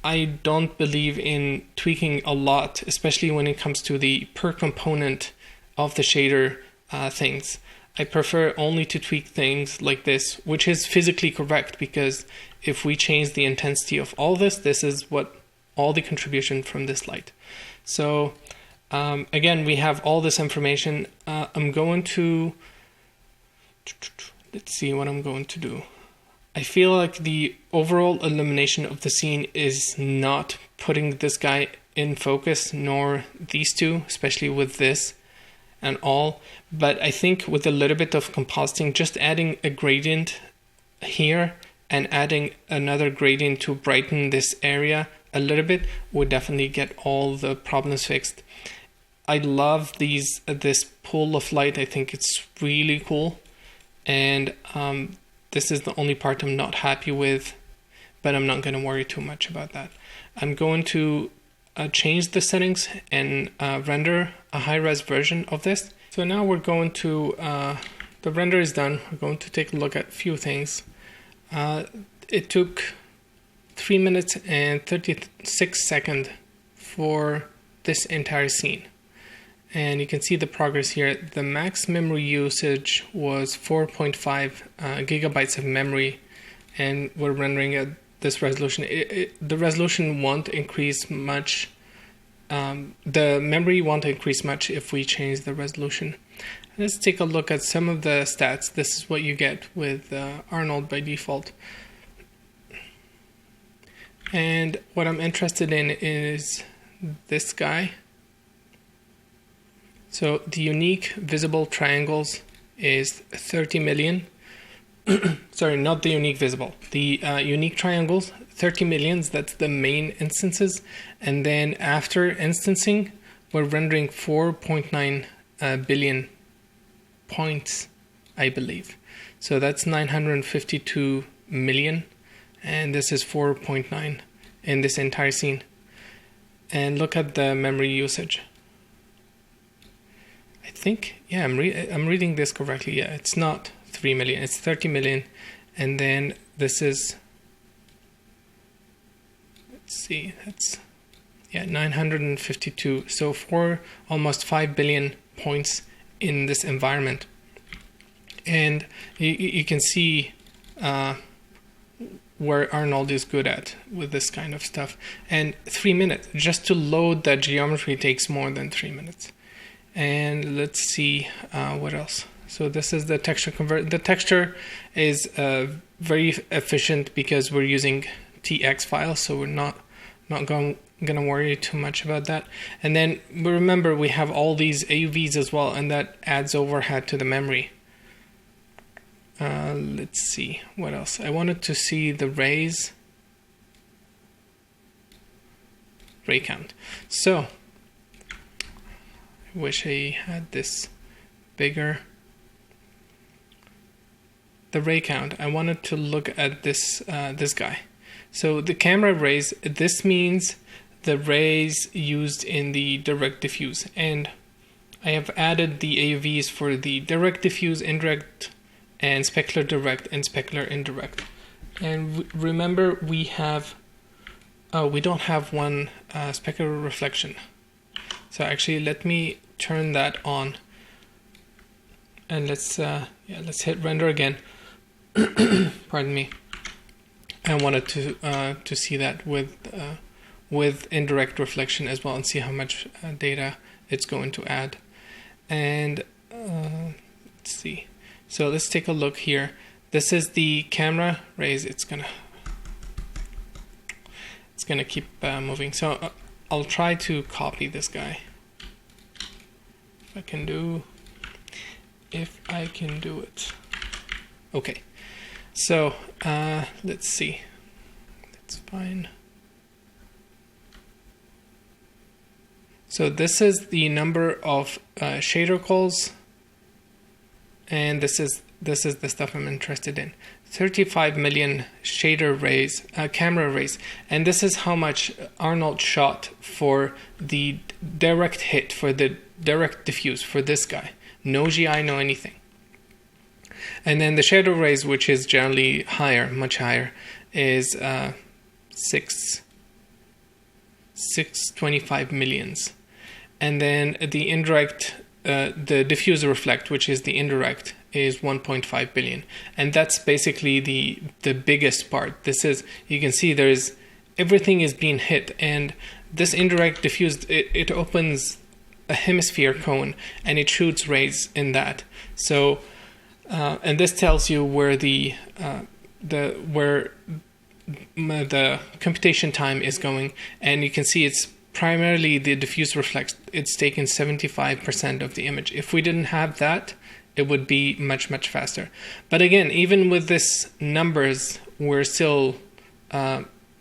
I don't believe in tweaking a lot, especially when it comes to the per component of the shader things. I prefer only to tweak things like this, which is physically correct, because if we change the intensity of all this is what all the contribution from this light. So again, we have all this information. I'm going to, let's see what I'm going to do. I feel like the overall illumination of the scene is not putting this guy in focus, nor these two, especially with this and all. But I think with a little bit of compositing, just adding a gradient here and adding another gradient to brighten this area a little bit would definitely get all the problems fixed. I love this pool of light. I think it's really cool. And this is the only part I'm not happy with, but I'm not going to worry too much about that. I'm going to change the settings and render a high-res version of this. So now we're going to, the render is done. We're going to take a look at a few things. It took 3 minutes and 36 seconds for this entire scene. And you can see the progress here. The max memory usage was 4.5 gigabytes of memory, and we're rendering at this resolution. The resolution won't increase much. The memory won't increase much if we change the resolution. Let's take a look at some of the stats. This is what you get with Arnold by default. And what I'm interested in is this guy. So the unique visible triangles is 30 million. Sorry, not the unique visible. The unique triangles, 30 millions, that's the main instances. And then after instancing, we're rendering 4.9 billion points, I believe. So that's 952 million. And this is 4.9 in this entire scene. And look at the memory usage. I think, yeah, I'm reading this correctly. Yeah, it's not 3 million, it's 30 million. And then this is, let's see, that's, yeah, 952. So almost 5 billion points in this environment. And you can see where Arnold is good at with this kind of stuff. And 3 minutes, just to load that geometry takes more than 3 minutes. And let's see what else. So this is the texture convert. The texture is very efficient because we're using TX files, so we're not gonna worry too much about that. And then remember, we have all these AUVs as well, and that adds overhead to the memory. Let's see what else. I wanted to see the ray count. So I wish I had this bigger. The ray count. I wanted to look at this this guy. So the camera rays. This means the rays used in the direct diffuse, and I have added the AUVs for the direct diffuse, indirect, and specular direct and specular indirect. And remember, we don't have one specular reflection. So actually, let me turn that on, and let's hit render again. Pardon me. I wanted to see that with indirect reflection as well, and see how much data it's going to add. And let's see. So let's take a look here. This is the camera rays. It's gonna keep moving. So I'll try to copy this guy. If I can do it. Okay. So let's see. That's fine. So this is the number of shader calls, and this is the stuff I'm interested in. 35 million shader rays, camera rays, and this is how much Arnold shot for the direct hit, for the direct diffuse for this guy. No GI, no anything. And then the shadow rays, which is generally higher, much higher, is 625 millions. And then the indirect, the diffuse reflect, which is the indirect, is 1.5 billion. And that's basically the biggest part. This is, you can see everything is being hit, and this indirect diffuse, it opens a hemisphere cone and it shoots rays in that. So and this tells you where the computation time is going, and you can see it's primarily the diffuse reflex. It's taken 75% of the image. If we didn't have that, it would be much faster. But again, even with this numbers, we're still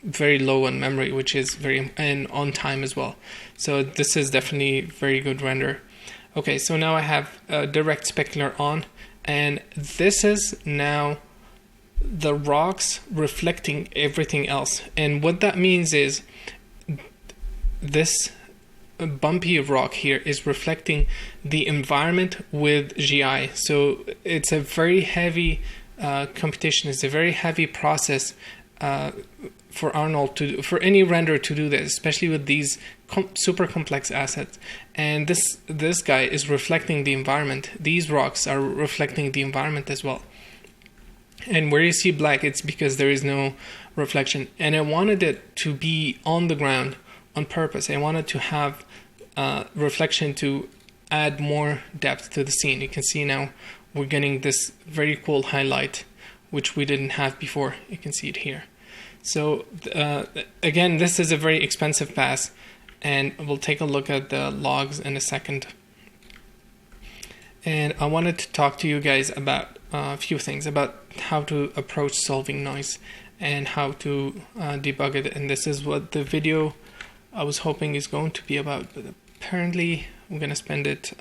very low on memory, which is and on time as well. So this is definitely very good render. Okay, so now I have direct specular on. And this is now the rocks reflecting everything else. And what that means is this bumpy rock here is reflecting the environment with GI. So it's a very heavy computation. It's a very heavy process for Arnold for any render to do this, especially with these super complex assets. And this guy is reflecting the environment. These rocks are reflecting the environment as well. And where you see black, it's because there is no reflection. And I wanted it to be on the ground on purpose. I wanted to have reflection to add more depth to the scene. You can see now we're getting this very cool highlight, which we didn't have before. You can see it here. So again, this is a very expensive pass, and we'll take a look at the logs in a second. And I wanted to talk to you guys about a few things about how to approach solving noise and how to debug it. And this is what the video I was hoping is going to be about, but apparently I'm going to spend it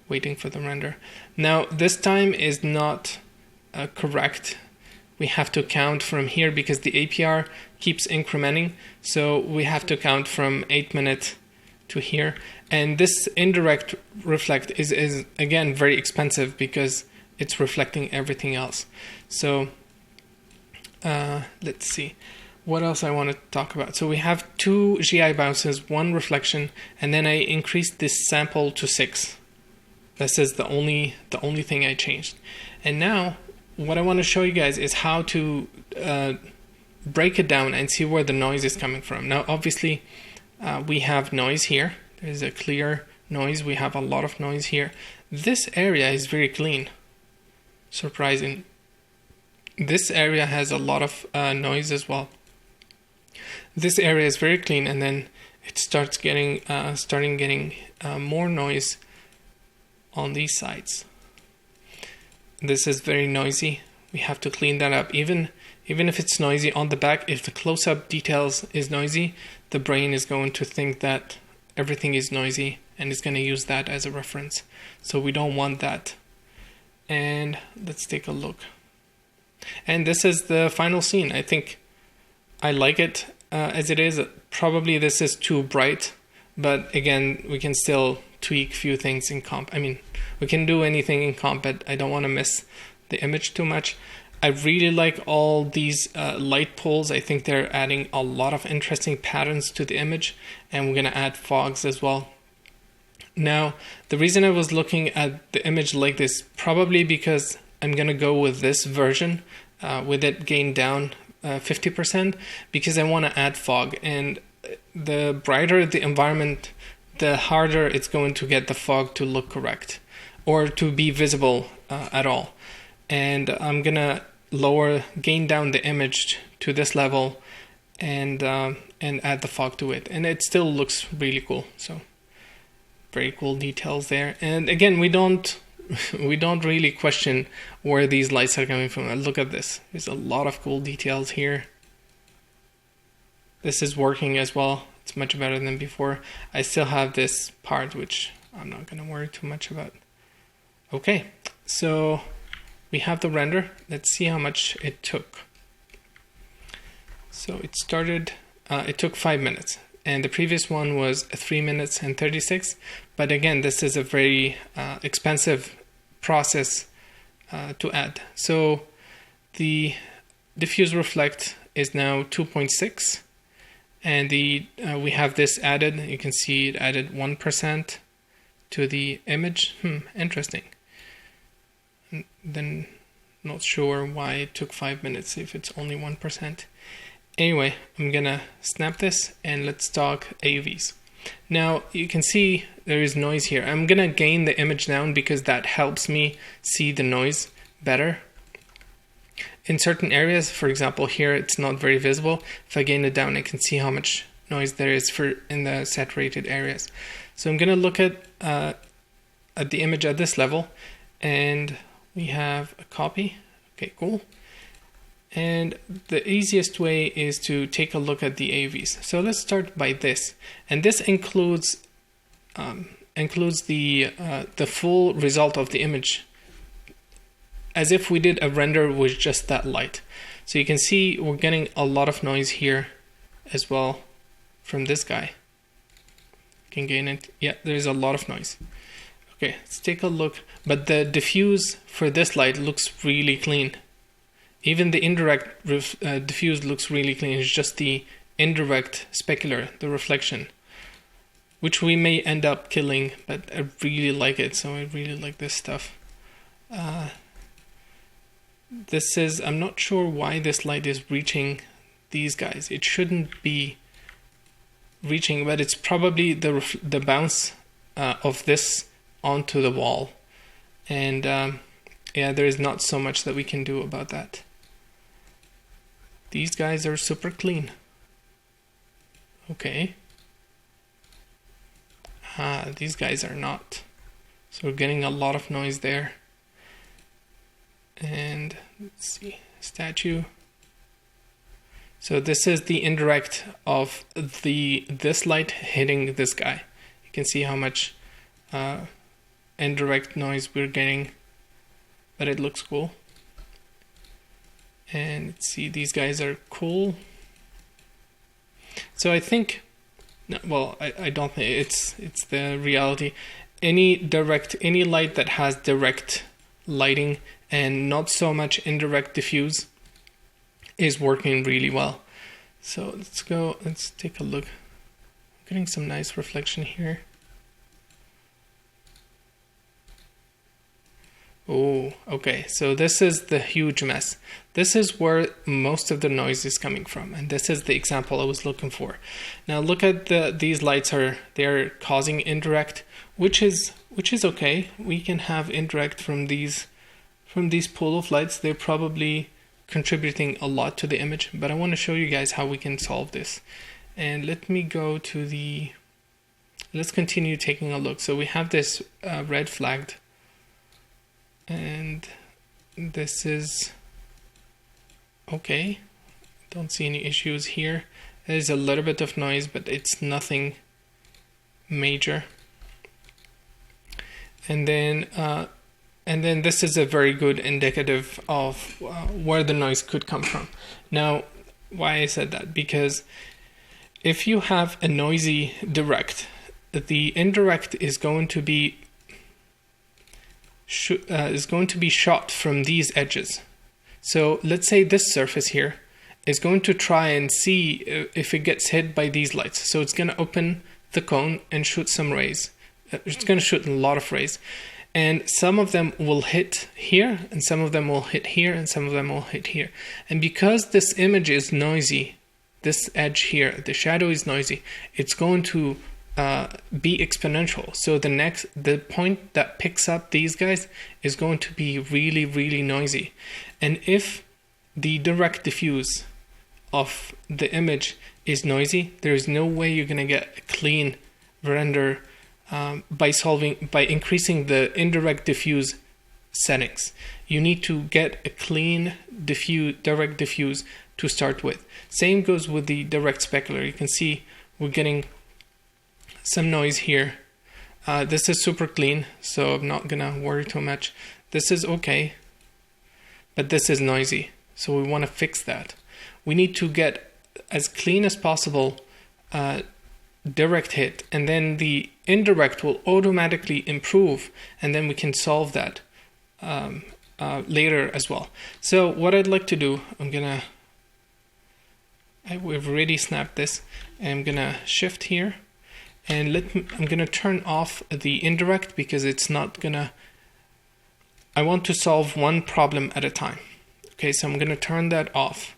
waiting for the render. Now, this time is not correct. We have to count from here because the APR keeps incrementing. So we have to count from 8 minutes to here. And this indirect reflect is again very expensive because it's reflecting everything else. So let's see what else I want to talk about. So we have 2 GI bounces, 1 reflection, and then I increased this sample to 6. This is the only thing I changed. And now what I want to show you guys is how to break it down and see where the noise is coming from. Now, obviously, we have noise here. There's a clear noise. We have a lot of noise here. This area is very clean. Surprising. This area has a lot of noise as well. this area is very clean, and then it starts getting more noise on these sides. This is very noisy. We have to clean that up. Even if it's noisy on the back, if the close-up details is noisy, the brain is going to think that everything is noisy and it's going to use that as a reference. So we don't want that. And let's take a look. And this is the final scene. I think I like it as it is. Probably this is too bright, but again, we can still tweak few things in comp. I mean, we can do anything in comp, but I don't want to miss the image too much. I really like all these light pulls. I think they're adding a lot of interesting patterns to the image, and we're going to add fogs as well. Now, the reason I was looking at the image like this, probably because I'm going to go with this version with it gained down 50%, because I want to add fog. And the brighter the environment, the harder it's going to get the fog to look correct or to be visible at all. And I'm going to gain down the image to this level and add the fog to it. And it still looks really cool. So very cool details there. And again, we don't really question where these lights are coming from. Look at this. There's a lot of cool details here. This is working as well. It's much better than before. I still have this part, which I'm not going to worry too much about. Okay, so we have the render. Let's see how much it took. So it started, it took 5 minutes. And the previous one was 3 minutes and 36. But again, this is a very expensive process to add. So the diffuse reflect is now 2.6. And we have this added. You can see it added 1% to the image. Interesting. And then not sure why it took 5 minutes if it's only 1%. Anyway, I'm gonna snap this and let's talk AUVs. Now you can see there is noise here. I'm gonna gain the image down because that helps me see the noise better. In certain areas, for example here, it's not very visible. If I gain it down, I can see how much noise there is in the saturated areas. So I'm gonna look at the image at this level, and we have a copy. Okay, cool. And the easiest way is to take a look at the AUVs. So let's start by this, and this includes the full result of the image, as if we did a render with just that light. So you can see we're getting a lot of noise here as well from this guy. You can gain it. Yeah, there's a lot of noise. Okay, let's take a look. But the diffuse for this light looks really clean. Even the indirect diffuse looks really clean. It's just the indirect specular, the reflection, which we may end up killing, but I really like it. So I really like this stuff. I'm not sure why this light is reaching these guys. It shouldn't be reaching, but it's probably the bounce of this onto the wall. And yeah, there is not so much that we can do about that. These guys are super clean. Okay. These guys are not. So we're getting a lot of noise there. And let's see, statue. So this is the indirect of this light hitting this guy. You can see how much indirect noise we're getting, but it looks cool. And let's see, these guys are cool. So I think, well, I don't think it's the reality. Any light that has direct lighting and not so much indirect diffuse is working really well. So let's take a look. I'm getting some nice reflection here. Oh, okay, so this is the huge mess. This is where most of the noise is coming from, and this is the example I was looking for. Now look at these lights they're causing indirect, which is okay. We can have indirect from these pool of lights. They're probably contributing a lot to the image, but I want to show you guys how we can solve this. And let me go to the, let's continue taking a look. So we have this red flagged, and this is okay. Don't see any issues here. There's a little bit of noise, but it's nothing major. And then this is a very good indicative of where the noise could come from. Now, why I said that? Because if you have a noisy direct, the indirect is going to be shot from these edges. So let's say this surface here is going to try and see if it gets hit by these lights. So it's going to open the cone and shoot some rays. It's going to shoot a lot of rays. And some of them will hit here, and some of them will hit here, and some of them will hit here. And because this image is noisy, this edge here, the shadow is noisy, it's going to be exponential. So the point that picks up these guys is going to be really, really noisy. And if the direct diffuse of the image is noisy, there is no way you're going to get a clean render by increasing the indirect diffuse settings. You need to get a clean direct diffuse to start with. Same goes with the direct specular. You can see we're getting some noise here. This is super clean, so I'm not gonna worry too much. This is okay, but this is noisy, so we want to fix that. We need to get as clean as possible direct hit, and then the indirect will automatically improve, and then we can solve that later as well. So what I'd like to do, we've already snapped this, and I'm gonna shift here, and I'm gonna turn off the indirect because it's not gonna, I want to solve one problem at a time. Okay, so I'm gonna turn that off,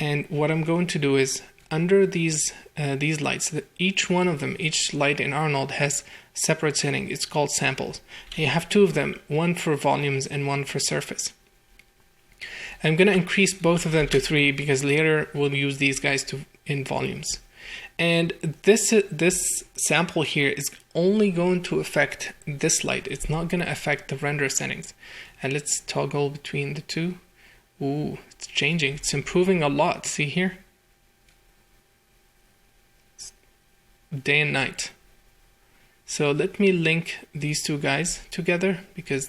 and what I'm going to do is under these lights, each one of them, each light in Arnold has separate setting. It's called samples. And you have two of them, one for volumes and one for surface. I'm going to increase both of them to 3 because later we'll use these guys in volumes. And this sample here is only going to affect this light. It's not going to affect the render settings. And let's toggle between the two. Ooh, it's changing. It's improving a lot. See here? Day and night. So let me link these two guys together because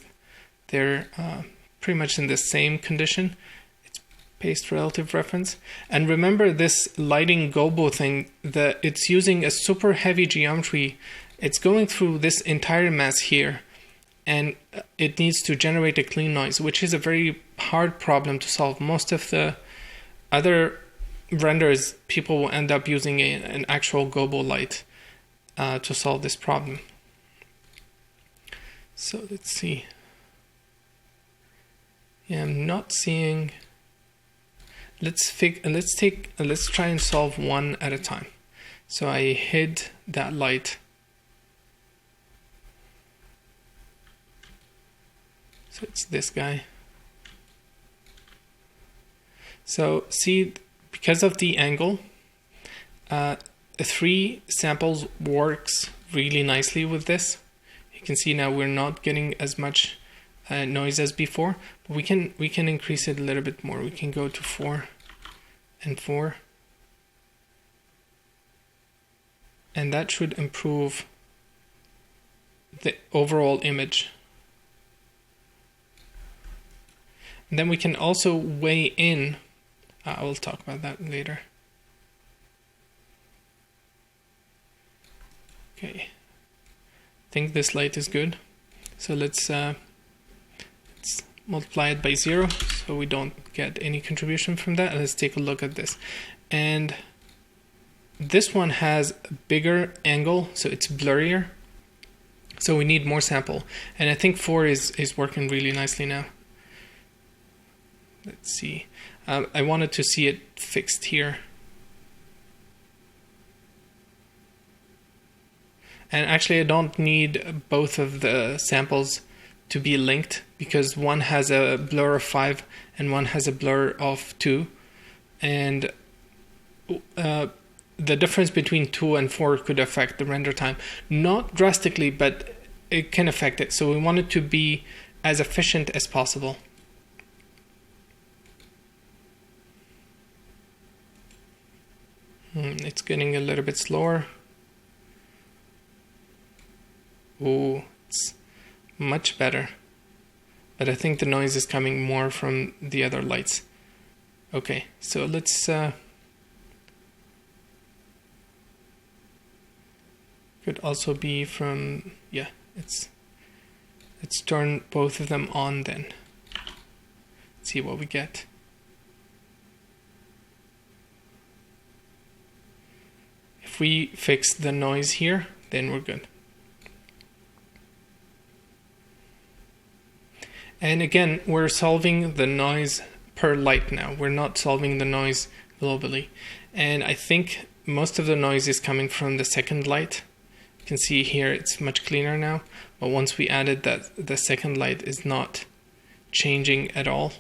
they're pretty much in the same condition. It's paste relative reference. And remember this lighting gobo thing, that it's using a super heavy geometry. It's going through this entire mass here, and it needs to generate a clean noise, which is a very hard problem to solve. Most of the other renders, people will end up using an actual gobo light to solve this problem. So let's see. Yeah, I'm not seeing. Let's try and solve one at a time. So I hid that light. So it's this guy. So see, because of the angle, 3 samples works really nicely with this. You can see now we're not getting as much noise as before, but we can increase it a little bit more. We can go to 4 and 4, and that should improve the overall image. And then we can also weigh in. I will talk about that later. Okay, I think this light is good. So let's multiply it by 0 so we don't get any contribution from that. Let's take a look at this. And this one has a bigger angle, so it's blurrier. So we need more sample. And I think 4 is working really nicely now. Let's see. I wanted to see it fixed here. And actually I don't need both of the samples to be linked, because one has a blur of 5 and one has a blur of 2, and the difference between 2 and 4 could affect the render time. Not drastically, but it can affect it. So we want it to be as efficient as possible. It's getting a little bit slower. Oh, it's much better. But I think the noise is coming more from the other lights. Okay, so let's could also be from, yeah, let's turn both of them on then. Let's see what we get. If we fix the noise here, then we're good. And again, we're solving the noise per light now. We're not solving the noise globally. And I think most of the noise is coming from the second light. You can see here it's much cleaner now. But once we added that, the second light is not changing at all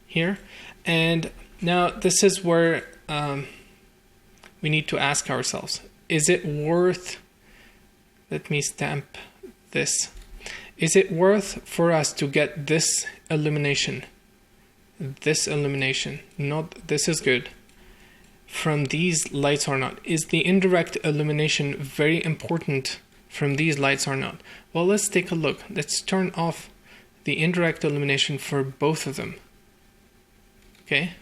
here. And now this is where we need to ask ourselves, is it worth, let me stamp this, is it worth for us to get this illumination, not this is good, from these lights or not? Is the indirect illumination very important from these lights or not? Well, let's take a look. Let's turn off the indirect illumination for both of them. Okay?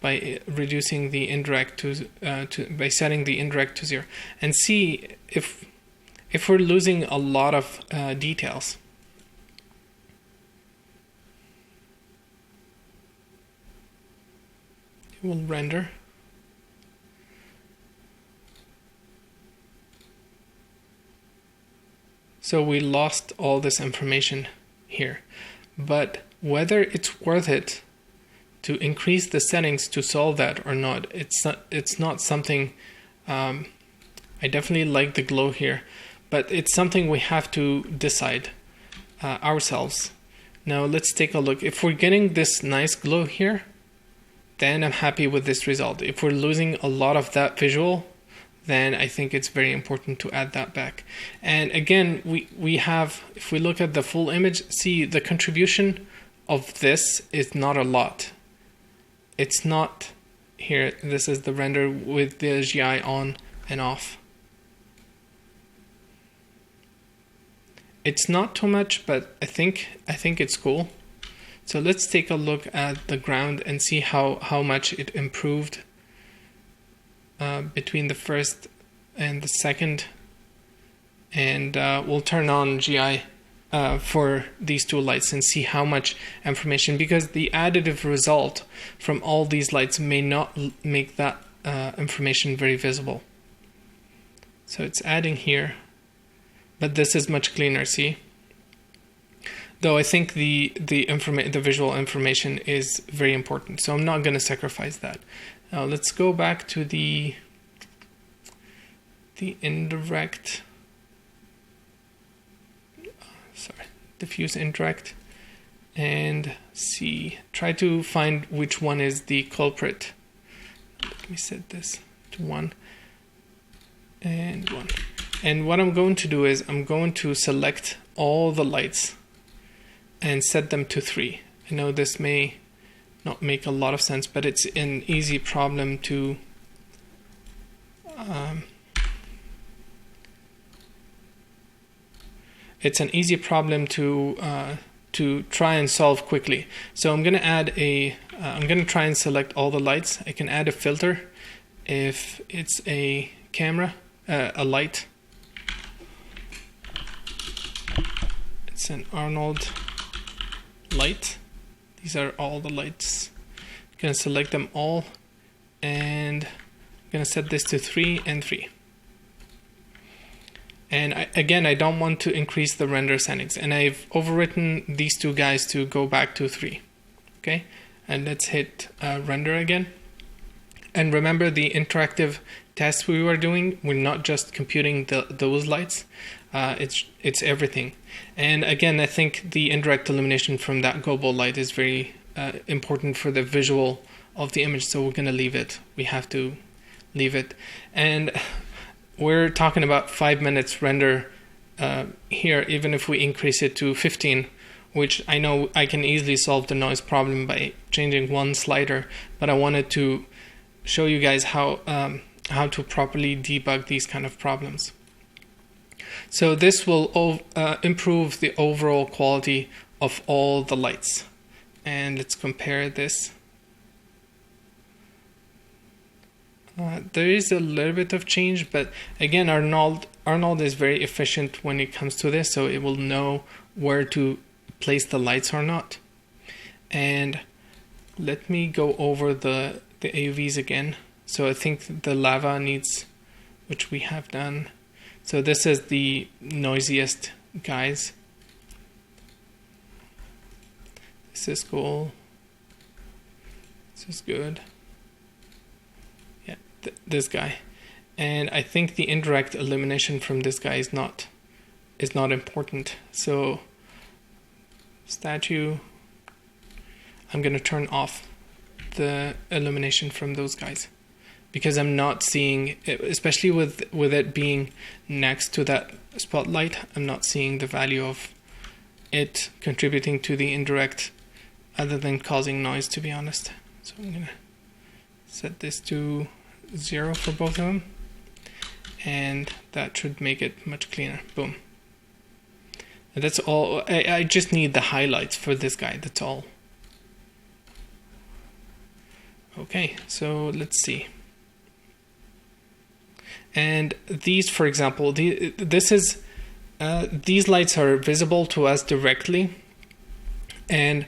By reducing the indirect by setting the indirect to 0, and see if we're losing a lot of details. It will render. So we lost all this information here, but whether it's worth it to increase the settings to solve that or not, it's not something. I definitely like the glow here, but it's something we have to decide ourselves. Now let's take a look. If we're getting this nice glow here, then I'm happy with this result. If we're losing a lot of that visual, then I think it's very important to add that back. And again, we have, if we look at the full image, see the contribution of this is not a lot. It's not here. This is the render with the GI on and off. It's not too much, but I think it's cool. So let's take a look at the ground and see how much it improved between the first and the second. And we'll turn on GI for these two lights and see how much information, because the additive result from all these lights may not make that information very visible. So it's adding here, but this is much cleaner, see? Though I think the visual information is very important, so I'm not going to sacrifice that. Now let's go back to the indirect, diffuse indirect, and try to find which one is the culprit. Let me set this to 1 and 1. And what I'm going to do is I'm going to select all the lights and set them to 3. I know this may not make a lot of sense, but it's an easy problem to to try and solve quickly. So I'm going to add I'm going to try and select all the lights. I can add a filter if it's a camera, a light. It's an Arnold light. These are all the lights. I'm going to select them all, and I'm going to set this to 3 and 3. And I don't want to increase the render settings, and I've overwritten these two guys to go back to 3. Okay, and let's hit render again. And remember the interactive tests we were doing, we're not just computing those lights. it's everything. And again, I think the indirect illumination from that global light is very important for the visual of the image, so we're going to leave it. We have to leave it. And we're talking about 5 minutes render here, even if we increase it to 15, which I know I can easily solve the noise problem by changing one slider, but I wanted to show you guys how to properly debug these kind of problems. So this will improve the overall quality of all the lights. And let's compare this. There is a little bit of change, but again, Arnold is very efficient when it comes to this, so it will know where to place the lights or not. And let me go over the AUVs again. So I think the lava needs, which we have done. So this is the noisiest guys. This is cool. This is good. Yeah, this guy. And I think the indirect illumination from this guy is not important. So statue, I'm gonna turn off the illumination from those guys, because I'm not seeing, especially with it being next to that spotlight, I'm not seeing the value of it contributing to the indirect other than causing noise, to be honest. So I'm gonna set this to 0 for both of them, and that should make it much cleaner. Boom. And that's all. I just need the highlights for this guy, that's all. Okay, so let's see. And these, for example, these lights are visible to us directly, and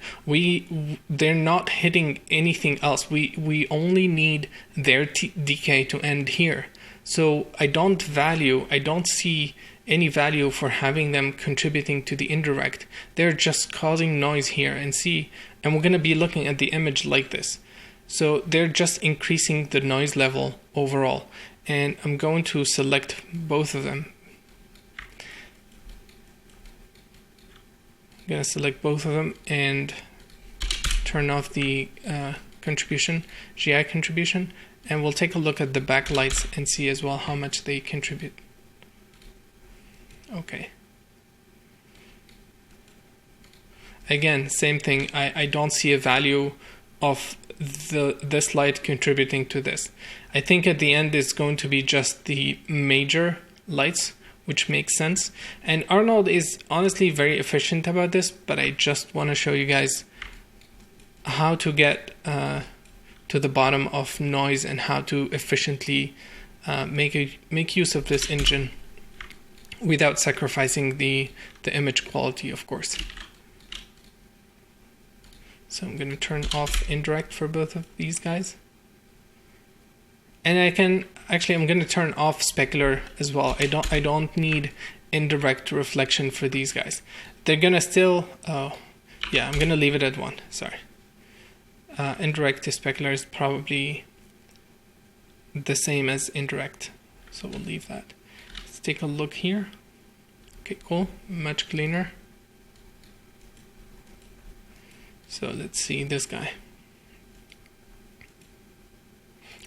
they're not hitting anything else. We only need their decay to end here. So I don't see any value for having them contributing to the indirect. They're just causing noise here, and we're going to be looking at the image like this. So they're just increasing the noise level overall. And I'm going to select both of them. I'm going to select both of them and turn off the GI contribution, and we'll take a look at the backlights and see as well how much they contribute. Okay. Again, same thing. I don't see a value of this light contributing to this. I think at the end it's going to be just the major lights, which makes sense. And Arnold is honestly very efficient about this, but I just want to show you guys how to get to the bottom of noise and how to efficiently make use of this engine without sacrificing the image quality, of course. So I'm going to turn off indirect for both of these guys. And I'm going to turn off specular as well. I don't need indirect reflection for these guys. They're going to still, I'm going to leave it at 1, sorry. Indirect to specular is probably the same as indirect, so we'll leave that. Let's take a look here. Okay, cool, much cleaner. So let's see this guy.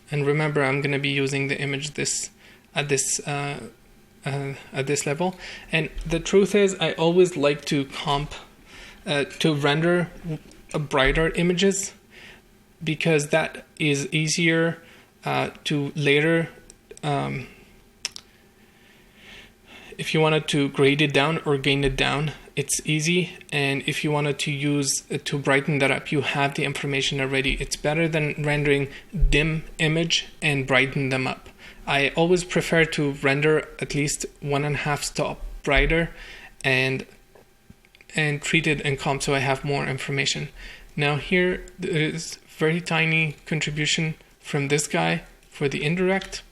And remember, I'm going to be using the image at this level. And the truth is, I always like to render brighter images, because that is easier to later. If you wanted to grade it down or gain it down, it's easy. And if you wanted to brighten that up, you have the information already. It's better than rendering dim image and brighten them up. I always prefer to render at least 1.5 stop brighter and treat it in comp so I have more information. Now here there is very tiny contribution from this guy for the indirect.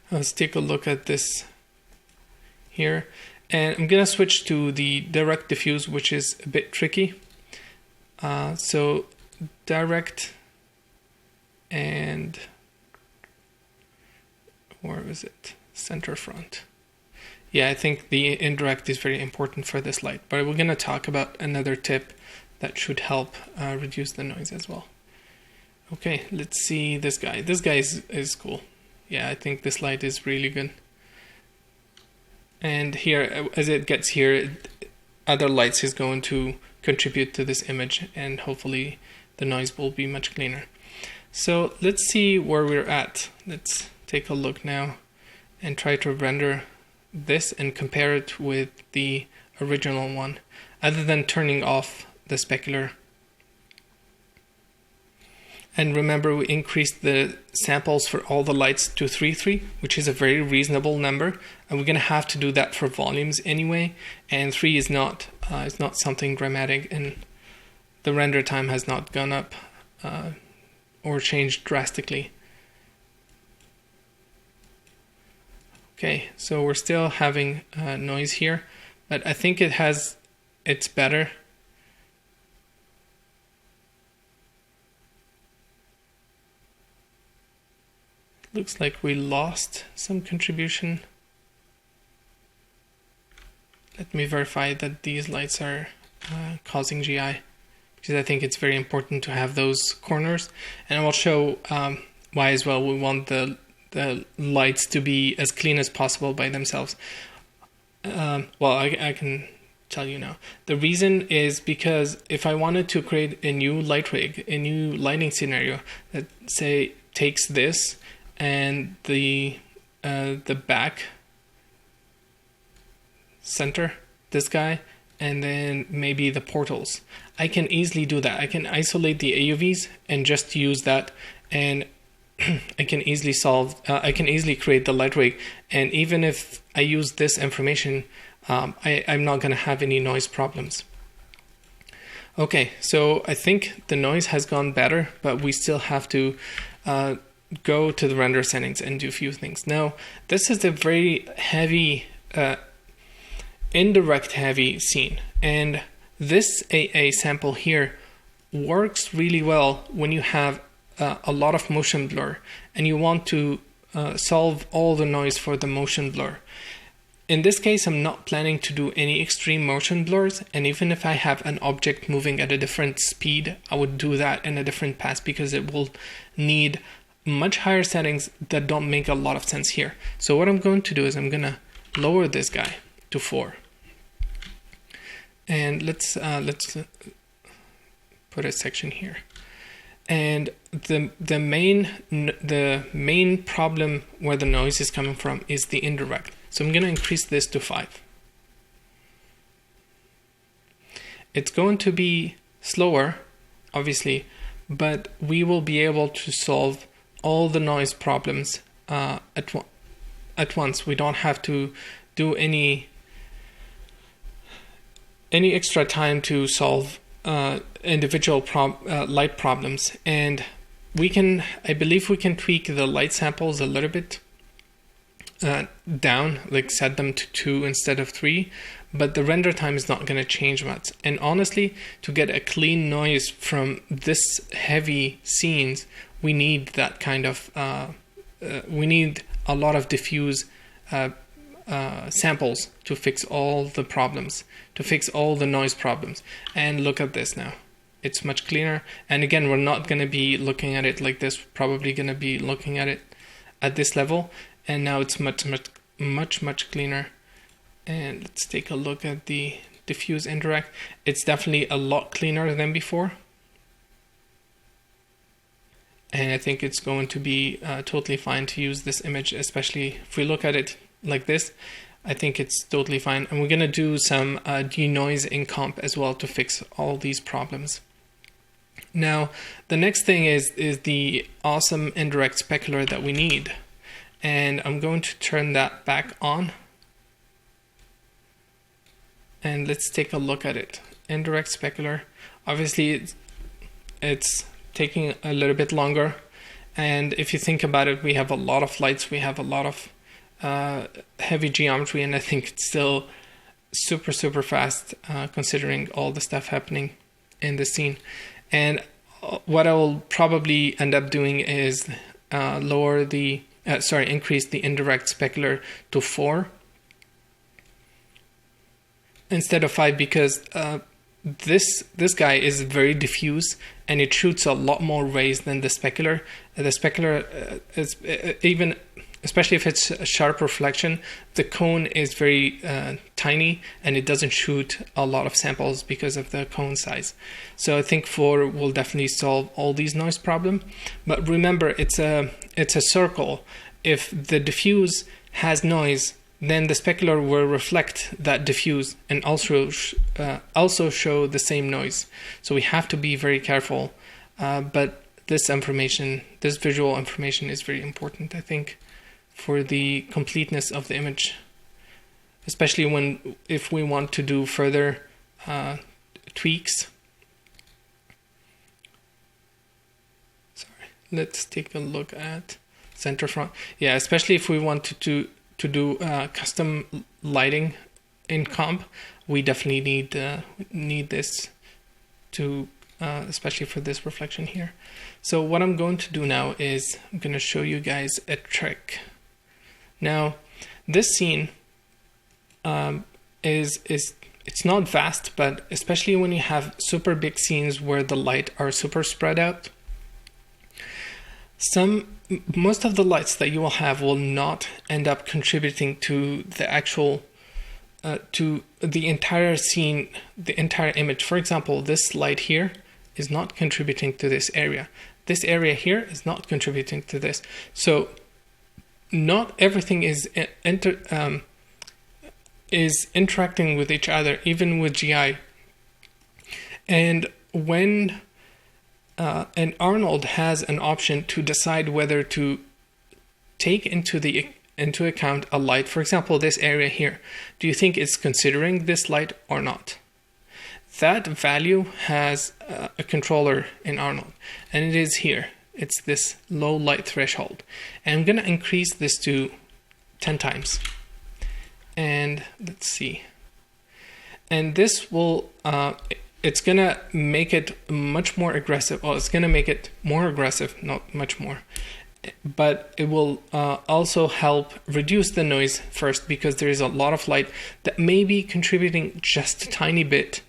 Let's take a look at this here, and I'm gonna switch to the direct diffuse, which is a bit tricky. So direct, and where is it? Center front. yeah, I think the indirect is very important for this light, but we're going to talk about another tip that should help reduce the noise as well. Okay, let's see this guy. This guy is cool. Yeah, I think this light is really good. And here, as it gets here, other lights is going to contribute to this image, and hopefully the noise will be much cleaner. So let's see where we're at. Let's take a look now and try to render this and compare it with the original one, other than turning off the specular. And remember, we increased the samples for all the lights to 3.3, which is a very reasonable number. And we're going to have to do that for volumes anyway. And 3 is not something dramatic, and the render time has not gone up or changed drastically. Okay, so we're still having noise here, but I think it's better. Looks like we lost some contribution. Let me verify that these lights are causing GI, because I think it's very important to have those corners. And I will show why as well. We want the lights to be as clean as possible by themselves. Well, I can tell you now. The reason is because if I wanted to create a new light rig, a new lighting scenario that, say, takes this and the back center, this guy, and then maybe the portals, I can easily do that. I can isolate the AUVs and just use that, and I can easily I can easily create the light rig. And even if I use this information, I'm not going to have any noise problems. Okay, so I think the noise has gone better, but we still have to go to the render settings and do a few things. Now, this is a very heavy, indirect heavy scene, and this AA sample here works really well when you have a lot of motion blur and you want to solve all the noise for the motion blur. In this case, I'm not planning to do any extreme motion blurs, and even if I have an object moving at a different speed, I would do that in a different pass, because it will need much higher settings that don't make a lot of sense here. So what I'm going to do is I'm going to lower this guy to 4. And let's put a section here. And the main problem where the noise is coming from is the indirect. So I'm going to increase this to 5. It's going to be slower, obviously, but we will be able to solve all the noise problems at once. We don't have to do any extra time to solve individual light problems. And I believe we can tweak the light samples a little bit down, like set them to 2 instead of 3, but the render time is not going to change much. And honestly, to get a clean noise from this heavy scenes, we need that kind of we need a lot of diffuse samples to fix all the problems, to fix all the noise problems. And look at this now. It's much cleaner. And again, we're not going to be looking at it like this. We're probably going to be looking at it at this level. And now it's much cleaner. And let's take a look at the diffuse indirect. It's definitely a lot cleaner than before. And I think it's going to be totally fine to use this image, especially if we look at it like this. I think it's totally fine. And we're going to do some denoise in comp as well to fix all these problems. Now, the next thing is the awesome indirect specular that we need. And I'm going to turn that back on. And let's take a look at it. Indirect specular. Obviously, it's taking a little bit longer. And if you think about it, we have a lot of lights. We have a lot of heavy geometry. And I think it's still super fast considering all the stuff happening in the scene. And what I will probably end up doing is increase the indirect specular to 4. instead of 5 because this guy is very diffuse and it shoots a lot more rays than the specular. The specular is even, especially if it's a sharp reflection, the cone is very tiny and it doesn't shoot a lot of samples because of the cone size. So I think 4 will definitely solve all these noise problem. But remember, it's a circle. If the diffuse has noise, then the specular will reflect that diffuse and also show the same noise. So we have to be very careful. But this visual information is very important, I think, for the completeness of the image, especially if we want to do further tweaks. Sorry, let's take a look at center front. Yeah, especially if we want to do custom lighting in comp, we definitely need this to especially for this reflection here. So what I'm going to do now is I'm going to show you guys a trick. Now, this scene it's not vast, but especially when you have super big scenes where the light are super spread out, most of the lights that you will have will not end up contributing to the actual to the entire scene, the entire image. For example, this light here is not contributing to this area. This area here is not contributing to this. So not everything is interacting with each other, even with GI. And when and Arnold has an option to decide whether to take into account a light. For example, this area here. Do you think it's considering this light or not? That value has a controller in Arnold, and it is here. It's this low light threshold. And I'm going to increase this to 10 times. And let's see. And this will, it's going to make it much more aggressive. Well, it's going to make it more aggressive, not much more. But it will also help reduce the noise first, because there is a lot of light that may be contributing just a tiny bit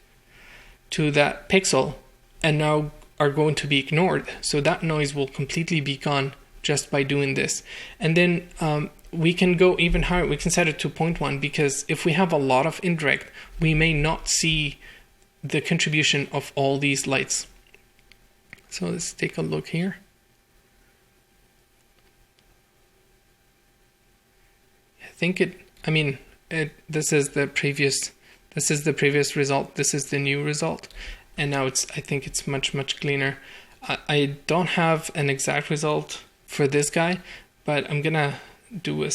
to that pixel and now are going to be ignored. So that noise will completely be gone just by doing this. And then we can go even higher. We can set it to 0.1, because if we have a lot of indirect, we may not see the contribution of all these lights. So let's take a look here. This is the previous result. This is the new result. And now I think it's much cleaner. I don't have an exact result for this guy, but I'm gonna do a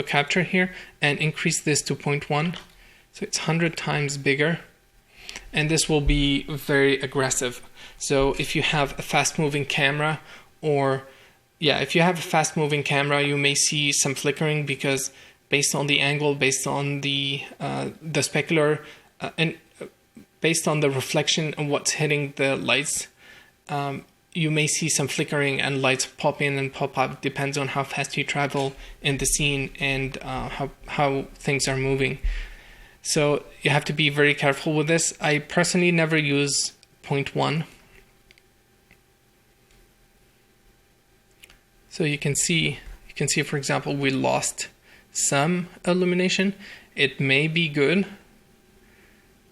capture here and increase this to 0.1. So it's 100 times bigger. And this will be very aggressive. So if you have a fast moving camera, if you have a fast moving camera, you may see some flickering, because based on the angle, based on the specular, and based on the reflection and what's hitting the lights, you may see some flickering and lights pop in and pop up. Depends on how fast you travel in the scene and how things are moving. So you have to be very careful with this. I personally never use 0.1. So you can see, for example, we lost some illumination. It may be good.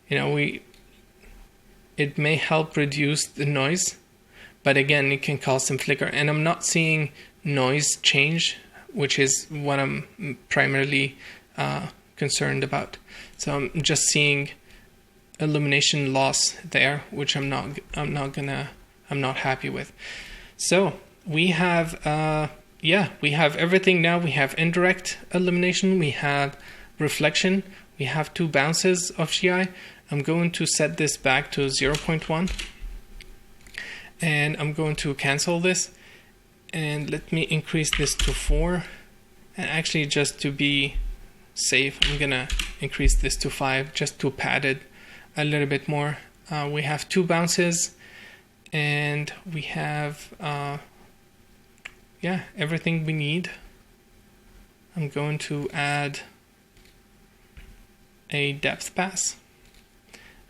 It may help reduce the noise, but again, it can cause some flicker. And I'm not seeing noise change, which is what I'm primarily concerned about. So I'm just seeing illumination loss there, which I'm not happy with. So we have everything now. We have indirect illumination, we have reflection, we have 2 bounces of GI. I'm going to set this back to 0.1, and I'm going to cancel this, and let me increase this to 4. And actually, just to be safe, I'm gonna increase this to 5 just to pad it a little bit more. We have 2 bounces, and we have everything we need. I'm going to add a depth pass.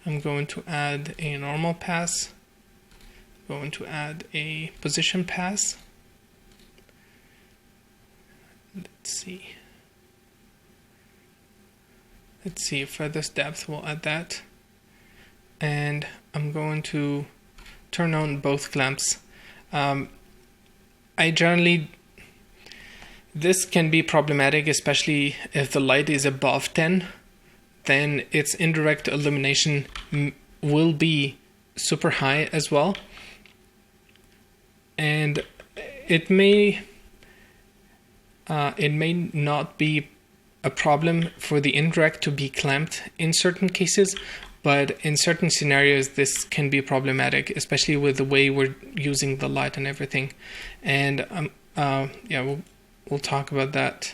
I'm going to add a normal pass. I'm going to add a position pass. Let's see for this depth, we'll add that. And I'm going to turn on both clamps. This can be problematic, especially if the light is above 10, then its indirect illumination will be super high as well. And it may not be a problem for the indirect to be clamped in certain cases, but in certain scenarios this can be problematic, especially with the way we're using the light and everything. And we'll talk about that.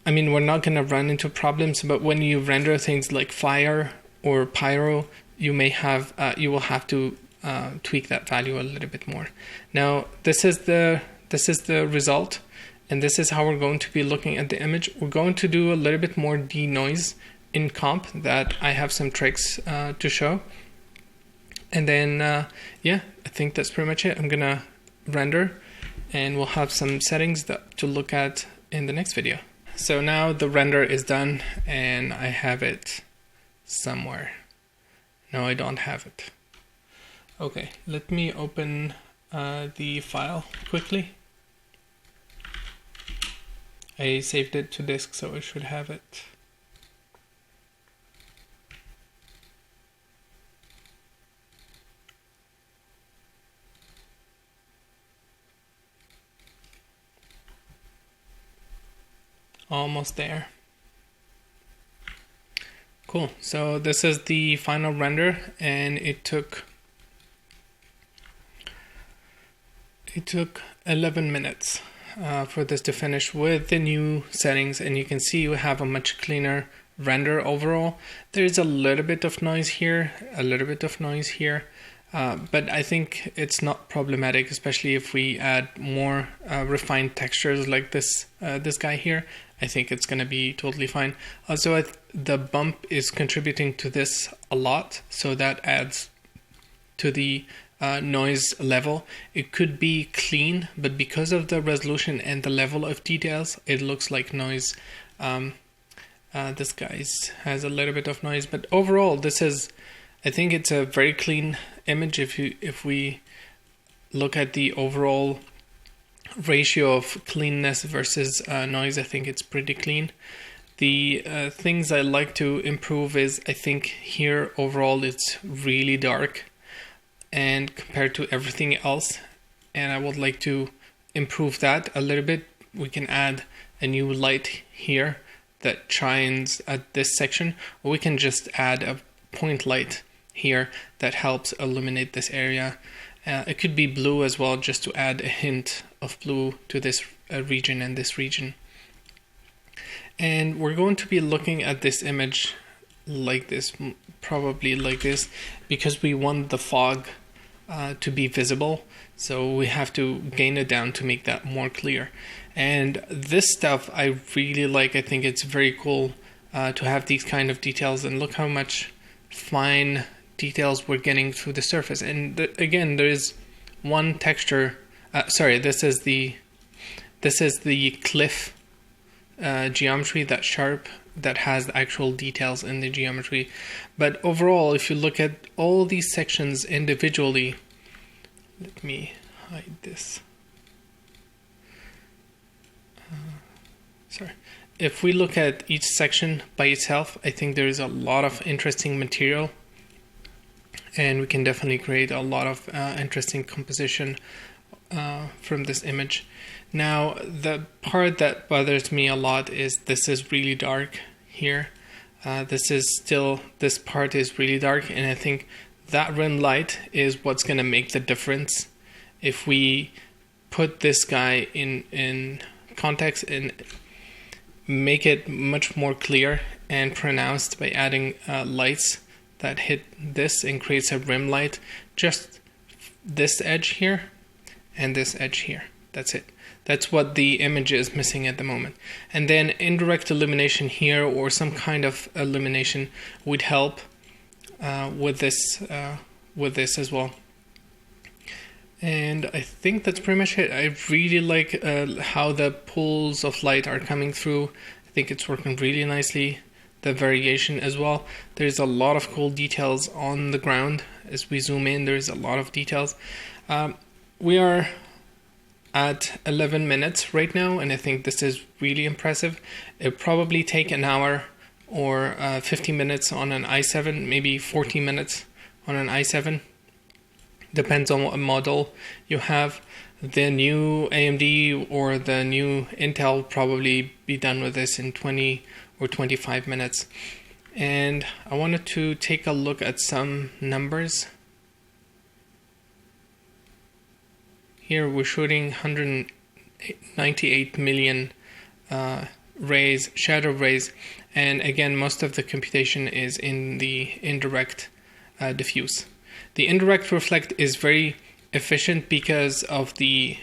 I mean, we're not going to run into problems, but when you render things like fire or pyro, you will have to tweak that value a little bit more. Now, this is the result, and this is how we're going to be looking at the image. We're going to do a little bit more denoise in comp that I have some tricks to show. And then, I think that's pretty much it. I'm going to render, and we'll have some settings to look at in the next video. So now the render is done, and I have it somewhere. No, I don't have it. Okay, let me open the file quickly. I saved it to disk, so I should have it. Almost there. Cool. So this is the final render, and it took 11 minutes for this to finish with the new settings, and you can see we have a much cleaner render overall. There's a little bit of noise here, but I think it's not problematic, especially if we add more refined textures like this guy here. I think it's going to be totally fine. Also, the bump is contributing to this a lot, so that adds to the noise level. It could be clean, but because of the resolution and the level of details, it looks like noise. This guy has a little bit of noise, but overall, I think it's a very clean image. If we look at the overall ratio of cleanness versus noise, I think it's pretty clean. The things I like to improve is, I think here overall it's really dark and compared to everything else, and I would like to improve that a little bit. We can add a new light here that shines at this section, or we can just add a point light here that helps illuminate this area. It could be blue as well, just to add a hint of blue to this region and this region. And we're going to be looking at this image like this, probably like this, because we want the fog to be visible, so we have to gain it down to make that more clear. And this stuff I really like. I think it's very cool to have these kind of details, and look how much fine details we're getting through the surface. And again, there is one texture. This is the cliff geometry, that sharp, that has the actual details in the geometry. But overall, if you look at all these sections individually, let me hide this. If we look at each section by itself, I think there is a lot of interesting material, and we can definitely create a lot of interesting composition from this image. Now, the part that bothers me a lot is this is really dark here. This part is really dark, and I think that rim light is what's going to make the difference. If we put this guy in context and make it much more clear and pronounced by adding lights that hit this and creates a rim light, just this edge here and this edge here. That's it. That's what the image is missing at the moment. And then indirect illumination here, or some kind of illumination, would help with this as well. And I think that's pretty much it. I really like how the pools of light are coming through. I think it's working really nicely. The variation as well. There's a lot of cool details on the ground. As we zoom in, there's a lot of details. We are at 11 minutes right now, and I think this is really impressive. It'll probably take an hour or 15 minutes on an i7, maybe 14 minutes on an i7. Depends on what model you have. The new AMD or the new Intel will probably be done with this in 20 or 25 minutes. And I wanted to take a look at some numbers. Here we're shooting 198 million rays, shadow rays, and again most of the computation is in the indirect diffuse. The indirect reflect is very efficient because of the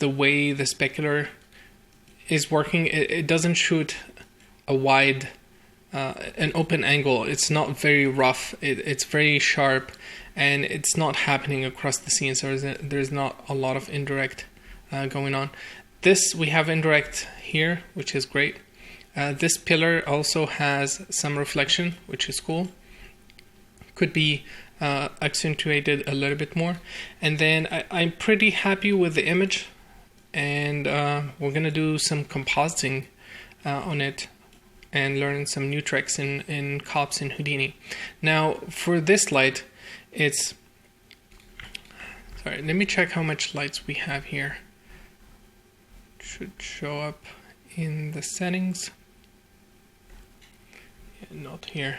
way the specular is working. It doesn't shoot a wide, an open angle. It's not very rough. It's very sharp, and it's not happening across the scene. So there's not a lot of indirect going on. This we have indirect here, which is great. This pillar also has some reflection, which is cool. Could be accentuated a little bit more. And then I'm pretty happy with the image, and we're gonna do some compositing on it and learn some new tricks in Cops in Houdini. Now for this light, it's sorry, let me check how much lights we have here. Should show up in the settings. Yeah, not here.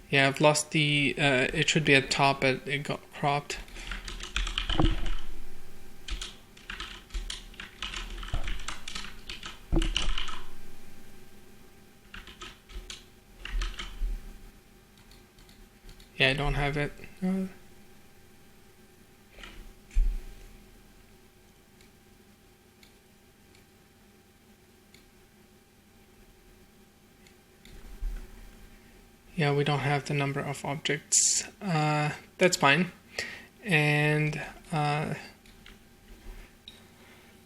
Yeah, I've lost the, it should be at top, but it got cropped. Yeah, I don't have it. Yeah, we don't have the number of objects. That's fine. And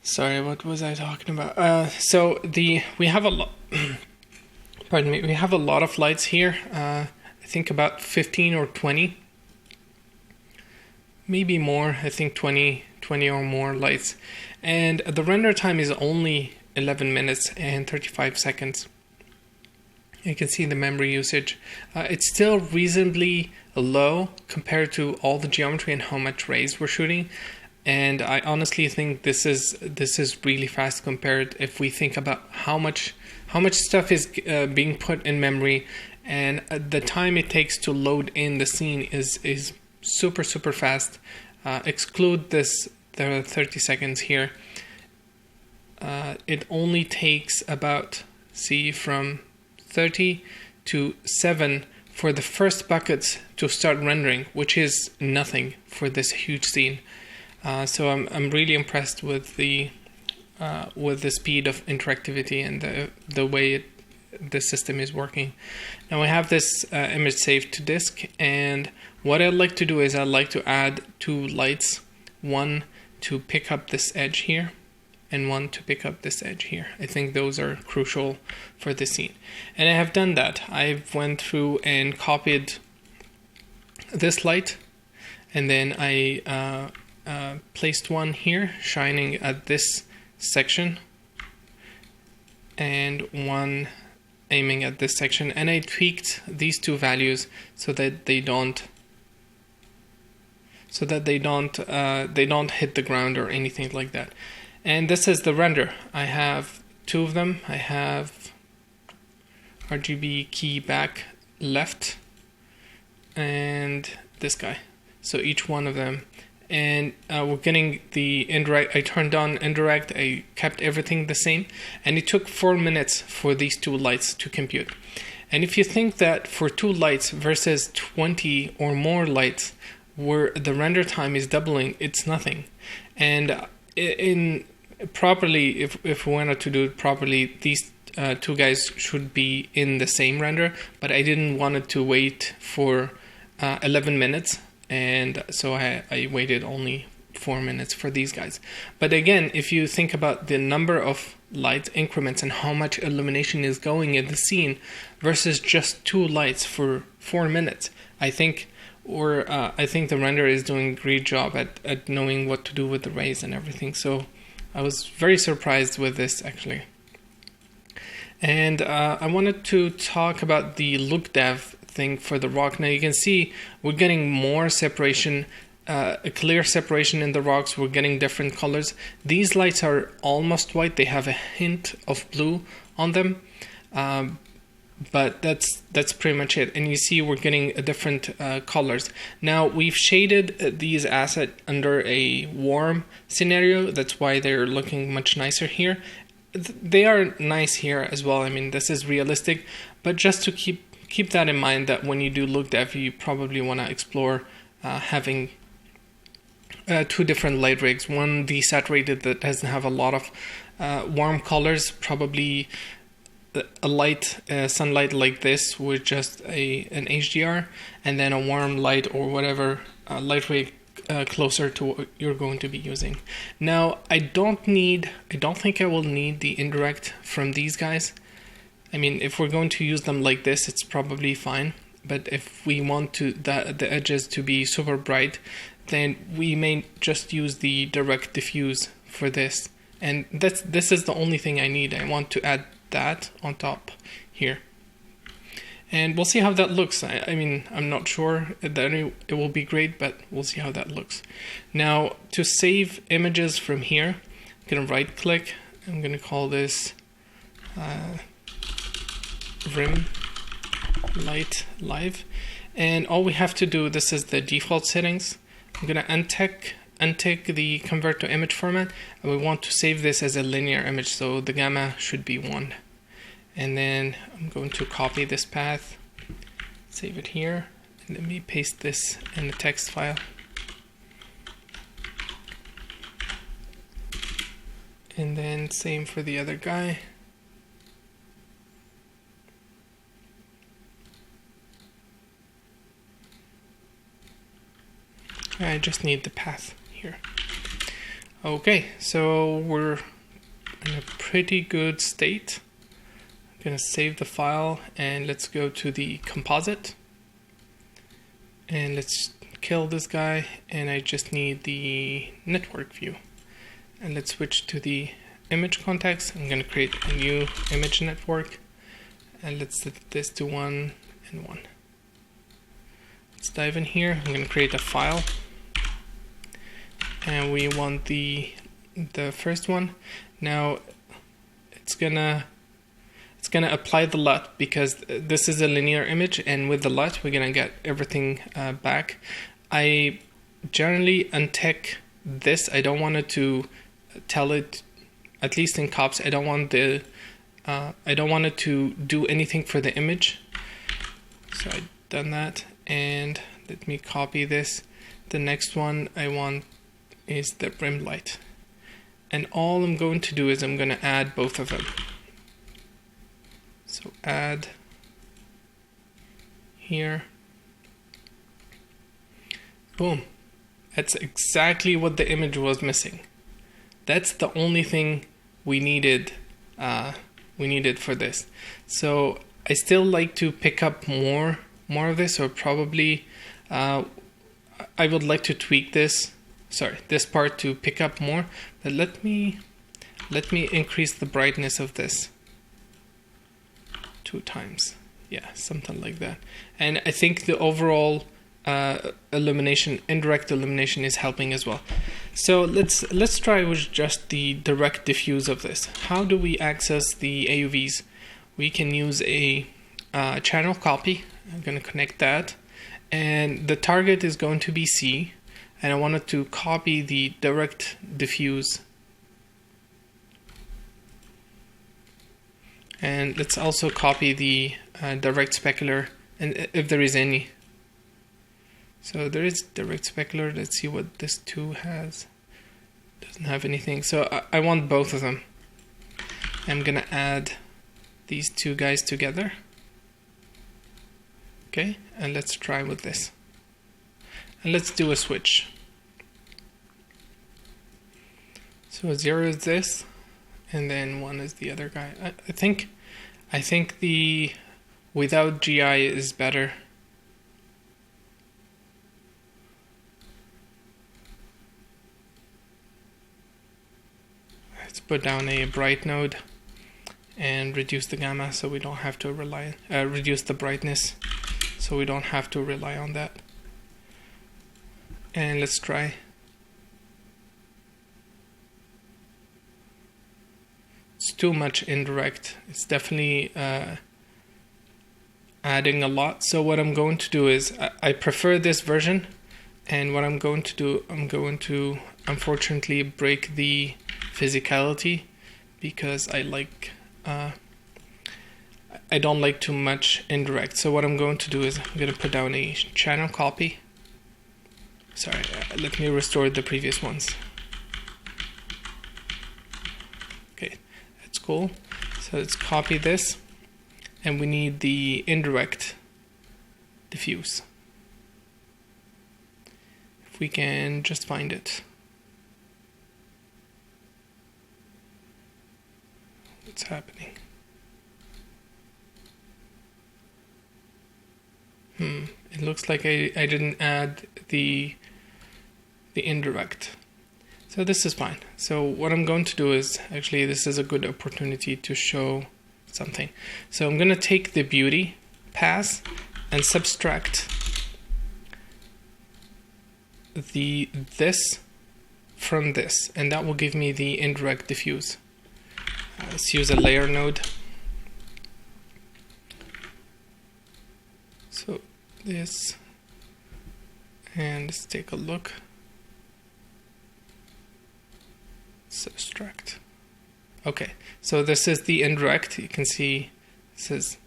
sorry, what was I talking about? So we have a lot. Pardon me. We have a lot of lights here. I think about 15 or 20, maybe more. I think 20 or more lights, and the render time is only 11 minutes and 35 seconds. You can see the memory usage. It's still reasonably low compared to all the geometry and how much rays we're shooting. And I honestly think this is really fast compared if we think about how much stuff is being put in memory, and the time it takes to load in the scene is super fast. Exclude the 30 seconds here. It only takes about from 30 to 7 for the first buckets to start rendering, which is nothing for this huge scene. So I'm really impressed with the speed of interactivity and the way the system is working. Now we have this image saved to disk, and what I'd like to do is I'd like to add 2 lights, one to pick up this edge here and one to pick up this edge here. I think those are crucial for this scene, and I have done that. I went through and copied this light, and then I placed one here shining at this section and one aiming at this section, and I tweaked these 2 values so that they don't hit the ground or anything like that. And this is the render. I have 2 of them. I have RGB key back left and this guy. So each one of them. And we're getting the indirect. I turned on indirect. I kept everything the same. And it took 4 minutes for these 2 lights to compute. And if you think that for 2 lights versus 20 or more lights, where the render time is doubling, it's nothing. And in properly, if we wanted to do it properly, these two guys should be in the same render, but I didn't want it to wait for 11 minutes, and so I waited only 4 minutes for these guys. But again, if you think about the number of light increments and how much illumination is going in the scene versus just 2 lights for 4 minutes, I think the render is doing a great job at knowing what to do with the rays and everything. So I was very surprised with this, actually. And I wanted to talk about the look dev thing for the rock. Now you can see we're getting more separation, a clear separation in the rocks. We're getting different colors. These lights are almost white. They have a hint of blue on them. But that's pretty much it. And you see we're getting different colors. Now we've shaded these assets under a warm scenario. That's why they're looking much nicer here. They are nice here as well. I mean, this is realistic, but just to keep that in mind, that when you do look dev, you probably want to explore having 2 different light rigs. One desaturated that doesn't have a lot of warm colors, probably a light sunlight like this with just an HDR, and then a warm light or whatever light rig closer to what you're going to be using. Now I don't think I will need the indirect from these guys. I mean, if we're going to use them like this, it's probably fine, but if we want the edges to be super bright, then we may just use the direct diffuse for this. And this is the only thing I need. I want to add that on top here. And we'll see how that looks. I mean, I'm not sure that it will be great, but we'll see how that looks. Now, to save images from here, I'm going to right click. I'm going to call this Rim Light Live. And all we have to do, this is the default settings. I'm going to untick the convert to image format, and we want to save this as a linear image, so the gamma should be 1. And then I'm going to copy this path, save it here, and let me paste this in the text file. And then same for the other guy. I just need the path here. Okay, so we're in a pretty good state. I'm gonna save the file and let's go to the composite. And let's kill this guy, and I just need the network view. And let's switch to the image context. I'm gonna create a new image network, and let's set this to 1 and 1. Let's dive in here. I'm gonna create a file. And we want the first one. Now it's gonna apply the LUT, because this is a linear image, and with the LUT we're gonna get everything back. I generally untick this. I don't want it to tell it, at least in cops, I don't want it to do anything for the image. So I've done that, and let me copy this. The next one I want is the rim light, and all I'm going to do is I'm going to add both of them. So add here, boom. That's exactly what the image was missing. That's the only thing we needed for this. So I still like to pick up more of this, or probably I would like to tweak this part to pick up more, but let me increase the brightness of this 2 times. Yeah, something like that. And I think the overall illumination, indirect illumination, is helping as well. So let's try with just the direct diffuse of this. How do we access the AUVs? We can use a channel copy. I'm going to connect that, and the target is going to be C. And I wanted to copy the direct diffuse. And let's also copy the direct specular, and if there is any. So there is direct specular. Let's see what this 2 has. doesn't have anything. So I want both of them. I'm gonna add these two guys together. Okay, and let's try with this. And let's do a switch. So 0 is this, and then 1 is the other guy. I think the without GI is better. Let's put down a bright node and reduce the gamma so we don't have to rely reduce the brightness so we don't have to rely on that. And let's try. It's too much indirect. It's definitely adding a lot. So what I'm going to do is I prefer this version, and what I'm going to do, I'm going to unfortunately break the physicality because I don't like too much indirect. So what I'm going to do is I'm going to put down a channel copy. Sorry, let me restore the previous ones. Okay, that's cool. So let's copy this, and we need the indirect diffuse. If we can just find it. What's happening? It looks like I didn't add the indirect. So this is fine. So what I'm going to do is, actually this is a good opportunity to show something. So I'm going to take the beauty pass and subtract this from this, and that will give me the indirect diffuse. Let's use a layer node. So this, and let's take a look. Subtract. Okay, so this is the indirect. You can see this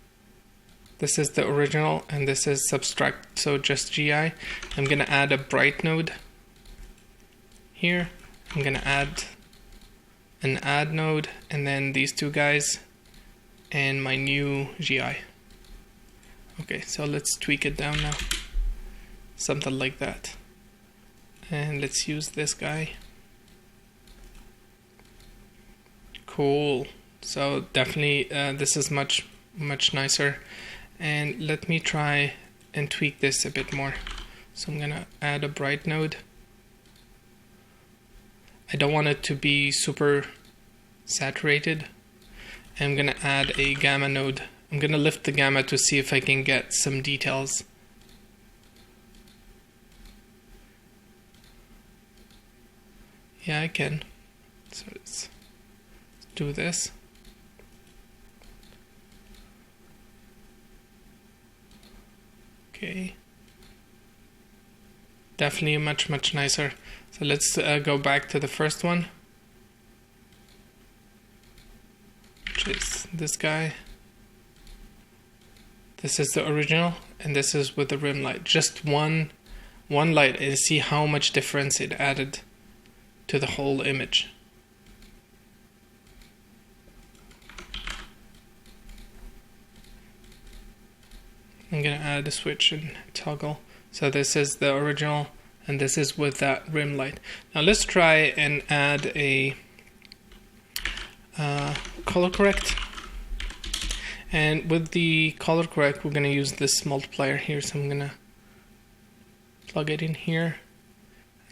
is the original, and this is subtract. So just GI. I'm gonna add a bright node here. I'm gonna add an add node, and then these two guys, and my new GI. Okay, so let's tweak it down now. Something like that. And let's use this guy. Cool. So definitely this is much nicer. And let me try and tweak this a bit more. So I'm gonna add a bright node. I don't want it to be super saturated. I'm gonna add a gamma node. I'm gonna lift the gamma to see if I can get some details. Yeah, I can. So let's do this. Okay. Definitely much nicer. So let's go back to the first one, which is this guy. This is the original, and this is with the rim light. Just one light, and see how much difference it added to the whole image. I'm gonna add a switch and toggle. So this is the original, and this is with that rim light. Now let's try and add a color correct. And with the color correct, we're gonna use this multiplier here. So I'm gonna plug it in here.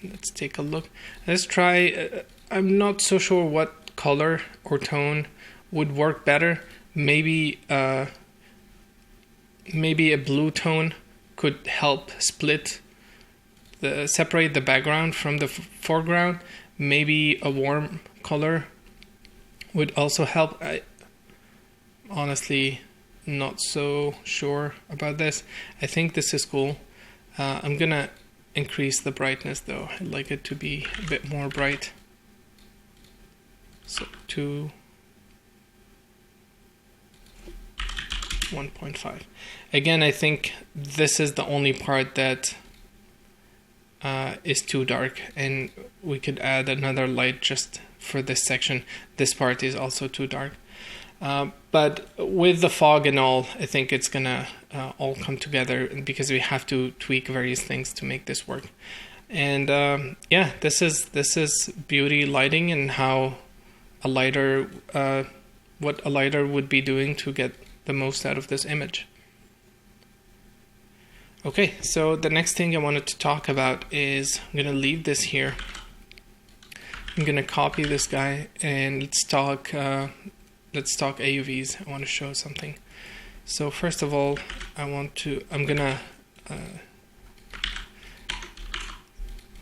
And let's take a look. Let's try. I'm not so sure what color or tone would work better. Maybe a blue tone could help separate the background from the foreground. Maybe a warm color would also help. I honestly not so sure about this. I think this is cool. I'm gonna increase the brightness though. I'd like it to be a bit more bright. So to 1.5. Again, I think this is the only part that is too dark, and we could add another light just for this section. This part is also too dark. But with the fog and all, I think it's gonna all come together, because we have to tweak various things to make this work. And yeah, this is beauty lighting, and how a lighter, what a lighter would be doing to get the most out of this image. Okay, so the next thing I wanted to talk about is, I'm gonna leave this here. I'm gonna copy this guy, and let's talk AUVs. I want to show something. So first of all, I'm gonna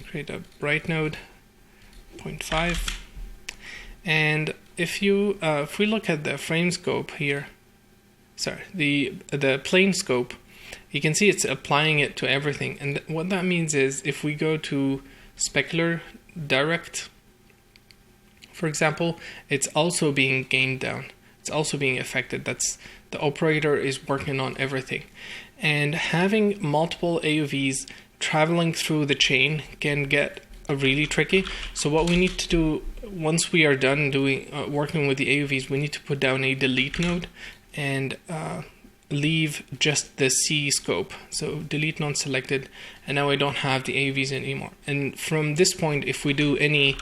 create a bright node 0.5, and if we look at the frame scope here, the plane scope, you can see it's applying it to everything. And what that means is, if we go to specular direct, for example, it's also being gained down. It's also being affected. That's the operator is working on everything. And having multiple AUVs traveling through the chain can get really tricky. So what we need to do, once we are done working with the AUVs, we need to put down a delete node and leave just the C scope. So delete non-selected, and now I don't have the AUVs anymore. And from this point, if we do any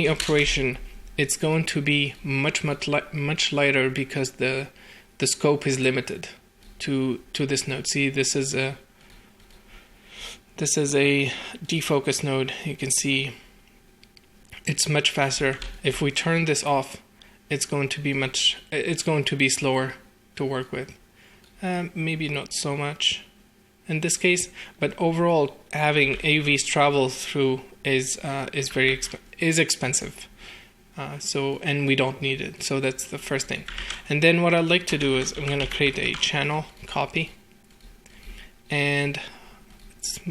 operation, it's going to be much lighter, because the scope is limited to this node. See, this is a defocus node. You can see it's much faster. If we turn this off, it's going to be slower to work with. Maybe not so much in this case, but overall, having AUVs travel through is expensive. And we don't need it. So that's the first thing. And then what I'd like to do is, I'm going to create a channel copy, and let's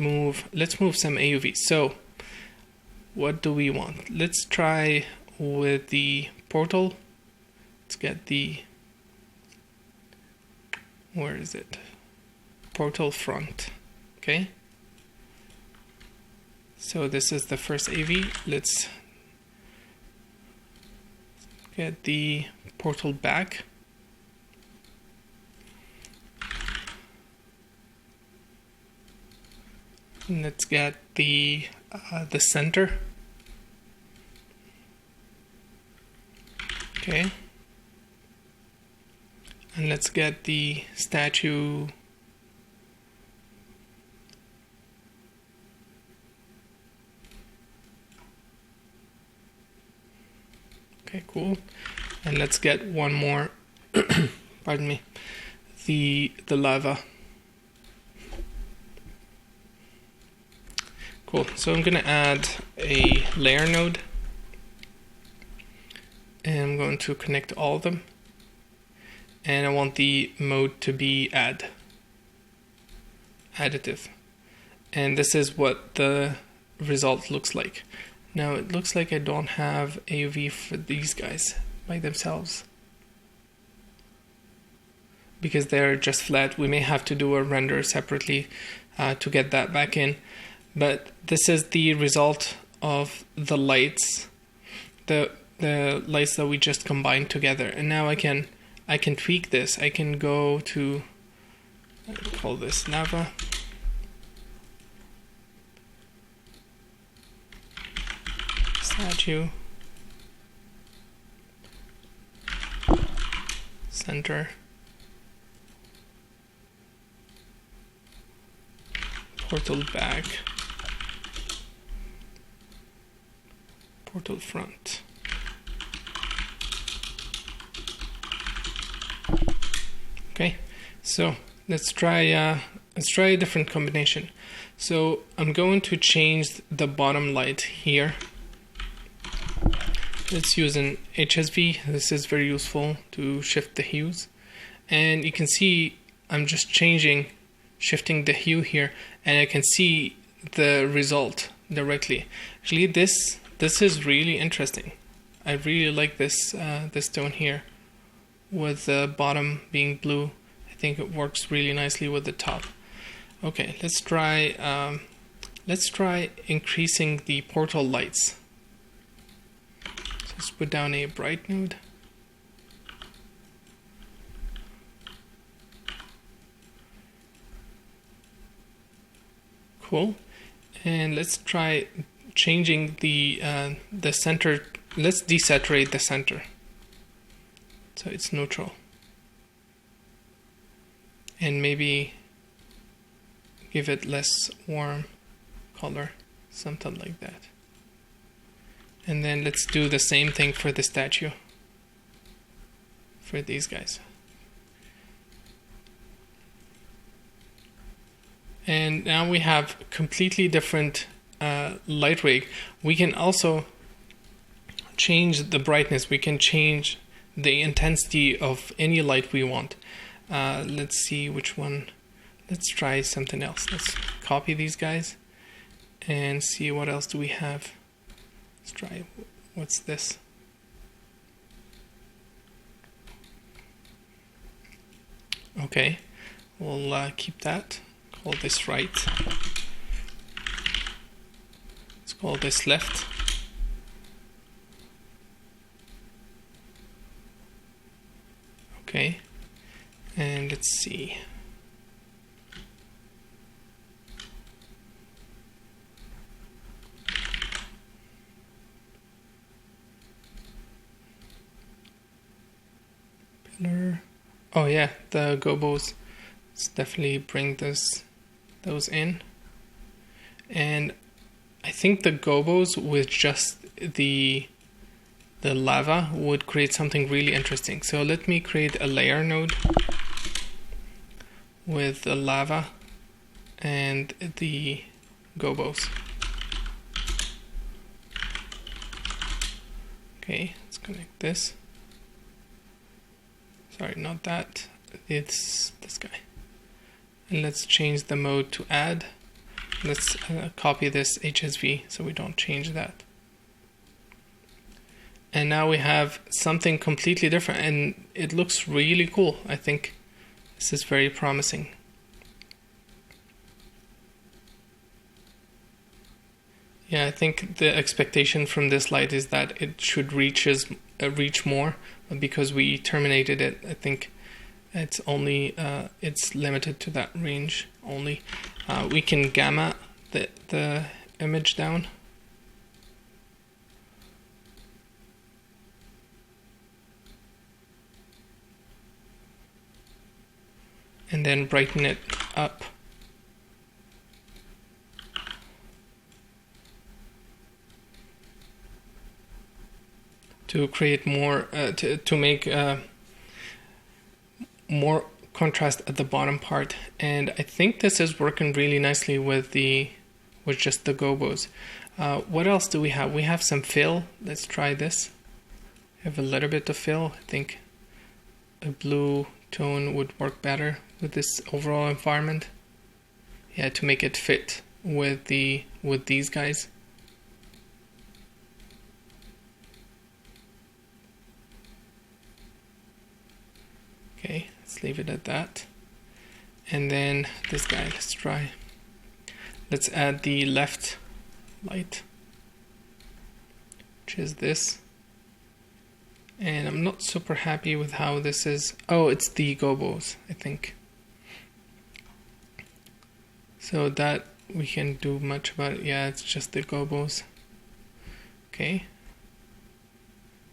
move some AUVs. So what do we want? Let's try with the portal. Let's get where is it? Portal front. Okay. So this is the first AV. Let's get the portal back. And let's get the center. Okay. And let's get the statue. Okay, cool. And let's get one more, pardon me, the lava. Cool, so I'm gonna add a layer node, and I'm going to connect all of them, and I want the mode to be additive. And this is what the result looks like. Now it looks like I don't have AUV for these guys by themselves, because they're just flat. We may have to do a render separately to get that back in. But this is the result of the lights, the lights that we just combined together. And now I can tweak this. I can go to, I'll call this Nava. Statue. Center. Portal back. Portal front. Okay, so let's try a different combination. So I'm going to change the bottom light here. Let's use an HSV. This is very useful to shift the hues. And you can see I'm just shifting the hue here, and I can see the result directly. Actually, this is really interesting. I really like this tone here, with the bottom being blue. I think it works really nicely with the top. Okay, let's try let's try increasing the portal lights. So let's put down a bright node. Cool. And let's try changing the center. Let's desaturate the center so it's neutral, and maybe give it less warm color, something like that. And then let's do the same thing for the statue, for these guys. And now we have completely different light rig. We can also change the brightness. We can change the intensity of any light we want. Let's see which one. Let's try something else. Let's copy these guys and see what else do we have. Let's try, what's this? Okay, we'll keep that. Call this right. Let's call this left. Okay, and let's see. Pillar. Oh yeah, the gobos. Let's definitely bring those in. And I think the gobos with just the lava would create something really interesting. So let me create a layer node with the lava and the gobos. Okay, let's connect this. Sorry, not that. It's this guy. And let's change the mode to add. Let's copy this HSV so we don't change that. And now we have something completely different, and it looks really cool. I think this is very promising. Yeah, I think the expectation from this light is that it should reach more, but because we terminated it, I think it's only it's limited to that range only. We can gamma the image down. And then brighten it up. To create more, to make more contrast at the bottom part. And I think this is working really nicely with just the gobos. What else do we have? We have some fill. Let's try this. We have a little bit of fill. I think a blue tone would work better with this overall environment. Yeah, to make it fit with these guys. Okay, let's leave it at that. And then this guy, let's try. Let's add the left light, which is this. And I'm not super happy with how this is. Oh, it's the gobos, I think. So that we can do much about it. Yeah, it's just the gobos. Okay.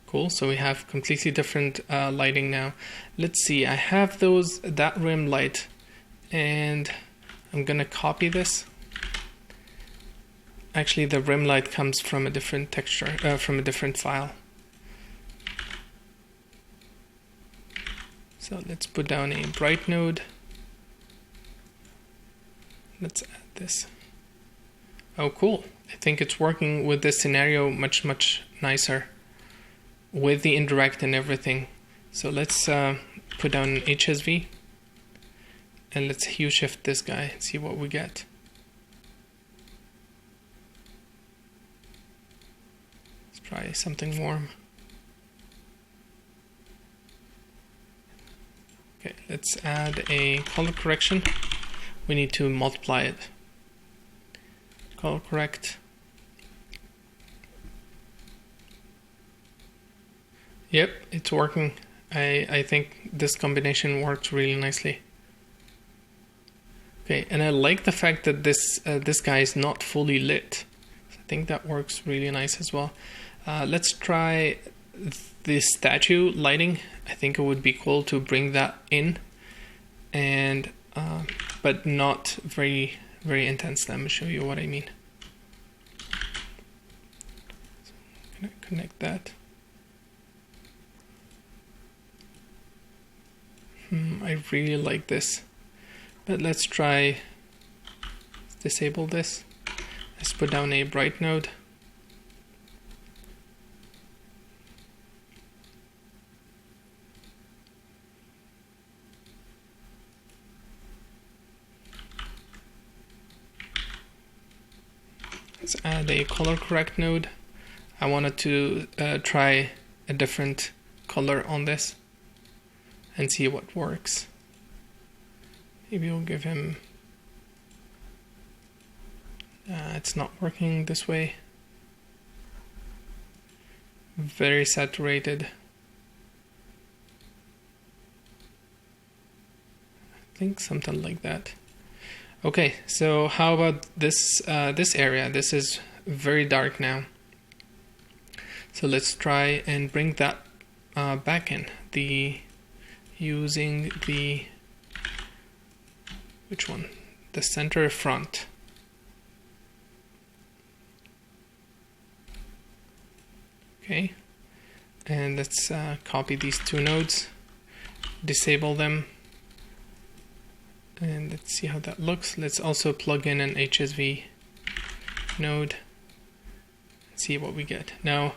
Cool. So we have completely different lighting now. Let's see. I have that rim light, and I'm gonna copy this. Actually, the rim light comes from a different texture, from a different file. So let's put down a bright node. Let's add this. Oh, cool. I think it's working with this scenario much nicer with the indirect and everything. So let's put down an HSV and let's hue shift this guy and see what we get. Let's try something warm. Okay, let's add a color correction. We need to multiply it. color correct. Yep, it's working. I think this combination works really nicely. Okay, and I like the fact that this guy is not fully lit. I think that works really nice as well. Let's try the statue lighting. I think it would be cool to bring that in, and but not very intense. Let me show you what I mean. So I'm gonna connect that. I really like this, but let's try disable this. Let's put down a bright node. Let's add a color correct node. I wanted to try a different color on this and see what works. Maybe we'll give him, it's not working this way. Very saturated. I think something like that. Okay, so how about this this area? This is very dark now. So let's try and bring that back in. Using the, which one? The center front. Okay, and let's copy these two nodes, disable them, and let's see how that looks. Let's also plug in an HSV node and see what we get. Now,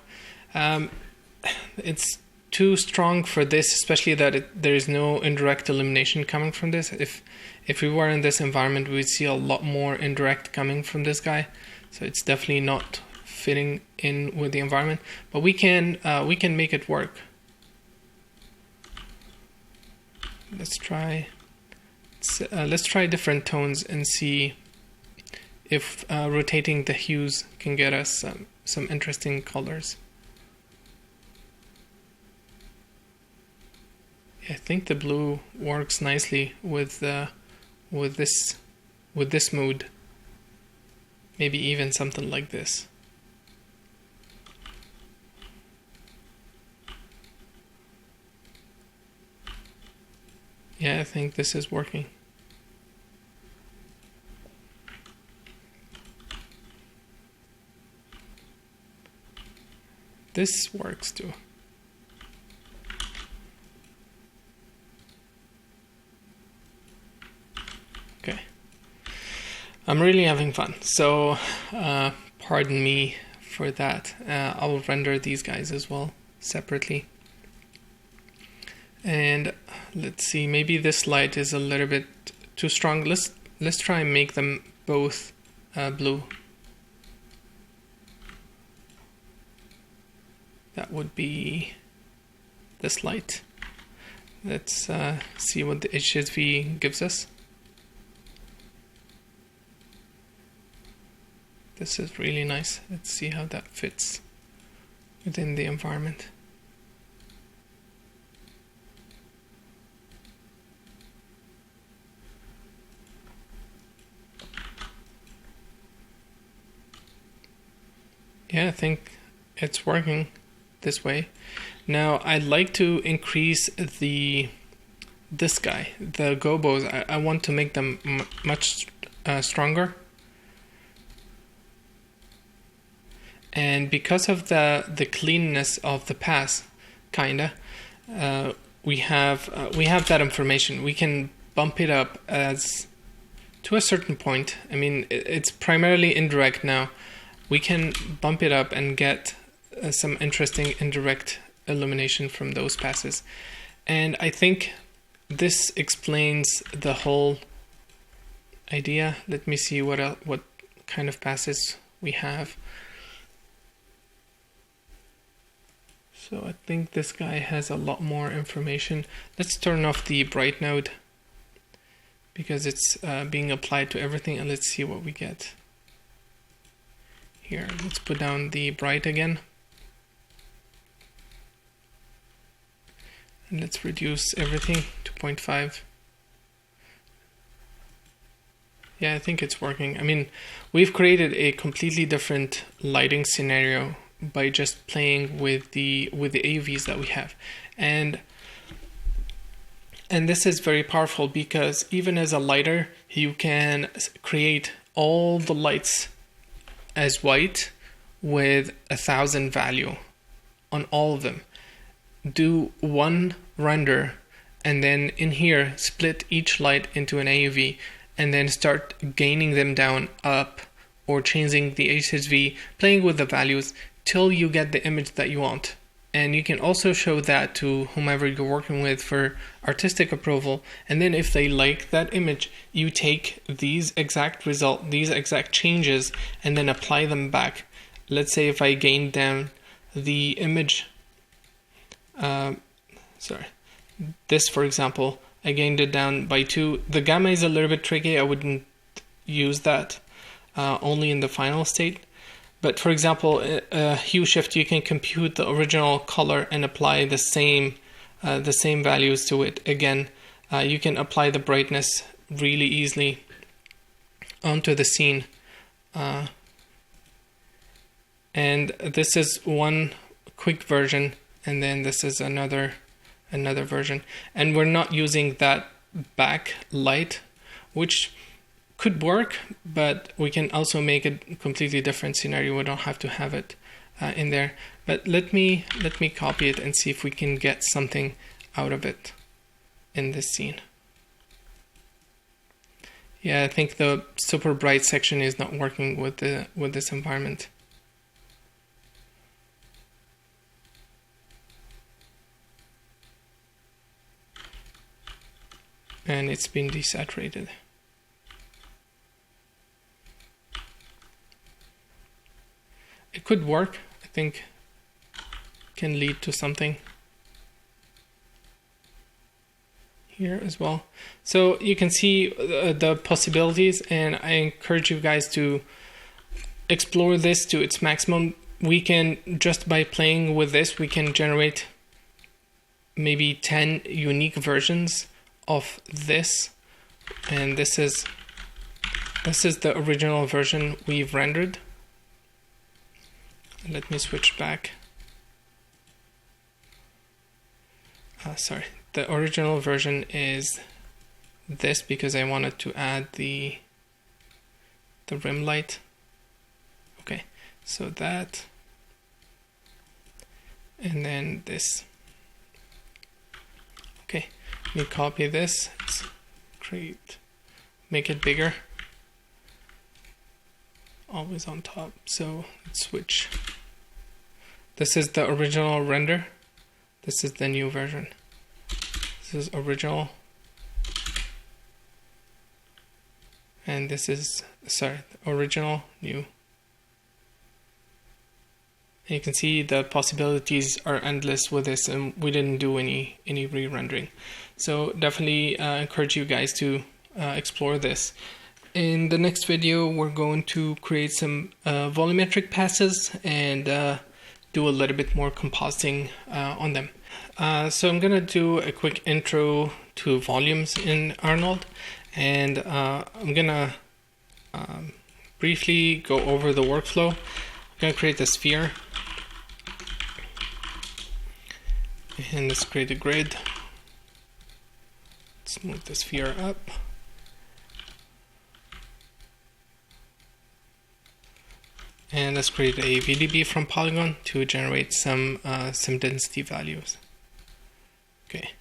it's too strong for this, especially that there is no indirect illumination coming from this. If we were in this environment, we would see a lot more indirect coming from this guy. So it's definitely not fitting in with the environment. But we can make it work. Let's try different tones and see if rotating the hues can get us some interesting colors. I think the blue works nicely with this mood. Maybe even something like this. Yeah, I think this is working. This works too. Okay, I'm really having fun, so pardon me for that. I'll render these guys as well separately. And let's see, maybe this light is a little bit too strong. Let's try and make them both blue. That would be this light. Let's see what the HSV gives us. This is really nice. Let's see how that fits within the environment. Yeah, I think it's working this way. Now I'd like to increase this guy, the gobos. I want to make them much stronger. And because of the cleanness of the pass, kinda, we have that information. We can bump it up as to a certain point. I mean, it's primarily indirect now. We can bump it up and get some interesting indirect illumination from those passes. And I think this explains the whole idea. Let me see what kind of passes we have. So I think this guy has a lot more information. Let's turn off the bright node because it's being applied to everything, and let's see what we get. Here, let's put down the bright again. And let's reduce everything to 0.5. Yeah, I think it's working. I mean, we've created a completely different lighting scenario by just playing with the AUVs that we have. And this is very powerful because even as a lighter, you can create all the lights as white with 1,000 value on all of them. Do one render and then in here split each light into an AUV and then start gaining them down up or changing the HSV, playing with the values till you get the image that you want. And you can also show that to whomever you're working with for artistic approval. And then if they like that image, you take these exact changes and then apply them back. Let's say if I gained down the image, this for example, I gained it down by 2. The gamma is a little bit tricky. I wouldn't use that only in the final state. But for example, hue shift, you can compute the original color and apply the same values to it. Again, you can apply the brightness really easily onto the scene. And this is one quick version, and then this is another version. And we're not using that backlight, which could work, but we can also make a completely different scenario. We don't have to have it in there. But let me copy it and see if we can get something out of it in this scene. Yeah, I think the super bright section is not working with this environment. And it's been desaturated. It could work. I think can lead to something here as well. So you can see the possibilities, and I encourage you guys to explore this to its maximum. We can, just by playing with this, we can generate maybe 10 unique versions of this, and this is the original version we've rendered. Let me switch back. The original version is this because I wanted to add the rim light. Okay, so that, and then this. Okay, let me copy this. Let's make it bigger. Always on top. So let's switch. This is the original render. This is the new version. This is original. And this is, original, new. And you can see the possibilities are endless with this, and we didn't do any re-rendering. So definitely encourage you guys to explore this. In the next video, we're going to create some volumetric passes and do a little bit more compositing on them. So I'm gonna do a quick intro to volumes in Arnold, and I'm gonna briefly go over the workflow. I'm gonna create a sphere, and let's create a grid. Let's move the sphere up. And let's create a VDB from Polygon to generate some density values. Okay,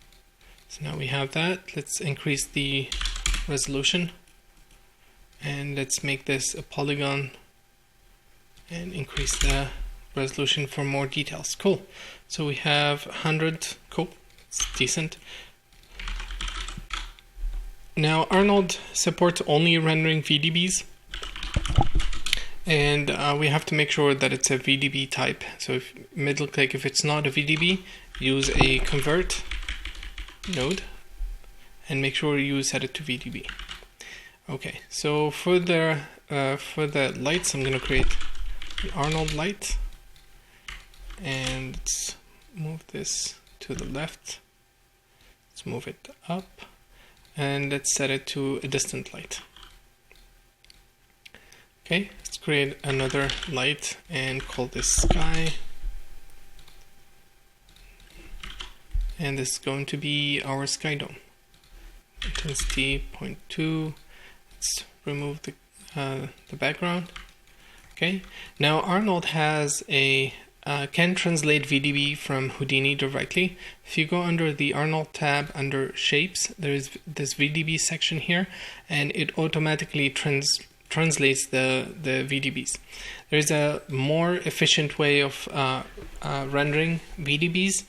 so now we have that. Let's increase the resolution, and let's make this a polygon and increase the resolution for more details. Cool. So we have 100. Cool. It's decent. Now Arnold supports only rendering VDBs. And we have to make sure that it's a VDB type. So if middle click, if it's not a VDB, use a convert node and make sure you set it to VDB. Okay, so for the lights, I'm going to create an Arnold light, and let's move this to the left. Let's move it up, and let's set it to a distant light. Okay, let's create another light and call this sky. And this is going to be our sky dome. Intensity 0.2. Let's remove the background. Okay, now Arnold has a can translate VDB from Houdini directly. If you go under the Arnold tab under Shapes, there is this VDB section here, and it automatically translates the VDBs. There is a more efficient way of rendering VDBs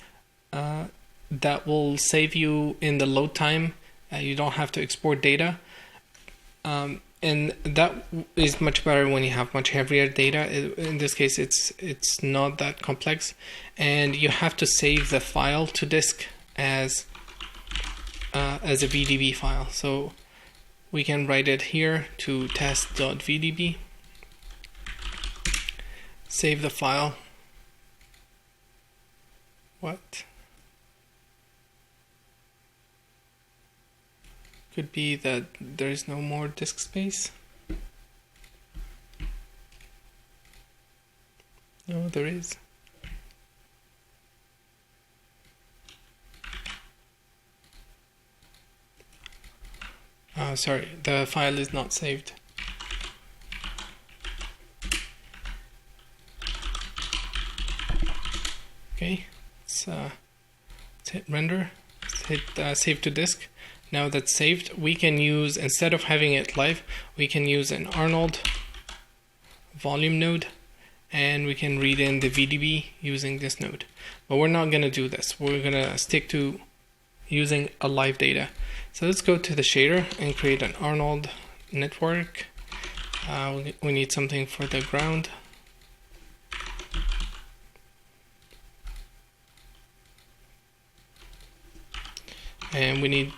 that will save you in the load time. You don't have to export data. And that is much better when you have much heavier data. In this case, it's not that complex, and you have to save the file to disk as a VDB file. So we can write it here to test.vdb, save the file. What? Could be that there is no more disk space. No, there is. Sorry, the file is not saved. Okay, let's hit render, let's hit save to disk. Now that's saved, we can use, instead of having it live, we can use an Arnold volume node, and we can read in the VDB using this node. But we're not going to do this. We're going to stick to using a live data. So let's go to the shader and create an Arnold network. We need something for the ground. And we need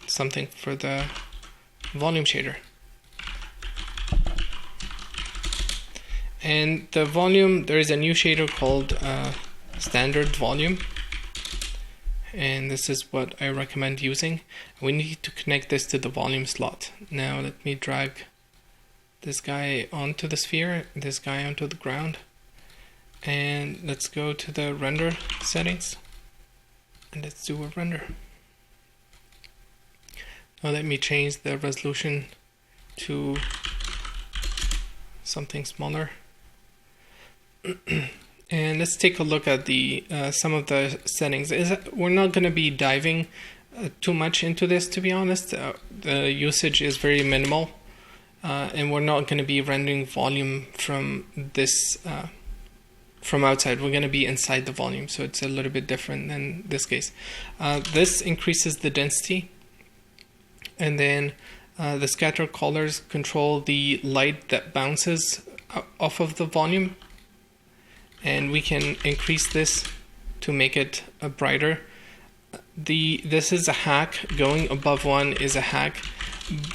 something for the volume shader. And the volume, there is a new shader called standard volume. And this is what I recommend using. We need to connect this to the volume slot. Now let me drag this guy onto the sphere, this guy onto the ground. And let's go to the render settings. And let's do a render. Now let me change the resolution to something smaller. And let's take a look at the some of the settings. We're not going to be diving too much into this, to be honest. The usage is very minimal, and we're not going to be rendering volume from this from outside. We're going to be inside the volume, so it's a little bit different than this case. This increases the density. And then the scatter colors control the light that bounces off of the volume. And we can increase this to make it brighter. This is a hack. Going above one is a hack.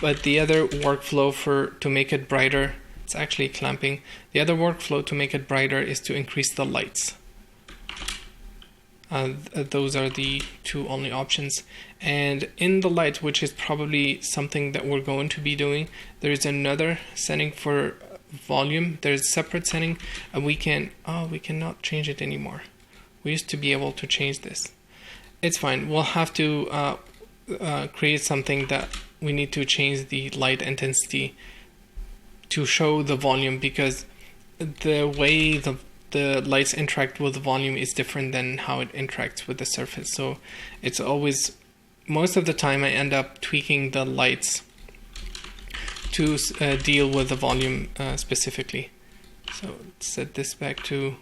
But the other workflow to make it brighter, it's actually clamping. The other workflow to make it brighter is to increase the lights. Those are the two only options. And in the light, which is probably something that we're going to be doing, there is another setting for volume. There's a separate setting, and we cannot change it anymore. We used to be able to change this. It's fine. We'll have to create something that we need to change the light intensity to show the volume, because the way the lights interact with the volume is different than how it interacts with the surface. So it's always, most of the time I end up tweaking the lights to deal with the volume specifically. So let's set this back to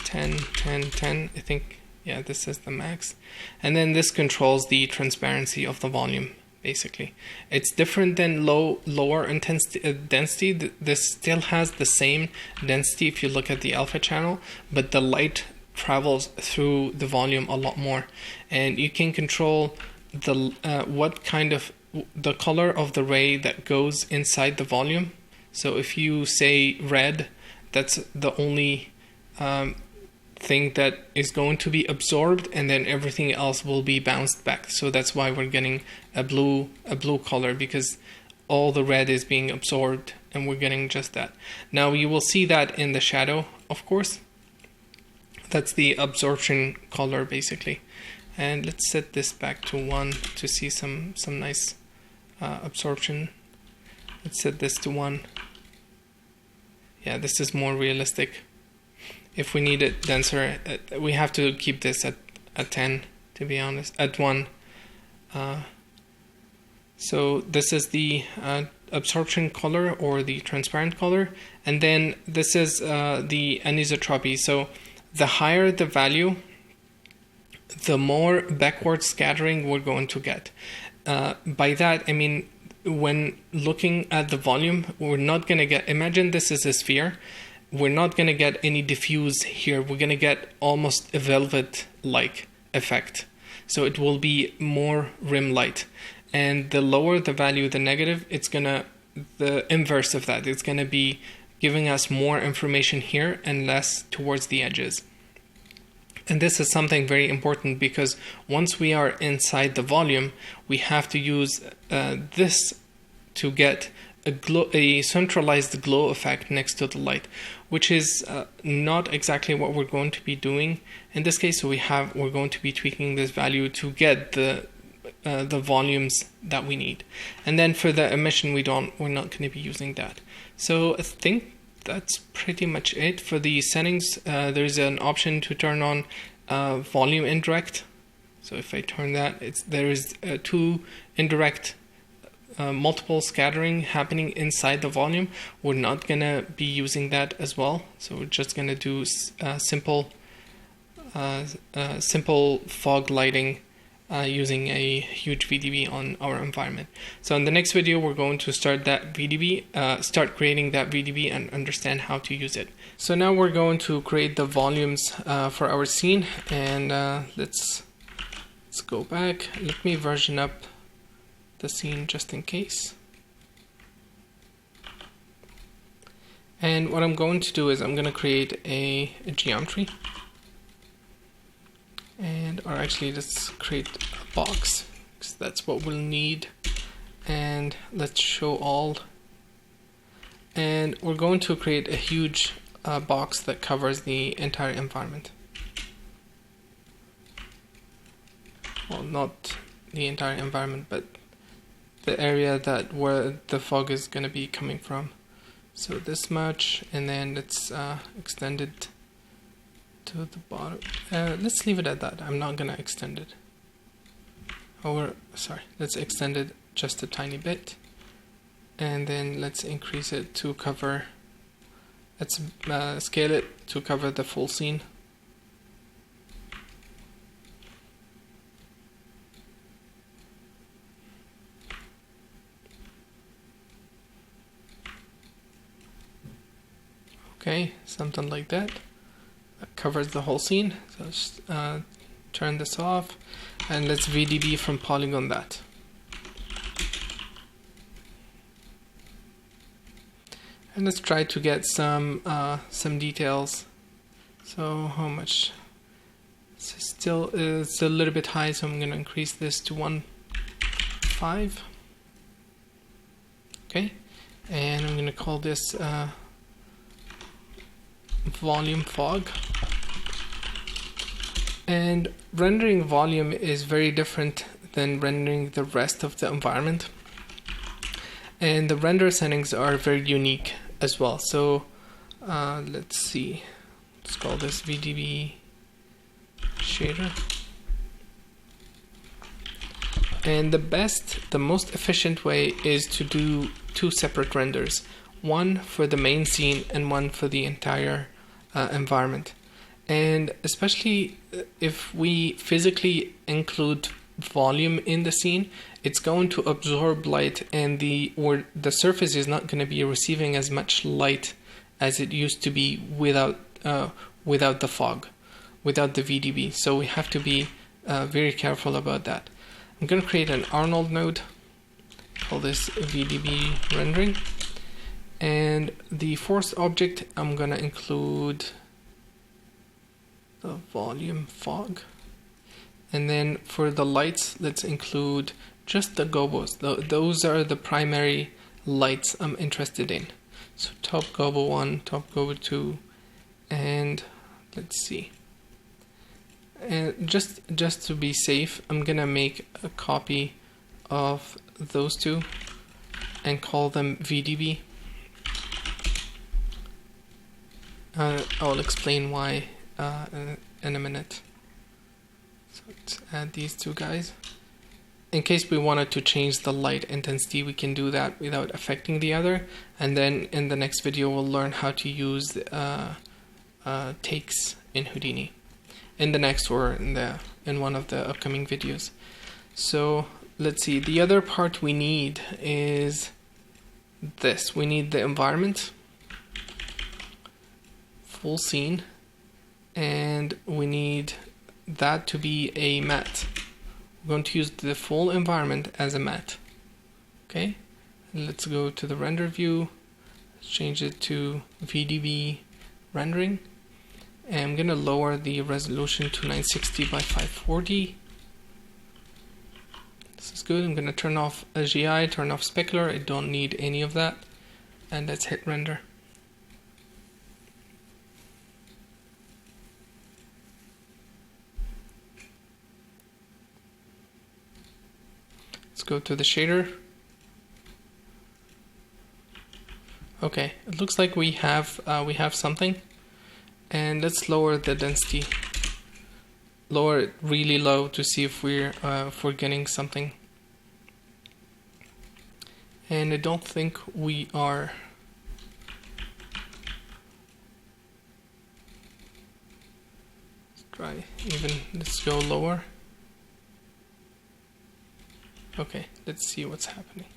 10, 10, 10. I think, yeah, this is the max. And then this controls the transparency of the volume. Basically, it's different than lower intensity density. This still has the same density if you look at the alpha channel, but the light travels through the volume a lot more, and you can control the what kind of the color of the ray that goes inside the volume. So if you say red, that's the only thing that is going to be absorbed, and then everything else will be bounced back. So that's why we're getting a blue color, because all the red is being absorbed and we're getting just that. Now you will see that in the shadow, of course. That's the absorption color basically. And let's set this back to 1 to see some nice absorption. Let's set this to 1. Yeah, this is more realistic. If we need it denser, we have to keep this at 10, to be honest, at 1. So this is the absorption color or the transparent color, and then this is the anisotropy. So the higher the value, the more backward scattering we're going to get. By that I mean, when looking at the volume, we're not going to get, imagine this is a sphere, we're not going to get any diffuse here. We're going to get almost a velvet-like effect. So it will be more rim light. And the lower the value, the negative, it's going to, the inverse of that, it's going to be giving us more information here and less towards the edges. And this is something very important, because once we are inside the volume, we have to use this to get a centralized glow effect next to the light, which is not exactly what we're going to be doing in this case. So we're going to be tweaking this value to get the volumes that we need. And then for the emission, we're not going to be using that. So I think that's pretty much it for the settings. There's an option to turn on volume indirect. So if I turn that, there is 2 indirect multiple scattering happening inside the volume. We're not gonna be using that as well. So we're just gonna do simple fog lighting using a huge VDB on our environment. So in the next video, we're going to start that VDB, start creating that VDB and understand how to use it. So now we're going to create the volumes for our scene, and let's go back. Let me version up the scene just in case. And what I'm going to do is I'm going to create a geometry. Or actually, let's create a box, because that's what we'll need. And let's show all. And we're going to create a huge box that covers the entire environment. Well, not the entire environment, but the area where the fog is going to be coming from. So this much, and then let's extend it to the bottom. Let's leave it at that. I'm not going to extend it. Let's extend it just a tiny bit, and then let's increase it to cover. Let's scale it to cover the full scene. Okay, something like that. That covers the whole scene. So let's turn this off, and let's VDB from polygon that. And let's try to get some details. So how much? It's a little bit high, so I'm going to increase this to 1.5. Okay, and I'm going to call this volume fog. And rendering volume is very different than rendering the rest of the environment, and the render settings are very unique as well. So let's see, let's call this VDB shader. And the most efficient way is to do 2 separate renders, one for the main scene and one for the entire environment. And especially if we physically include volume in the scene, it's going to absorb light, and the surface is not going to be receiving as much light as it used to be without the fog, without the VDB. So we have to be very careful about that. I'm going to create an Arnold node, call this VDB rendering, And the force object, I'm gonna include the volume fog. And then for the lights, let's include just the gobos. Those are the primary lights I'm interested in. So top gobo 1, top gobo 2, and let's see. And just to be safe, I'm gonna make a copy of those two and call them VDB. I'll explain why in a minute. So let's add these two guys. In case we wanted to change the light intensity, we can do that without affecting the other. And then in the next video, we'll learn how to use takes in Houdini. In the next or in one of the upcoming videos. So let's see. The other part we need is this. We need the environment, full scene, and we need that to be a matte. We're going to use the full environment as a matte. Okay, and let's go to the render view. Let's change it to VDB rendering, and I'm gonna lower the resolution to 960 by 540. This is good. I'm gonna turn off AGI, turn off specular. I don't need any of that, and let's hit render. Let's go to the shader. Okay, it looks like we have something, and let's lower the density. Lower it really low to see if we're getting something. And I don't think we are. Let's try even. Let's go lower. Okay, let's see what's happening.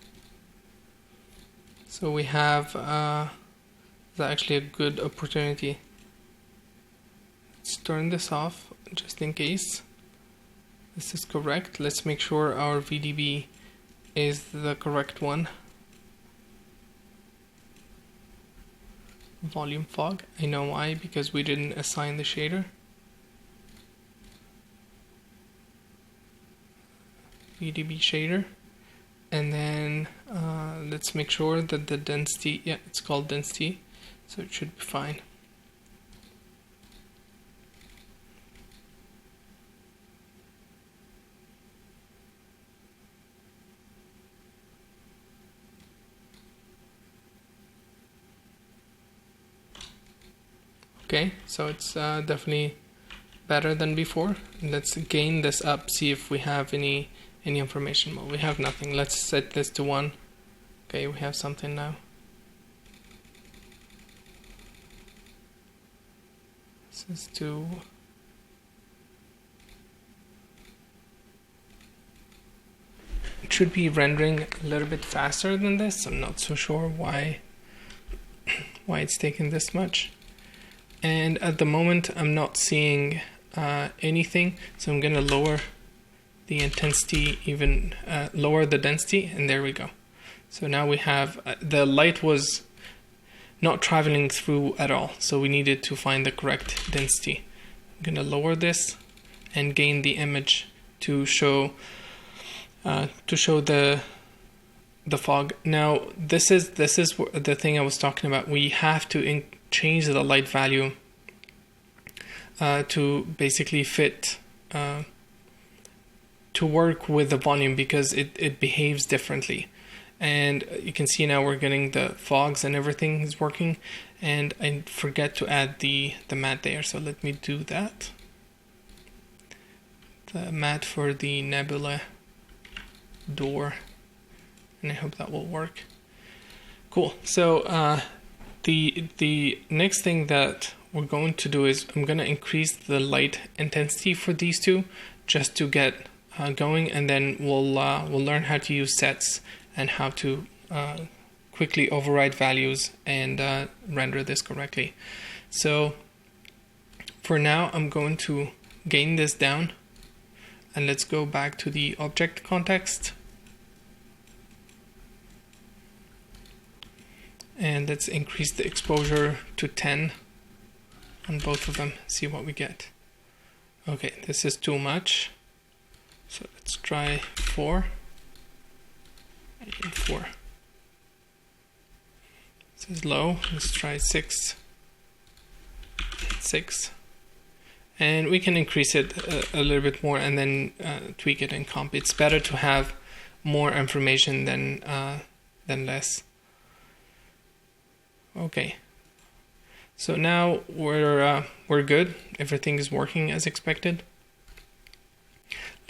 So we have it's actually a good opportunity. Let's turn this off just in case this is correct. Let's make sure our VDB is the correct one. Volume fog. I know why, because we didn't assign the shader. VDB shader, and then let's make sure that the density, yeah, it's called density, so it should be fine. Okay, so it's definitely better than before. Let's gain this up, see if we have any information. Well, we have nothing. Let's set this to 1. Okay, we have something now. This is to it should be rendering a little bit faster than this. I'm not so sure why it's taking this much. And at the moment I'm not seeing anything, so I'm gonna lower the intensity, even lower the density, and there we go. So now we have the light was not traveling through at all, so we needed to find the correct density. I'm gonna lower this and gain the image to show the fog. Now this is the thing I was talking about. We have to change the light value to basically fit to work with the volume, because it behaves differently. And you can see now we're getting the fogs and everything is working, and I forget to add the matte there, so let me do that. The matte for the nebula door, and I hope that will work. Cool. So the next thing that we're going to do is I'm going to increase the light intensity for these two just to get going, and then we'll learn how to use sets and how to quickly override values and render this correctly. So for now I'm going to gain this down, and let's go back to the object context, And let's increase the exposure to 10 on both of them, see what we get. Okay, this is too much. So let's try 4 and 4. This is low. Let's try 6. 6. And we can increase it a little bit more and then tweak it in comp. It's better to have more information than less. Okay. So now we're good. Everything is working as expected.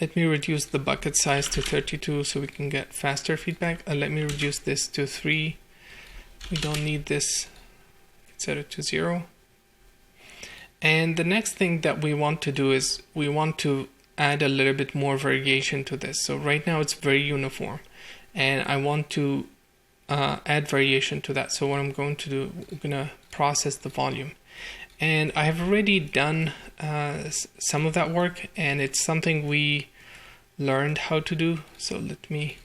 Let me reduce the bucket size to 32 so we can get faster feedback. Let me reduce this to 3. We don't need this. Set it to 0. And the next thing that we want to do is we want to add a little bit more variation to this. So right now it's very uniform, and I want to add variation to that. So what I'm going to do, I'm going to process the volume. And I have already done some of that work, and it's something we learned how to do. So let me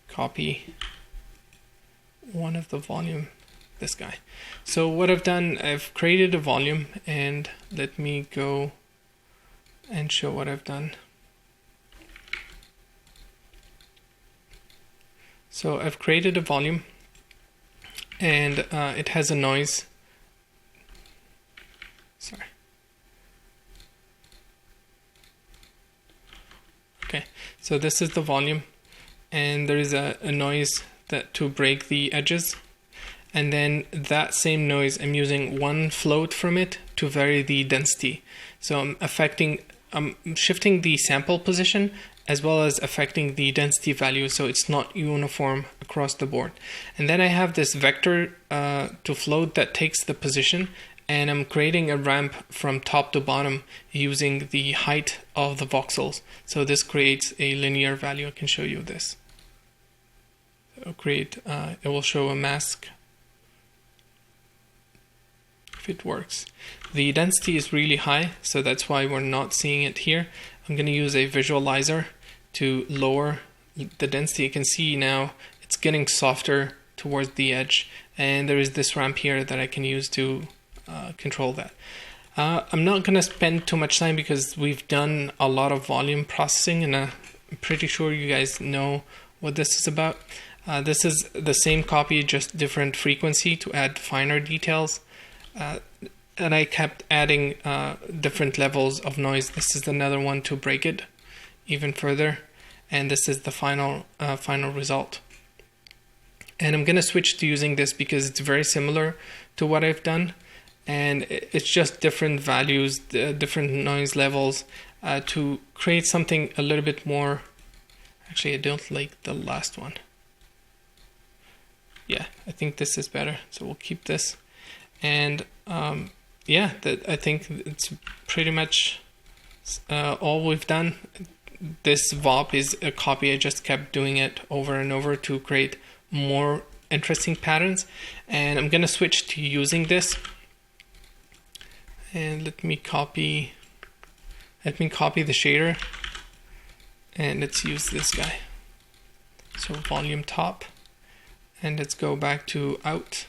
copy one of the volume, this guy. So what I've done, I've created a volume, and let me go and show what I've done. So I've created a volume, and it has a noise. Sorry. Okay, so this is the volume, and there is a noise that to break the edges. And then that same noise, I'm using one float from it to vary the density. So I'm shifting the sample position as well as affecting the density value, so it's not uniform across the board. And then I have this vector to float that takes the position, and I'm creating a ramp from top to bottom using the height of the voxels. So this creates a linear value. I can show you this. It will show a mask if it works. The density is really high, so that's why we're not seeing it here. I'm going to use a visualizer to lower the density. You can see now it's getting softer towards the edge, and there is this ramp here that I can use to control that. I'm not going to spend too much time because we've done a lot of volume processing, and I'm pretty sure you guys know what this is about. This is the same copy, just different frequency to add finer details. And I kept adding different levels of noise. This is another one to break it even further, and this is the final result. And I'm going to switch to using this because it's very similar to what I've done, and it's just different values, different noise levels to create something a little bit more. Actually, I don't like the last one. Yeah, I think this is better, so we'll keep this. And yeah, I think it's pretty much all we've done. This VOP is a copy. I just kept doing it over and over to create more interesting patterns. And I'm going to switch to using this. And let me copy the shader. And let's use this guy. So volume top. And let's go back to out.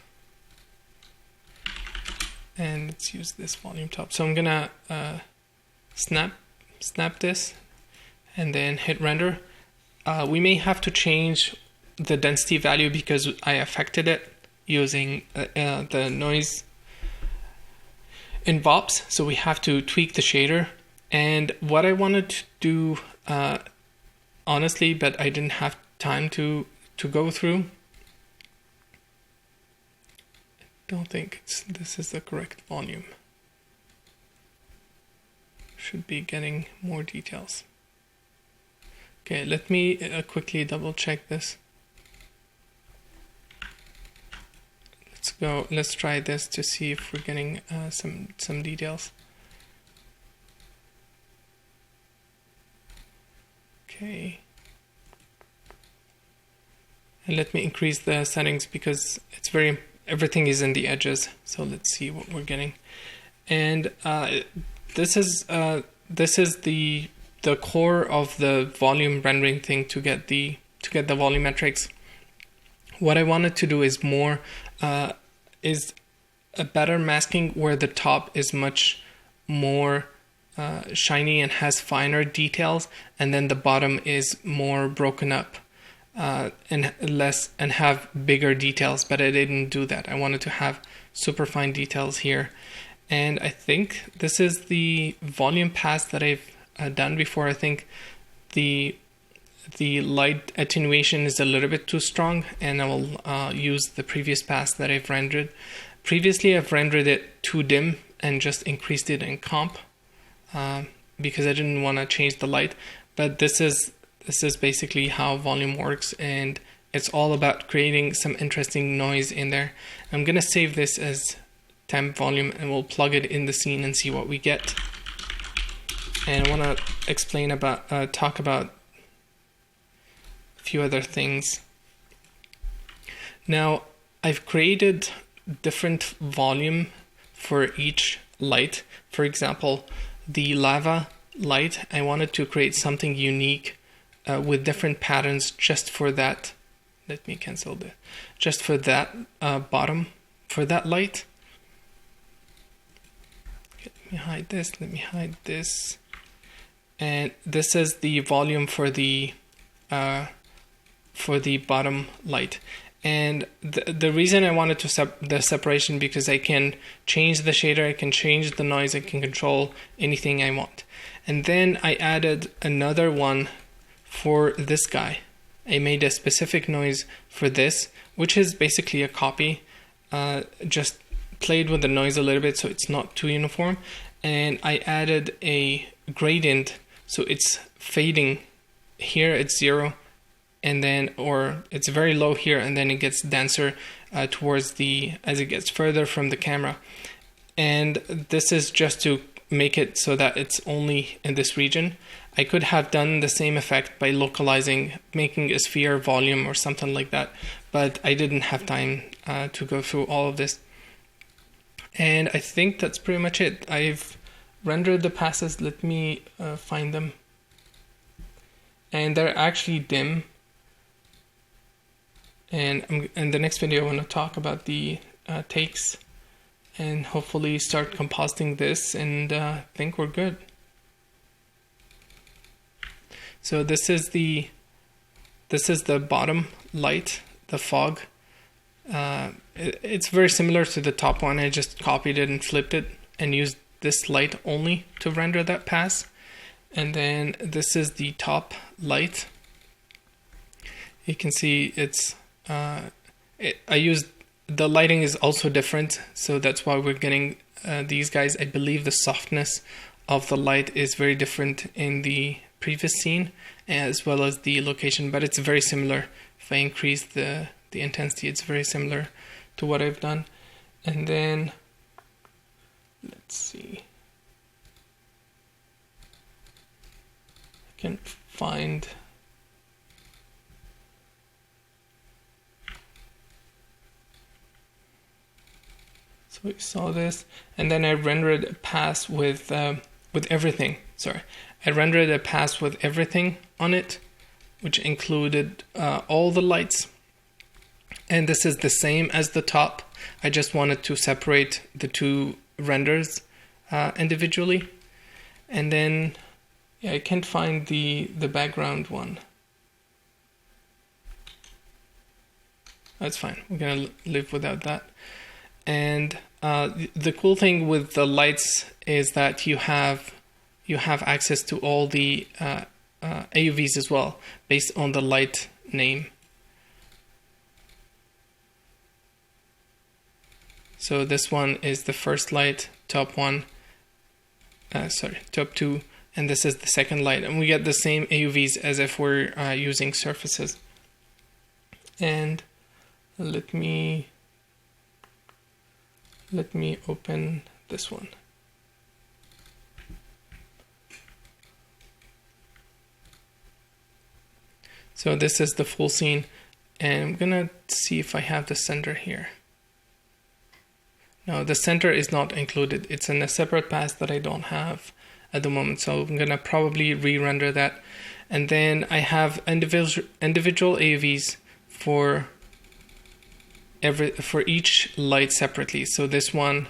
And let's use this volume top. So I'm gonna snap this and then hit render. We may have to change the density value because I affected it using the noise in VOPs. So we have to tweak the shader. And what I wanted to do, honestly, but I didn't have time to go through. Don't think this is the correct volume. Should be getting more details. Okay, let me quickly double check this. Let's try this to see if we're getting some details. Okay. And let me increase the settings because it's everything is in the edges. So let's see what we're getting. And this is the core of the volume rendering thing to get the volumetrics. What I wanted to do is more is a better masking where the top is much more shiny and has finer details, and then the bottom is more broken up and have bigger details. But I didn't do that. I wanted to have super fine details here, and I think this is the volume pass that I've done before. I think the light attenuation is a little bit too strong, and I will use the previous pass that I've rendered. Previously, I've rendered it too dim and just increased it in comp because I didn't want to change the light. But this is basically how volume works, and it's all about creating some interesting noise in there. I'm gonna save this as temp volume, and we'll plug it in the scene and see what we get. And I want to talk about a few other things. Now, I've created different volume for each light. For example, the lava light, I wanted to create something unique with different patterns just for that. Let me cancel this. Just for that bottom, for that light. Let me hide this. Let me hide this. And this is the volume for the bottom light. And the reason I wanted to the separation, because I can change the shader, I can change the noise, I can control anything I want. And then I added another one for this guy. I made a specific noise for this, which is basically a copy, just played with the noise a little bit so it's not too uniform. And I added a gradient, so it's fading. Here it's 0, and then, or it's very low here, and then it gets denser towards as it gets further from the camera. And this is just to make it so that it's only in this region. I could have done the same effect by localizing, making a sphere volume or something like that, but I didn't have time to go through all of this. And I think that's pretty much it. I've rendered the passes. Let me find them. And they're actually dim. And in the next video, I want to talk about the takes and hopefully start compositing this, and think we're good. So this is the bottom light, the fog. It's very similar to the top one. I just copied it and flipped it and used this light only to render that pass. And then this is the top light. You can see it's I used, the lighting is also different, so that's why we're getting these guys. I believe the softness of the light is very different in the previous scene as well as the location, but it's very similar. If I increase the intensity, it's very similar to what I've done. And then let's see, I can find, so we saw this, and then I rendered a pass with everything. Sorry, I rendered a pass with everything on it, which included all the lights. And this is the same as the top. I just wanted to separate the two renders individually. And then, yeah, I can't find the background one. That's fine. We're gonna live without that. And the cool thing with the lights is that you have access to all the AUVs as well, based on the light name. So this one is the first light, top one, top two, and this is the second light. And we get the same AUVs as if we're using surfaces. And let me open this one. So this is the full scene, and I'm gonna see if I have the center here. No, the center is not included. It's in a separate pass that I don't have at the moment, so I'm gonna probably re-render that. And then I have individual AUVs for for each light separately. So this one,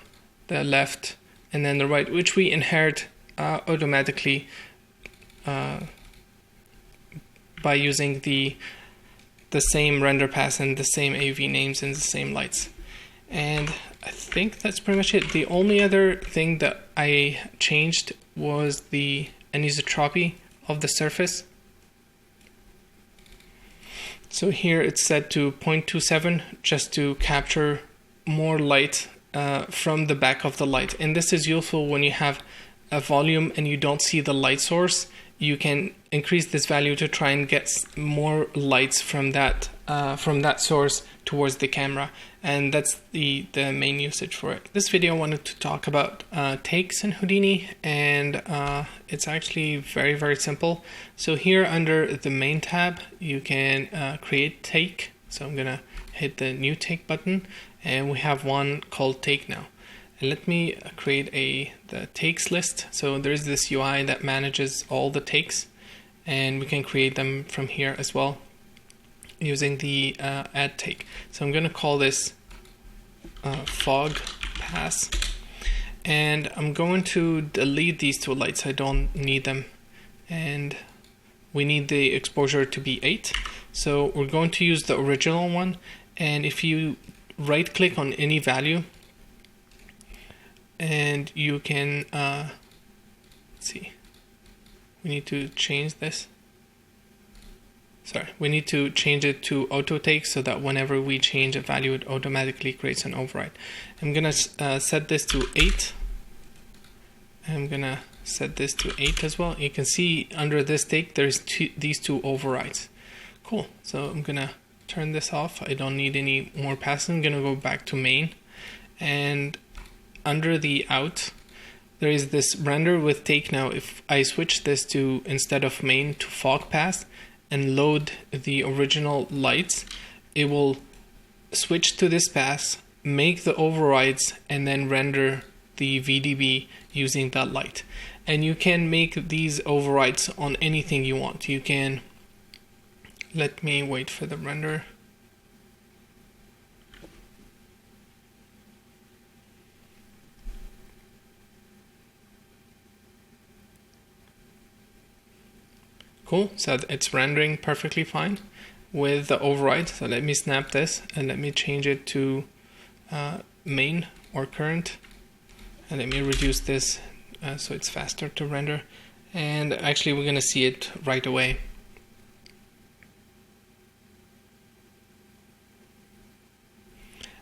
the left, and then the right, which we inherit automatically by using the same render pass and the same AV names and the same lights. And I think that's pretty much it. The only other thing that I changed was the anisotropy of the surface. So here it's set to 0.27 just to capture more light from the back of the light. And this is useful when you have a volume and you don't see the light source. You can increase this value to try and get more lights from that source towards the camera, and that's the main usage for it. This video I wanted to talk about takes in Houdini, and it's actually very, very simple. So here under the main tab you can create take. So I'm gonna hit the new take button, and we have one called take now. And let me create the takes list. So there's this UI that manages all the takes, and we can create them from here as well using the add take. So I'm going to call this fog pass, and I'm going to delete these two lights. I don't need them, and we need the exposure to be 8. So we're going to use the original one, and if you right click on any value, and you can let's see, we need to change this. Sorry, we need to change it to auto take so that whenever we change a value, it automatically creates an override. I'm gonna set this to 8. I'm gonna set this to 8 as well. You can see under this take there's these two overrides. Cool. So I'm gonna turn this off. I don't need any more passes. I'm gonna go back to main, and under the out there is this render with take now. If I switch this to, instead of main, to fog pass and load the original lights, it will switch to this pass, make the overrides, and then render the VDB using that light. And you can make these overrides on anything you want. You can, let me wait for the render. Cool, so it's rendering perfectly fine with the override. So let me snap this and let me change it to main or current, and let me reduce this so it's faster to render. And actually we're gonna see it right away.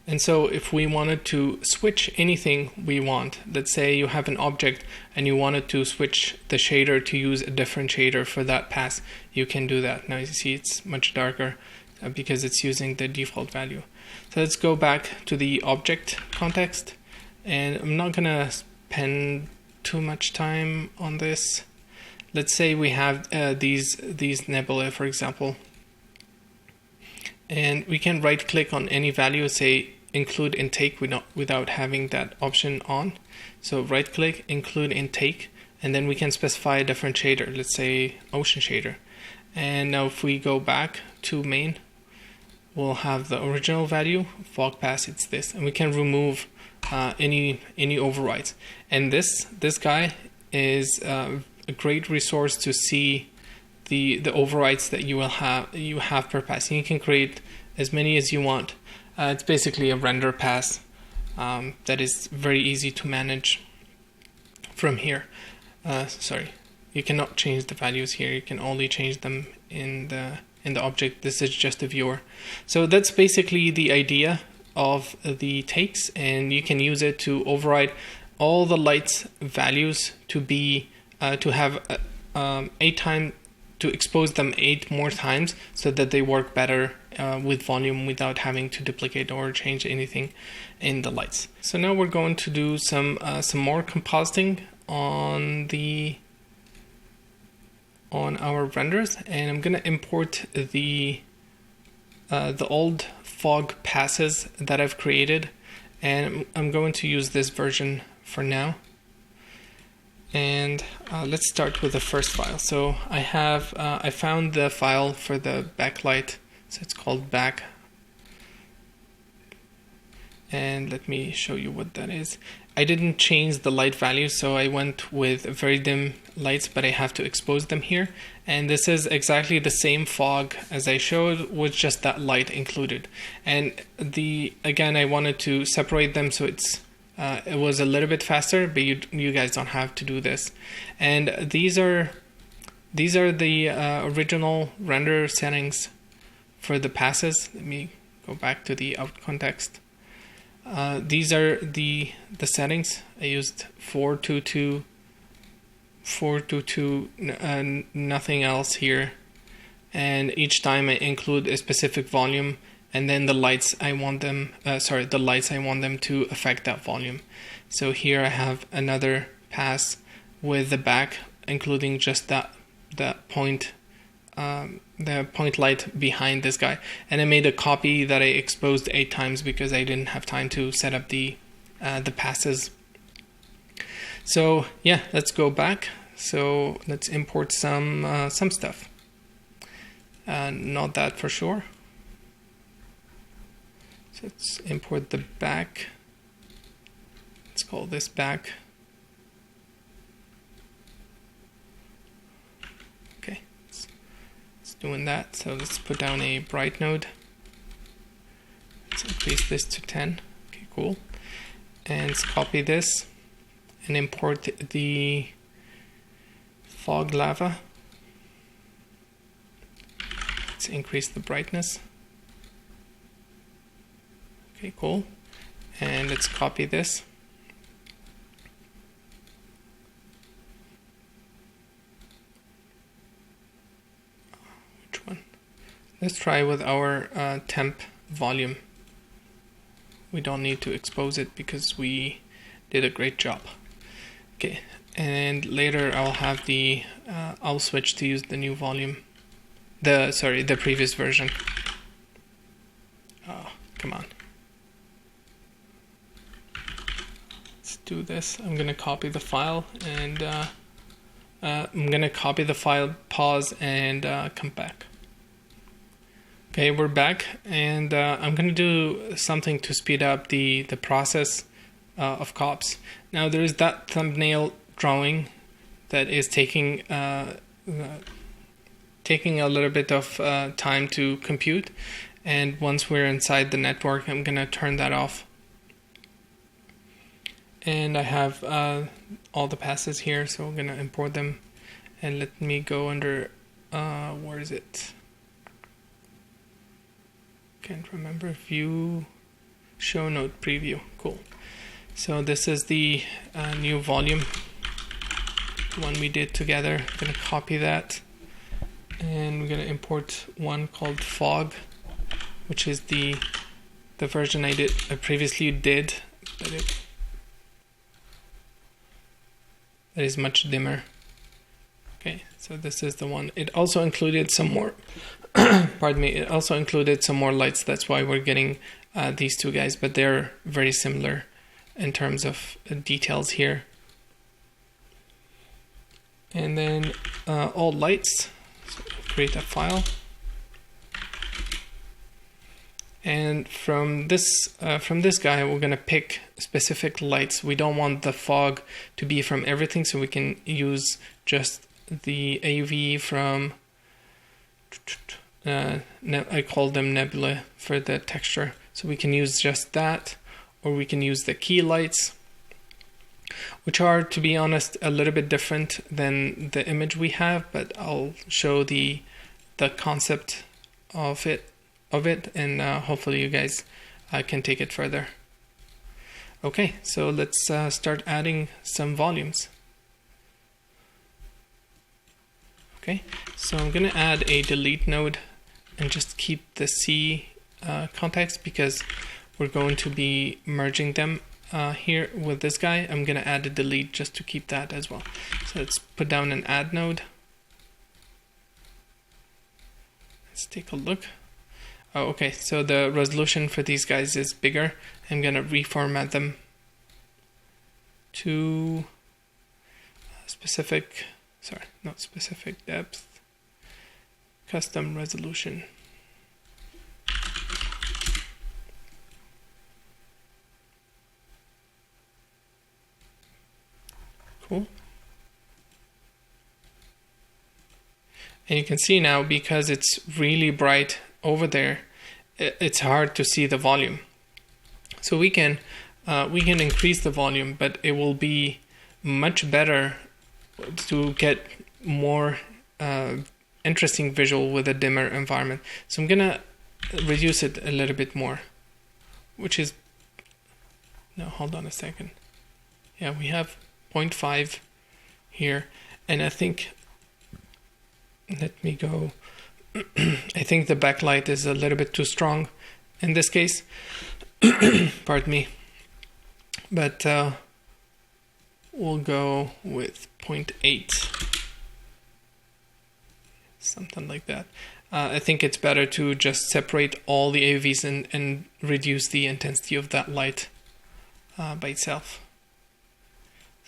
And so if we wanted to switch anything we want, let's say you have an object and you wanted to switch the shader to use a different shader for that pass, you can do that. Now you see it's much darker because it's using the default value. So let's go back to the object context, and I'm not gonna spend too much time on this. Let's say we have these nebulae, for example, and we can right click on any value, say include in take without having that option on. So right click, include in take, and then we can specify a different shader, let's say ocean shader. And now if we go back to main, we'll have the original value, fog pass, it's this, and we can remove any overrides. And this guy is a great resource to see the overrides that you have per pass. And you can create as many as you want. It's basically a render pass that is very easy to manage from here. Sorry, you cannot change the values here. You can only change them in the object. This is just a viewer. So that's basically the idea of the takes, and you can use it to override all the lights values to be to have 8 times, to expose them 8 more times so that they work better with volume without having to duplicate or change anything in the lights. So now we're going to do some more compositing on our renders, and I'm gonna import the old fog passes that I've created, and I'm going to use this version for now. And let's start with the first file. So I found the file for the backlight. So it's called And let me show you what that is. I didn't change the light value, so I went with very dim lights, but I have to expose them here. And this is exactly the same fog as I showed, with just that light included. And again, I wanted to separate them so it was a little bit faster, but you guys don't have to do this. And these are the original render settings for the passes. Let me go back to the out context. These are the settings. I used 422, 422, nothing else here. And each time I include a specific volume, and then the lights I want them, the lights I want them to affect that volume. So here I have another pass with the back, including just the point light behind this guy. And I made a copy that I exposed 8 times because I didn't have time to set up the passes. So yeah, let's go back. So let's import some stuff. Not that for sure. So let's import the back. Let's call this back. Okay, it's doing that. So let's put down a bright node. Let's increase this to 10. Okay, cool. And let's copy this and import the fog lava. Let's increase the brightness. Okay, cool. And let's copy this. Which one? Let's try with our temp volume. We don't need to expose it because we did a great job. Okay, and later I'll have I'll switch to use the new volume. The previous version. Oh, come on. Let's do this. I'm gonna copy the file and I'm gonna copy the file, pause, and come back. Okay, we're back, and I'm gonna do something to speed up the process of cops. Now there is that thumbnail drawing that is taking a little bit of time to compute, and once we're inside the network, I'm gonna turn that off. And I have all the passes here, so I'm gonna import them. And let me go under where is it? Can't remember. View, show node preview. Cool. So this is the new volume, the one we did together. I'm gonna copy that, and we're gonna import one called fog, which is the version I previously did, but that is much dimmer. Okay, so this is the one. It also included some more. Pardon me. It also included some more lights. That's why we're getting these two guys, but they're very similar in terms of details here. And then all lights. So create a file. And from this guy, we're gonna pick specific lights. We don't want the fog to be from everything, so we can use just the AUV from. I call them nebula for the texture, so we can use just that, or we can use the key lights, which are, to be honest, a little bit different than the image we have, but I'll show the concept of it, and hopefully you guys can take it further. Okay, so let's start adding some volumes. Okay, so I'm gonna add a delete node and just keep the C context because we're going to be merging them here with this guy. I'm gonna add a delete just to keep that as well. So let's put down an add node. Let's take a look. Oh, okay, so the resolution for these guys is bigger. I'm gonna reformat them to specific depth, custom resolution. Cool. And you can see now, because it's really bright over there, it's hard to see the volume. So we can increase the volume, but it will be much better to get more interesting visual with a dimmer environment. So I'm gonna reduce it a little bit more, which is, no, hold on a second. Yeah, we have 0.5 here, and I think, let me go, I think the backlight is a little bit too strong in this case. Pardon me. But we'll go with 0.8. Something like that. I think it's better to just separate all the AVs and reduce the intensity of that light by itself.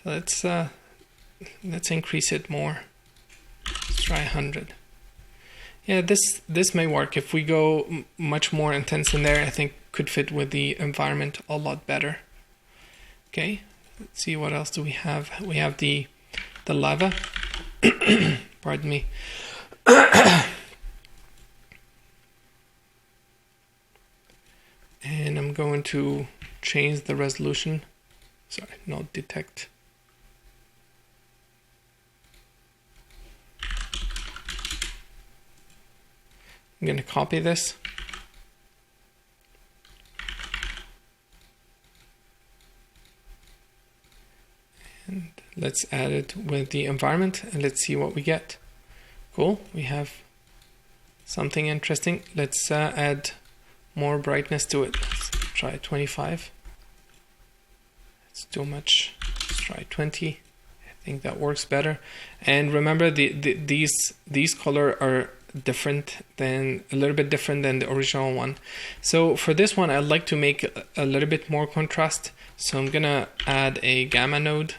So let's increase it more. Let's try 100. Yeah, this may work. If we go much more intense in there, I think could fit with the environment a lot better. Okay, let's see, what else do we have? We have the lava. Pardon me. And I'm going to change the resolution. Sorry, not detect. I'm going to copy this. And let's add it with the environment and let's see what we get. Cool, we have something interesting. Let's add more brightness to it. Let's try 25. It's too much. Let's try 20. I think that works better. And remember, these color are different than, a little bit different than the original one. So for this one, I'd like to make a little bit more contrast. So I'm gonna add a gamma node.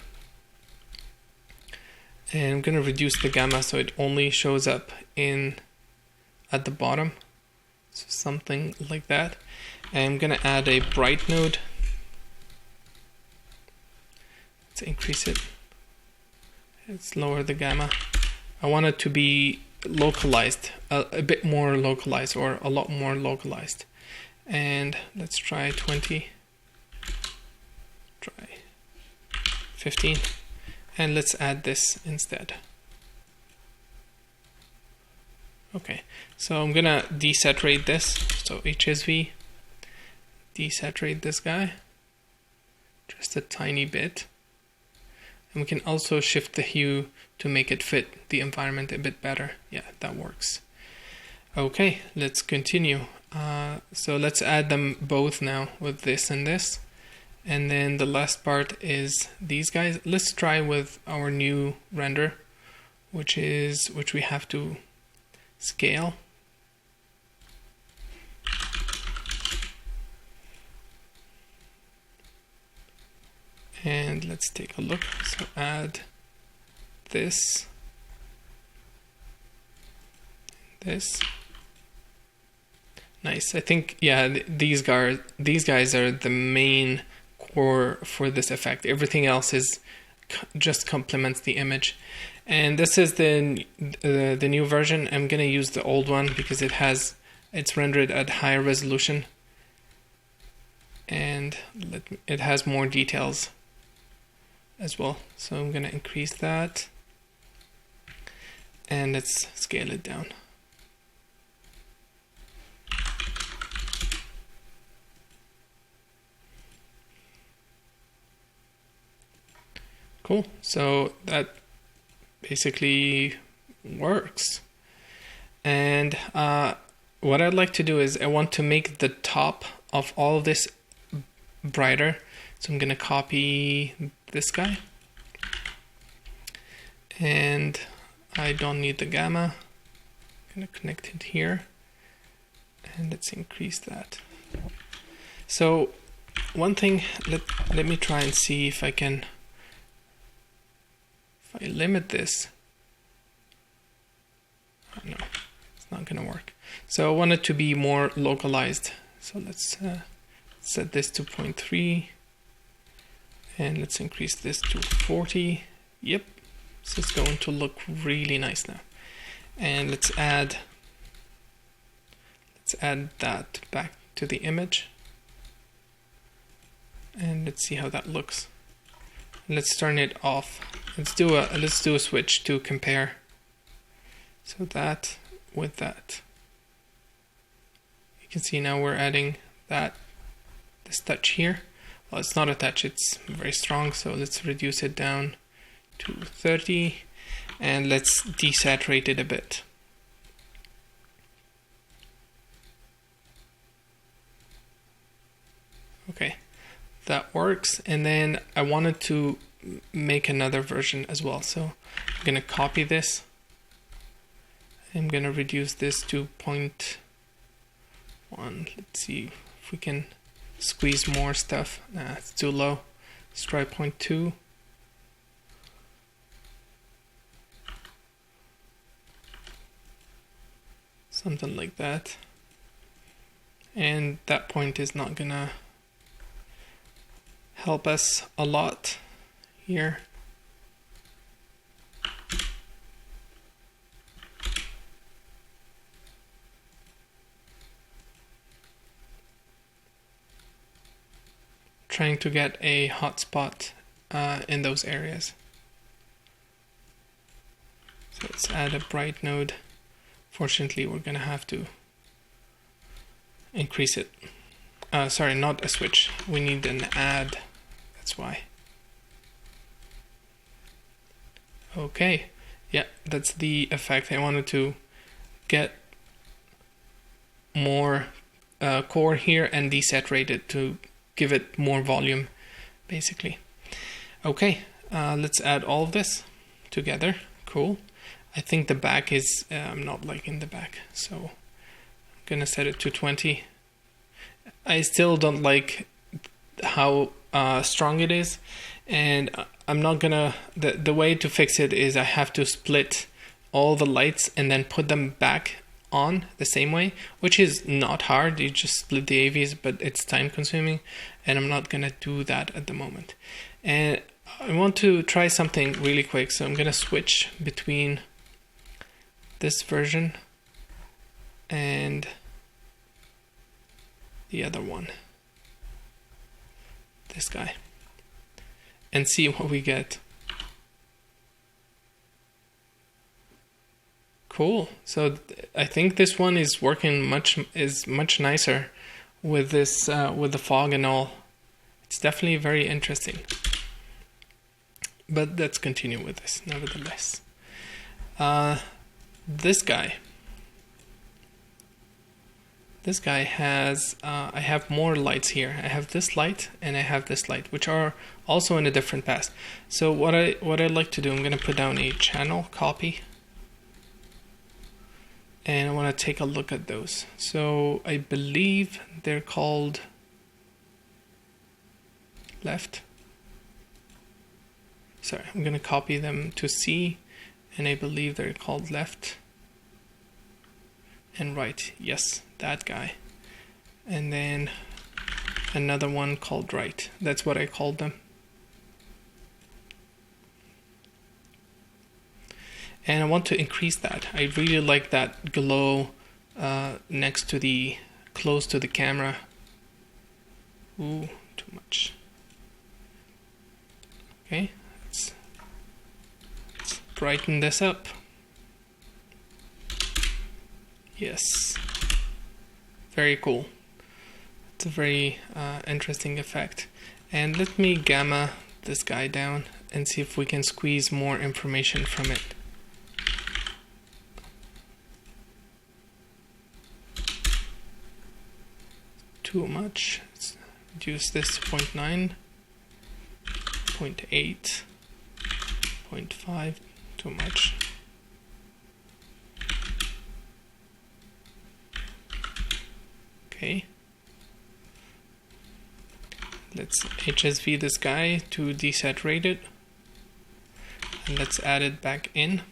And I'm going to reduce the gamma so it only shows up at the bottom. So something like that. And I'm going to add a bright node. Let's increase it. Let's lower the gamma. I want it to be localized, a bit more localized, or a lot more localized. And let's try 20. Try 15. And let's add this instead. Okay, so I'm gonna desaturate this. So HSV, desaturate this guy just a tiny bit. And we can also shift the hue to make it fit the environment a bit better. Yeah, that works. Okay, let's continue. So let's add them both now with this and this. And then the last part is these guys. Let's try with our new render, which we have to scale. And let's take a look. So add this, this. Nice. I think, yeah, these guys are the main core for this effect. Everything else is just complements the image. And this is the new version. I'm gonna use the old one because it's rendered at higher resolution, and it has more details as well. So I'm gonna increase that, and let's scale it down. Cool, so that basically works. And what I'd like to do is I want to make the top of all of this brighter. So I'm gonna copy this guy. And I don't need the gamma. I'm gonna connect it here. And let's increase that. So one thing, let me try and see if I can, if I limit this. Oh, no, it's not gonna work. So I want it to be more localized. So let's set this to 0.3 and let's increase this to 40 Yep, so it's going to look really nice now. And let's add that back to the image. And let's see how that looks. Let's turn it off. Let's do a switch to compare. So that with that. You can see now we're adding this touch here. Well, it's not a touch, it's very strong, so let's reduce it down to 30 and let's desaturate it a bit. Okay, that works. And then I wanted to make another version as well, so I'm gonna copy this. I'm gonna reduce this to 0.1. Let's see if we can squeeze more stuff. Nah, it's too low. Let's try 0.2. Something like that. And that point is not gonna help us a lot here. Trying to get a hotspot in those areas. So let's add a bright node. Fortunately, we're gonna have to increase it. Sorry, not a switch. We need an add. That's why. Okay, yeah, that's the effect. I wanted to get more core here and desaturate it to give it more volume, basically. Okay, let's add all of this together. Cool. I think the back is, I'm not liking the back, so I'm gonna set it to 20. I still don't like how strong it is, and I'm not gonna, the way to fix it is I have to split all the lights and then put them back on the same way, which is not hard. You just split the AVs, but it's time consuming, and I'm not gonna do that at the moment. And I want to try something really quick, so I'm gonna switch between this version and the other one, this guy, and see what we get. Cool. So I think this one is working much nicer with this with the fog and all. It's definitely very interesting. But let's continue with this nevertheless. This guy has I have more lights here. I have this light and I have this light, which are also in a different path. So what I'd like to do, I'm gonna put down a channel copy. And I want to take a look at those. So I believe they're called left. Sorry, I'm going to copy them to C, and I believe they're called left and right. Yes, that guy. And then another one called right. That's what I called them. And I want to increase that. I really like that glow next to the, close to the camera. Ooh, too much. Okay, let's brighten this up. Yes, very cool. It's a very interesting effect. And let me gamma this guy down and see if we can squeeze more information from it. Too much. Let's reduce this to 0.9, 0.8, 0.5, too much. Okay. Let's HSV this guy to desaturate it. And let's add it back in.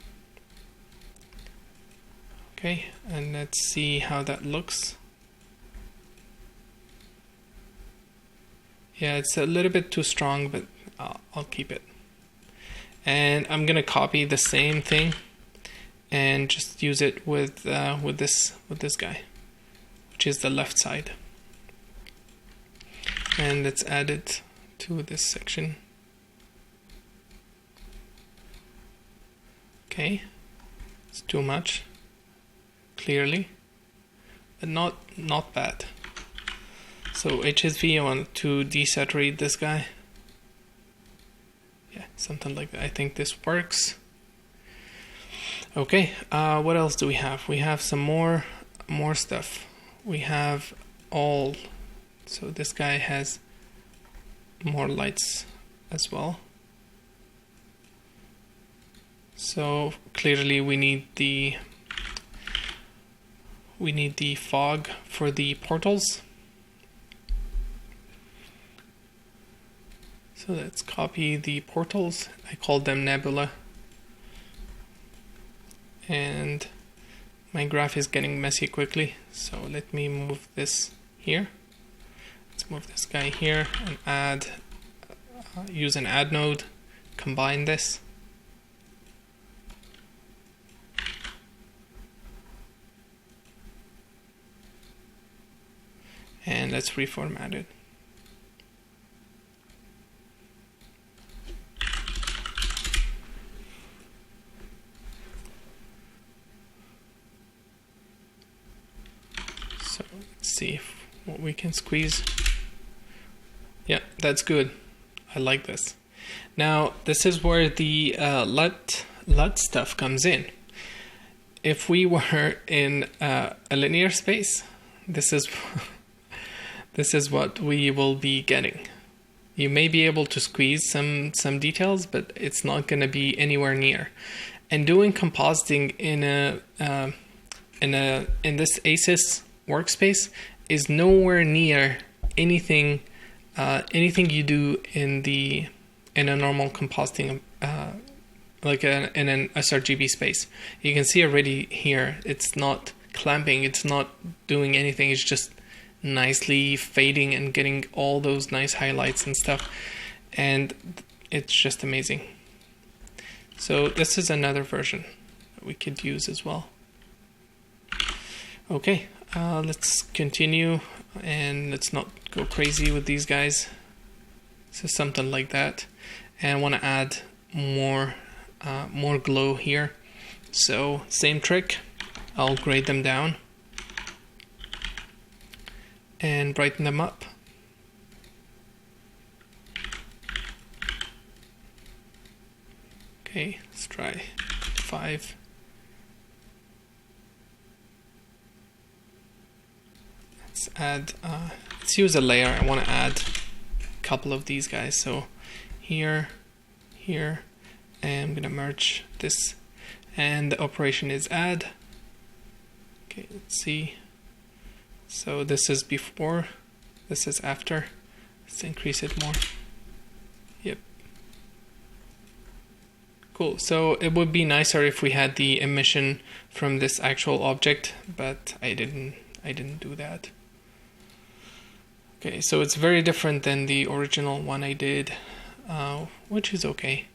Okay, and let's see how that looks. Yeah, it's a little bit too strong, but I'll keep it. And I'm gonna copy the same thing and just use it with this guy, which is the left side. And let's add it to this section. Okay, it's too much, clearly, but not bad. So HSV, I want to desaturate this guy. Yeah, something like that. I think this works. Okay, what else do we have? We have some more stuff. We have all. So this guy has more lights as well. So clearly we need the fog for the portals. So let's copy the portals. I called them nebula. And my graph is getting messy quickly, so let me move this here. Let's move this guy here and add, use an add node, combine this. And let's reformat it. So let's see what we can squeeze. Yeah, that's good. I like this. Now, this is where the LUT stuff comes in. If we were in a linear space, this is this is what we will be getting. You may be able to squeeze some details, but it's not going to be anywhere near. And doing compositing in this ASYS workspace is nowhere near anything you do in a normal compositing like in an sRGB space. You can see already here it's not clamping, it's not doing anything, it's just nicely fading and getting all those nice highlights and stuff, and it's just amazing. So this is another version that we could use as well. Okay, let's continue and let's not go crazy with these guys. So something like that, and I want to add more glow here. So same trick, I'll grade them down and brighten them up. Okay, let's try 5. Let's add, let's use a layer. I want to add a couple of these guys. So here, here, and I'm going to merge this. And the operation is add. Okay, let's see. So this is before, this is after. Let's increase it more. Yep. Cool. So it would be nicer if we had the emission from this actual object, but I didn't do that. Okay, so it's very different than the original one I did, which is okay.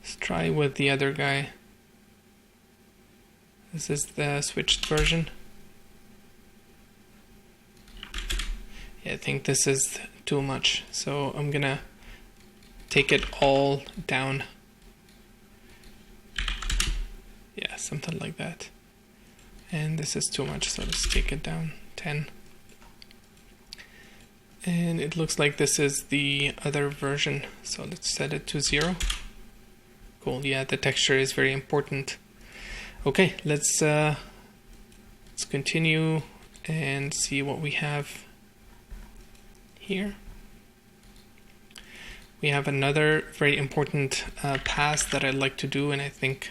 Let's try with the other guy. This is the switched version. Yeah, I think this is too much, so I'm gonna take it all down. Yeah, something like that. And this is too much, so let's take it down 10. And it looks like this is the other version, so let's set it to 0. Cool, yeah, the texture is very important. Okay, let's continue and see what we have here. We have another very important pass that I'd like to do, and I think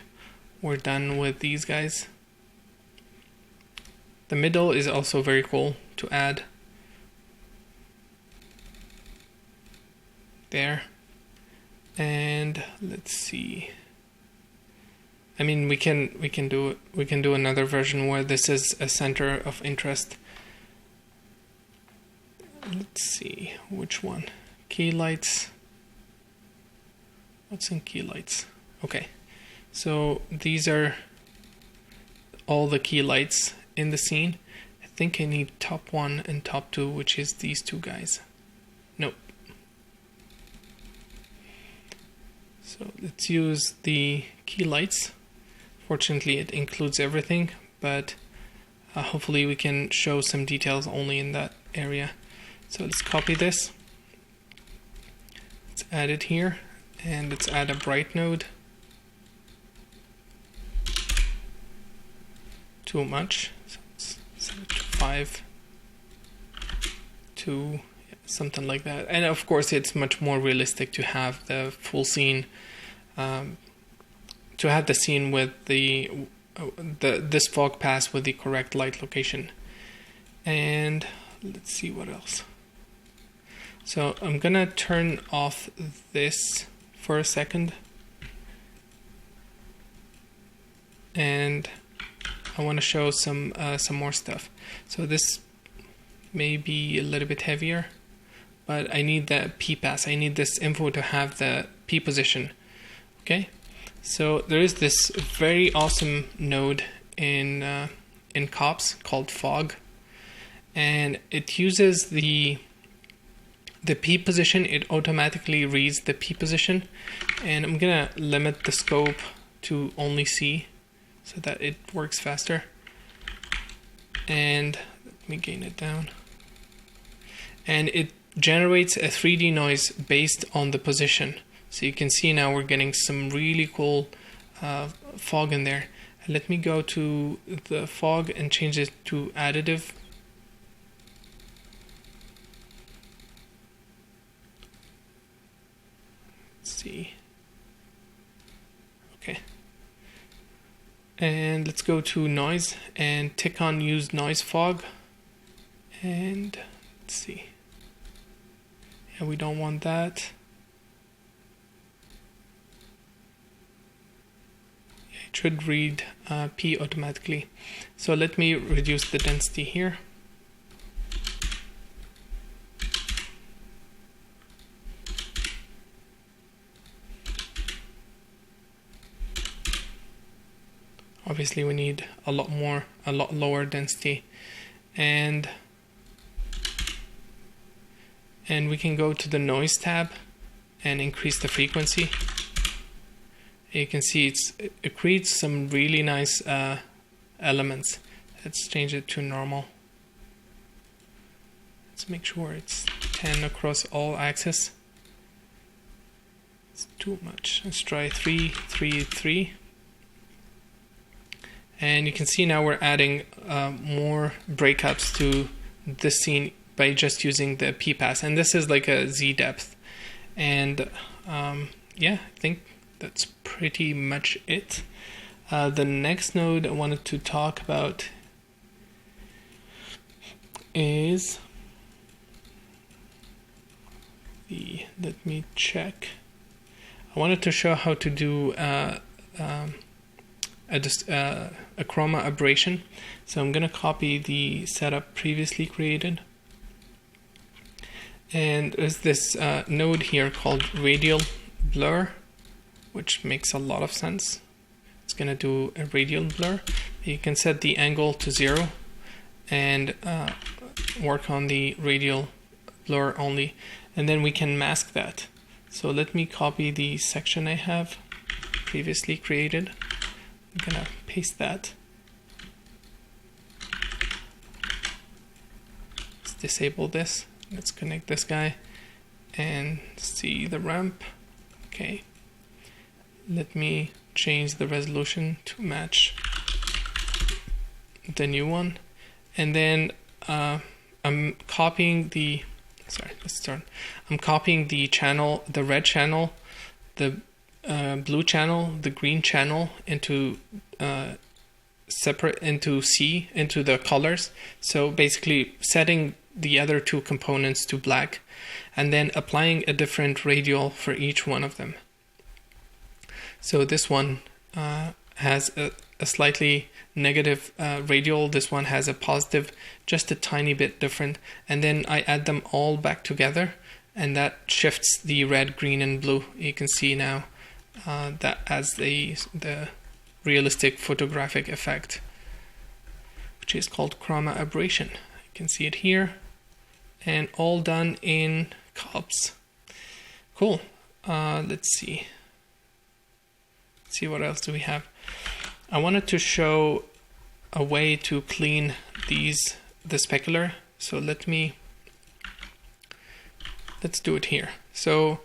we're done with these guys. The middle is also very cool to add. There. And let's see. I mean, we can do another version where this is a center of interest. Let's see which one. Key lights. What's in key lights? Okay, so these are all the key lights in the scene. I think I need top 1 and top 2, which is these two guys. Nope. So let's use the key lights. Fortunately, it includes everything, but hopefully we can show some details only in that area. So let's copy this. Let's add it here, and let's add a bright node. Too much, so let's set it to 5, 2, yeah, something like that. And of course, it's much more realistic to have the full scene, to have the scene with this fog pass with the correct light location. And let's see what else. So I'm gonna turn off this for a second, and I want to show some more stuff. So this may be a little bit heavier, but I need the P pass. I need this info to have the P position. Okay, so there is this very awesome node in COPS called Fog, and it uses the P position. It automatically reads the P position, and I'm gonna limit the scope to only C so that it works faster. And let me gain it down. And it generates a 3D noise based on the position. So you can see now we're getting some really cool fog in there. And let me go to the fog and change it to additive. Let's see. Okay. And let's go to noise and tick on use noise fog. And let's see. Yeah, we don't want that. It should read P automatically. So let me reduce the density here. Obviously we need a lot lower density, and we can go to the noise tab and increase the frequency. You can see it creates some really nice elements. Let's change it to normal. Let's make sure it's 10 across all axes. It's too much. Let's try 3, 3, 3. And you can see now we're adding more breakups to this scene by just using the P pass, and this is like a Z depth. And yeah, I think that's pretty much it. The next node I wanted to talk about is let me check. I wanted to show how to do a chroma aberration. So I'm going to copy the setup previously created. And there's this node here called radial blur, which makes a lot of sense. It's going to do a radial blur. You can set the angle to 0 and work on the radial blur only. And then we can mask that. So let me copy the section I have previously created. I'm gonna paste that. Let's disable this. Let's connect this guy and see the ramp. Okay. Let me change the resolution to match the new one. And then I'm copying the, I'm copying the channel, the red channel, the blue channel, the green channel into separate into C, into the colors. So basically setting the other two components to black and then applying a different radial for each one of them. So this one has a slightly negative radial, this one has a positive, just a tiny bit different, and then I add them all back together and that shifts the red, green and blue. You can see now that as the realistic photographic effect, which is called chroma aberration. You can see it here, and all done in COPS. Cool. Let's see. Let's see what else do we have. I wanted to show a way to clean the specular. So let's do it here. So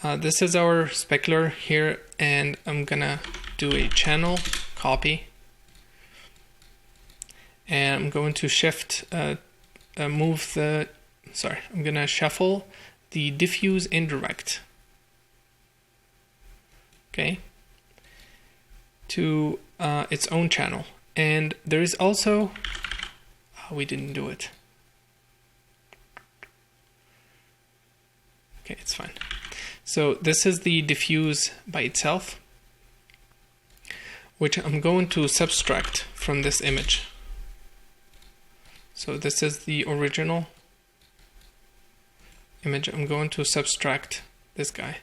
this is our specular here, and I'm gonna do a channel copy, and I'm going to I'm gonna shuffle the diffuse indirect, okay, to its own channel. And there is also, we didn't do it. Okay, it's fine. So this is the diffuse by itself, which I'm going to subtract from this image. So this is the original image. I'm going to subtract this guy.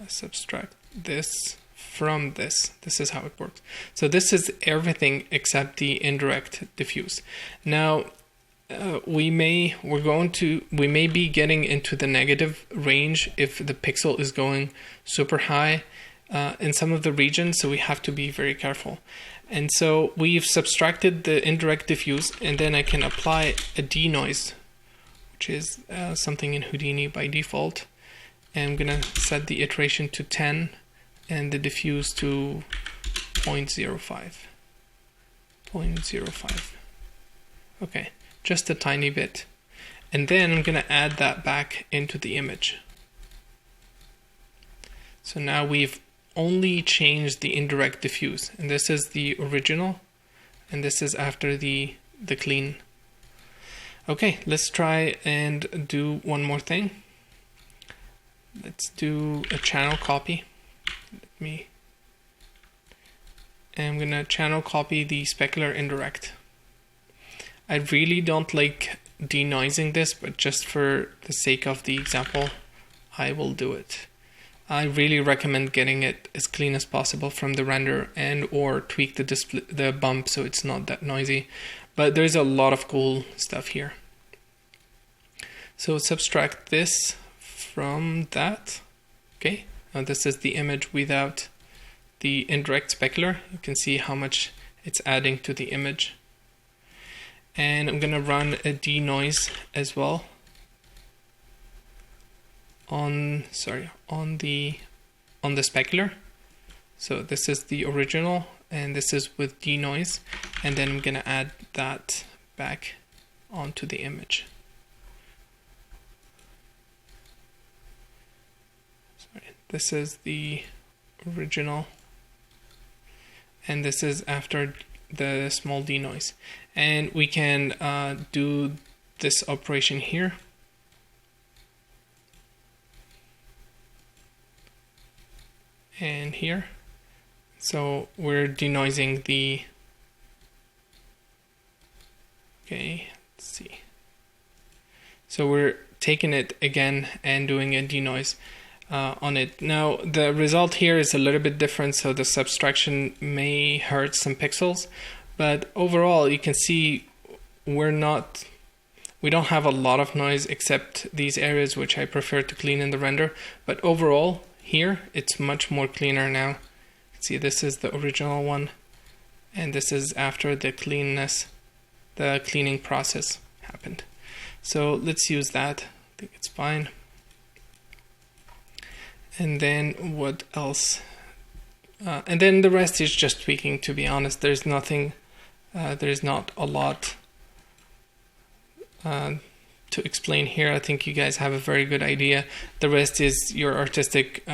Subtract this from this. This is how it works. So this is everything except the indirect diffuse. Now we may be getting into the negative range if the pixel is going super high in some of the regions, so we have to be very careful. And so we've subtracted the indirect diffuse, and then I can apply a denoise, which is something in Houdini by default. And I'm gonna set the iteration to 10 and the diffuse to 0.05. 0.05. Okay, just a tiny bit. And then I'm gonna add that back into the image. So now we've only changed the indirect diffuse, and this is the original, and this is after the clean. Okay, let's try and do one more thing. Let's do a channel copy. I'm gonna channel copy the specular indirect. I really don't like denoising this, but just for the sake of the example, I will do it. I really recommend getting it as clean as possible from the render, and or tweak the bump so it's not that noisy. But there's a lot of cool stuff here. So subtract this from that. Okay, now this is the image without the indirect specular. You can see how much it's adding to the image. And I'm gonna run a denoise as well on the specular. So this is the original, and this is with denoise, and then I'm gonna add that back onto the image. This is the original, and this is after the small denoise. And we can do this operation here. And here. So we're denoising the, okay, let's see. So we're taking it again and doing a denoise on it. Now the result here is a little bit different, so the subtraction may hurt some pixels, but overall you can see we don't have a lot of noise except these areas which I prefer to clean in the render. But overall here it's much more cleaner now. See, this is the original one, and this is after the cleaning process happened. So let's use that. I think it's fine. And then what else? And then the rest is just tweaking, to be honest. There's nothing, there's not a lot to explain here. I think you guys have a very good idea. The rest is your artistic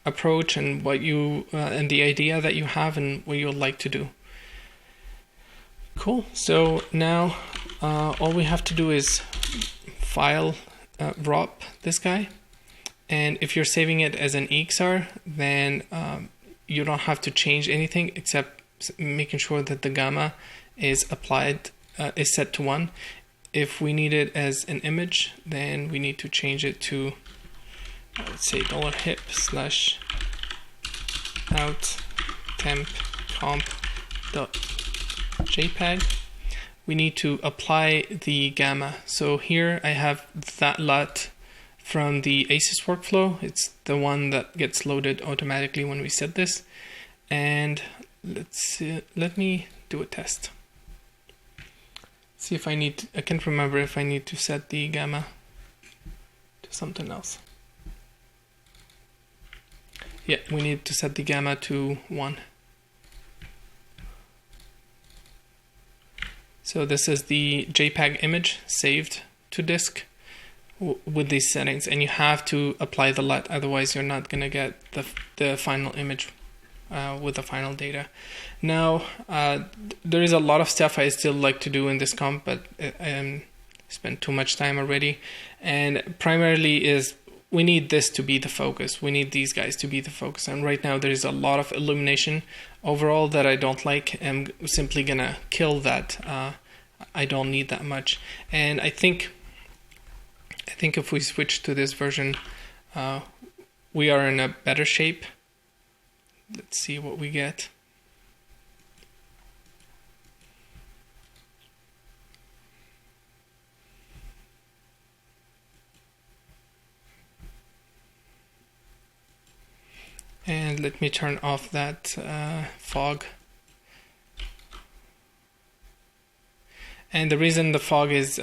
approach and what you and the idea that you have and what you'd like to do. Cool. So now all we have to do is file ROP this guy. And if you're saving it as an EXR, then you don't have to change anything except making sure that the gamma is applied, is set to 1. If we need it as an image, then we need to change it to let's say $hip / out temp comp dot jpeg, we need to apply the gamma. So here I have that LUT from the ACES workflow. It's the one that gets loaded automatically when we set this. And let's see, let me do a test. See if I need, I can't remember if I need to set the gamma to something else. Yeah, we need to set the gamma to 1. So this is the JPEG image saved to disk with these settings, and you have to apply the LUT, otherwise you're not going to get the final image with the final data. Now, there is a lot of stuff I still like to do in this comp, but I spent too much time already. And primarily is we need this to be the focus. We need these guys to be the focus. And right now there is a lot of illumination overall that I don't like. I'm simply gonna kill that. I don't need that much. And I think if we switch to this version, we are in a better shape. Let's see what we get. And let me turn off that fog. And the reason the fog is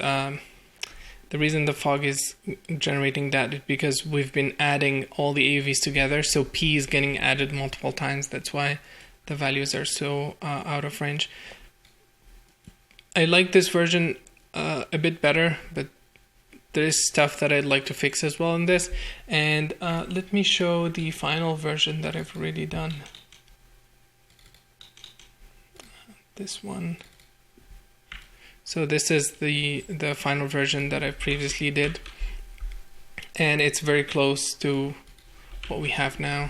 generating that is because we've been adding all the AUVs together. So P is getting added multiple times. That's why the values are so out of range. I like this version a bit better, but there is stuff that I'd like to fix as well in this. And let me show the final version that I've already done. This one. So this is the final version that I previously did. And it's very close to what we have now.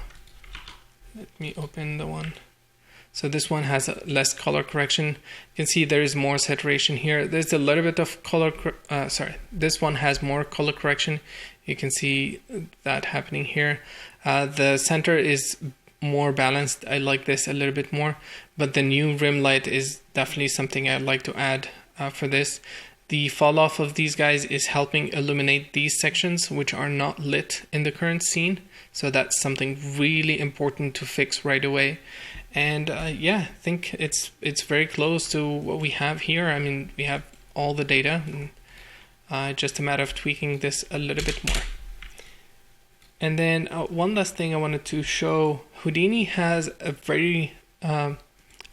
Let me open the one. So this one has less color correction. You can see there is more saturation here. There's a little bit of color, this one has more color correction. You can see that happening here. The center is more balanced. I like this a little bit more, but the new rim light is definitely something I'd like to add for this. The fall off of these guys is helping illuminate these sections which are not lit in the current scene. So that's something really important to fix right away. And yeah, I think it's very close to what we have here. I mean, we have all the data, and just a matter of tweaking this a little bit more. And then one last thing I wanted to show: Houdini has a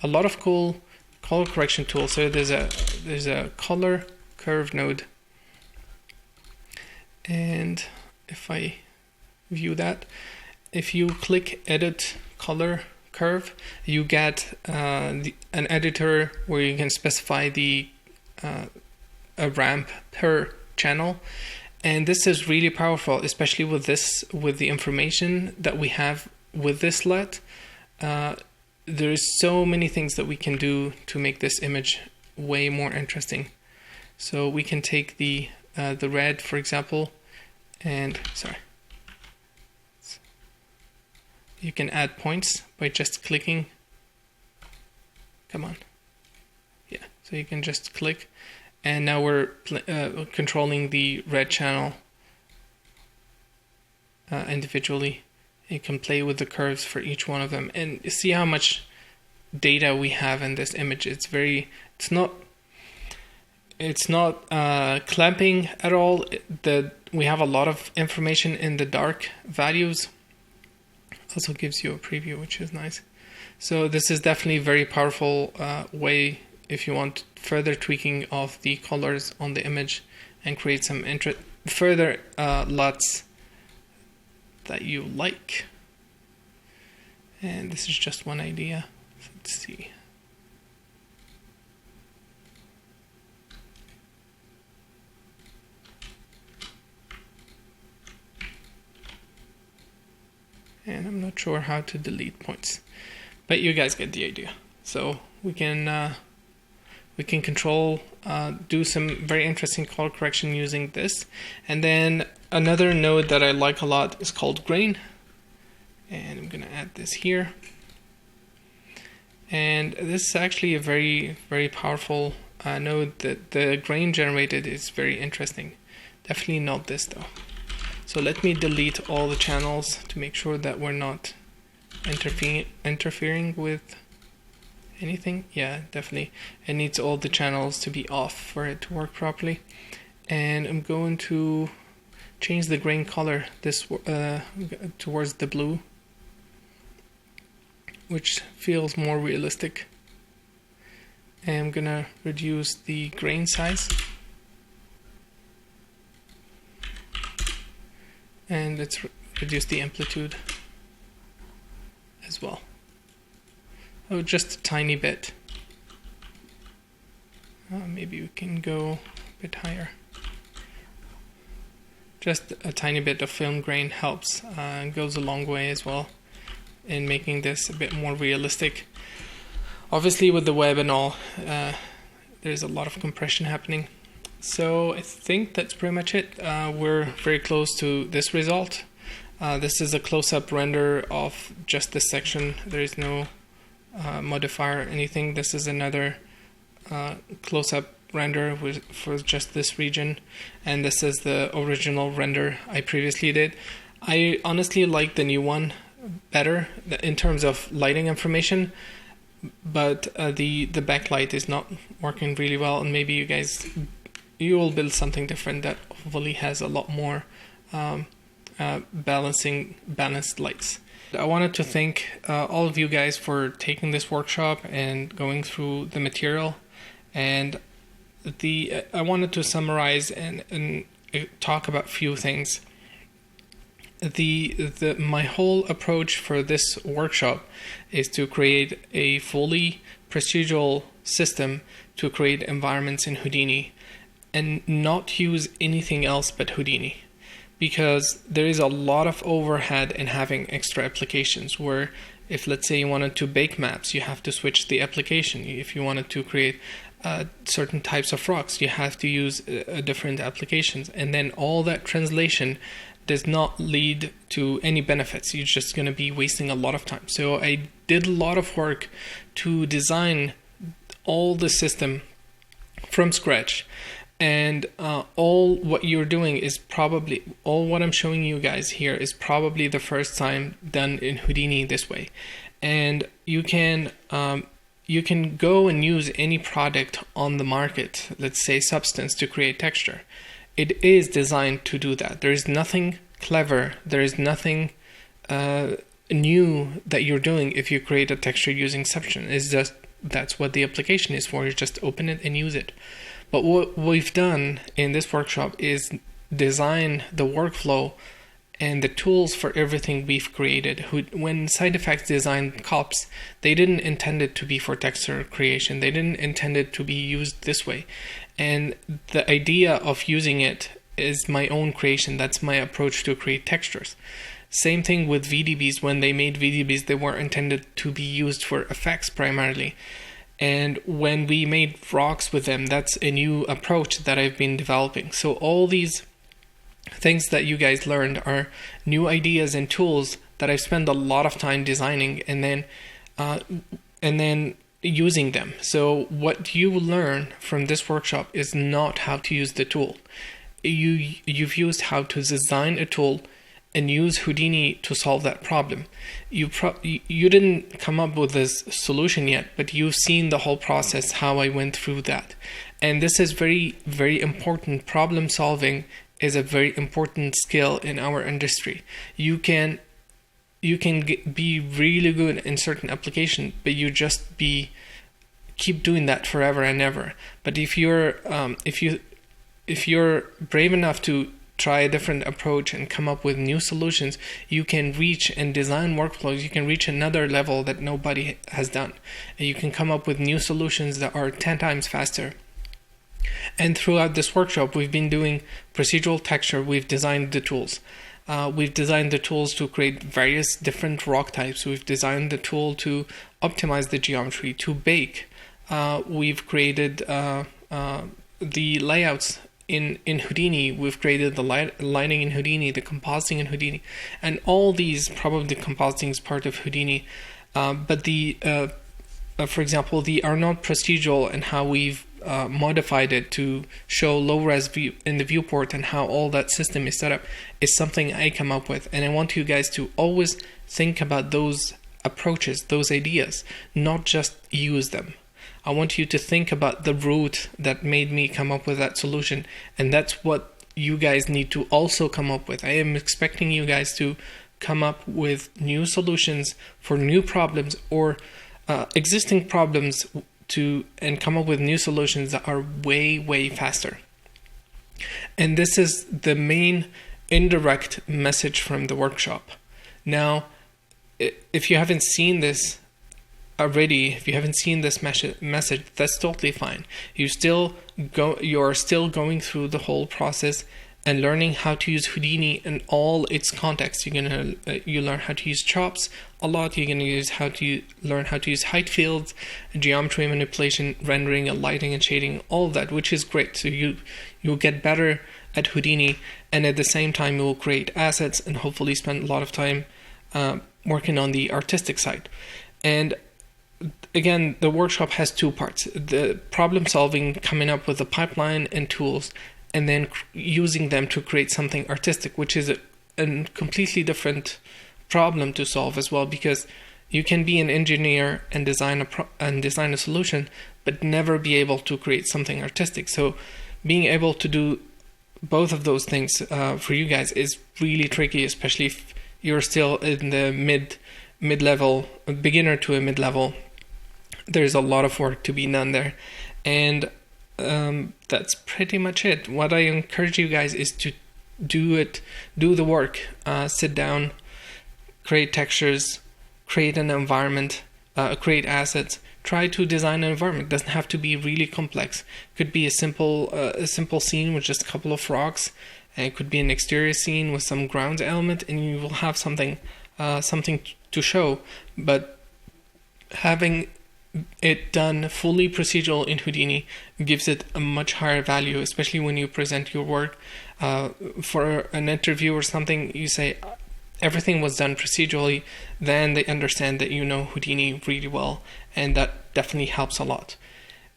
lot of cool color correction tools. So there's a color curve node, and if I view that, if you click Edit Color Curve, you get an editor where you can specify a ramp per channel, and this is really powerful, especially with the information that we have with this LUT. There's so many things that we can do to make this image way more interesting. So we can take the red, for example, and you can add points by just clicking. Come on. Yeah, so you can just click, and now we're controlling the red channel individually. You can play with the curves for each one of them, and see how much data we have in this image. It's not clamping at all. We have a lot of information in the dark values. Also gives you a preview, which is nice. So this is definitely a very powerful way if you want further tweaking of the colors on the image and create some further LUTs that you like. And this is just one idea. Let's see. And I'm not sure how to delete points, but you guys get the idea. So we can we can control, do some very interesting color correction using this. And then another node that I like a lot is called grain. And I'm going to add this here. And this is actually a very, very powerful node. That the grain generated is very interesting. Definitely not this though. So let me delete all the channels to make sure that we're not interfering with anything. Yeah, definitely. It needs all the channels to be off for it to work properly. And I'm going to change the grain color this towards the blue, which feels more realistic. And I'm gonna reduce the grain size. And let's reduce the amplitude as well. Oh, just a tiny bit. Maybe we can go a bit higher. Just a tiny bit of film grain helps, goes a long way as well in making this a bit more realistic. Obviously with the web and all, there's a lot of compression happening. So I think that's pretty much it. We're very close to this result. This is a close-up render of just this section. There is no modifier or anything. This is another close-up render for just this region, and this is the original render I previously did. I honestly like the new one better in terms of lighting information, but the backlight is not working really well, and maybe you will build something different that hopefully has a lot more balanced lights. I wanted to thank all of you guys for taking this workshop and going through the material, and I wanted to summarize and talk about a few things. My whole approach for this workshop is to create a fully procedural system to create environments in Houdini and not use anything else but Houdini, because there is a lot of overhead in having extra applications where if, let's say, you wanted to bake maps, you have to switch the application. If you wanted to create certain types of rocks, you have to use different applications, and then all that translation does not lead to any benefits. You're just going to be wasting a lot of time. So I did a lot of work to design all the system from scratch, and all what you're doing is probably, all what I'm showing you guys here is probably the first time done in Houdini this way. And you can go and use any product on the market, let's say Substance, to create texture. It is designed to do that. There is nothing clever, there is nothing new that you're doing if you create a texture using Substance. It's just, that's what the application is for. You just open it and use it. But what we've done in this workshop is design the workflow and the tools for everything we've created. When Side Effects designed COPs, they didn't intend it to be for texture creation. They didn't intend it to be used this way. And the idea of using it is my own creation. That's my approach to create textures. Same thing with VDBs. When they made VDBs, they were intended to be used for effects primarily. And when we made rocks with them, that's a new approach that I've been developing. So all these things that you guys learned are new ideas and tools that I've spent a lot of time designing and then using them. So what you learn from this workshop is not how to use the tool. You've used how to design a tool and use Houdini to solve that problem. You didn't come up with this solution yet, but you've seen the whole process, how I went through that. And this is very, very important. Problem solving is a very important skill in our industry. You can be really good in certain application, but you just keep doing that forever and ever. But if you're brave enough to try a different approach and come up with new solutions, you can reach and design workflows. You can reach another level that nobody has done, and you can come up with new solutions that are 10 times faster. And throughout this workshop, we've been doing procedural texture. We've designed the tools. We've designed the tools to create various different rock types. We've designed the tool to optimize the geometry, to bake. we've created the layouts in Houdini. We've created the lighting in Houdini, the compositing in Houdini, and all these, probably the compositing is part of Houdini, but for example, the Arnold procedural and how we've modified it to show low-res view in the viewport and how all that system is set up is something I come up with, and I want you guys to always think about those approaches, those ideas, not just use them. I want you to think about the root that made me come up with that solution, and that's what you guys need to also come up with. I am expecting you guys to come up with new solutions for new problems or existing problems and come up with new solutions that are way faster. And this is the main indirect message from the workshop. Now, if you haven't seen this already, if you haven't seen this message, that's totally fine. You're still going through the whole process and learning how to use Houdini in all its contexts. You learn how to use chops a lot. You're gonna learn how to use height fields, geometry manipulation, rendering, lighting and shading, all of that, which is great. So you'll get better at Houdini, and at the same time you will create assets and hopefully spend a lot of time working on the artistic side. And again, the workshop has two parts: the problem solving, coming up with a pipeline and tools, and then using them to create something artistic, which is a completely different problem to solve as well, because you can be an engineer and design a solution, but never be able to create something artistic. So being able to do both of those things for you guys is really tricky, especially if you're still in the mid-level, beginner to a mid-level. There's a lot of work to be done there, and that's pretty much it. What I encourage you guys is to do the work, sit down, create textures, create an environment, create assets, try to design an environment. It doesn't have to be really complex. It could be a simple scene with just a couple of rocks, and it could be an exterior scene with some ground element, and you will have something to show. But having it done fully procedural in Houdini gives it a much higher value, especially when you present your work for an interview or something. You say everything was done procedurally, then they understand that you know Houdini really well, and that definitely helps a lot.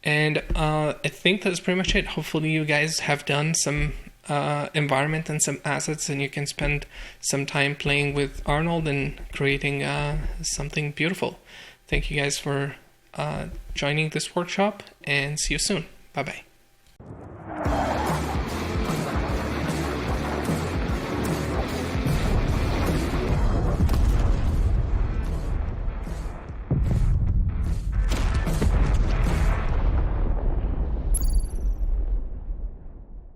And I think that's pretty much it. Hopefully you guys have done some environment and some assets, and you can spend some time playing with Arnold and creating something beautiful. Thank you guys for joining this workshop, and see you soon. Bye bye.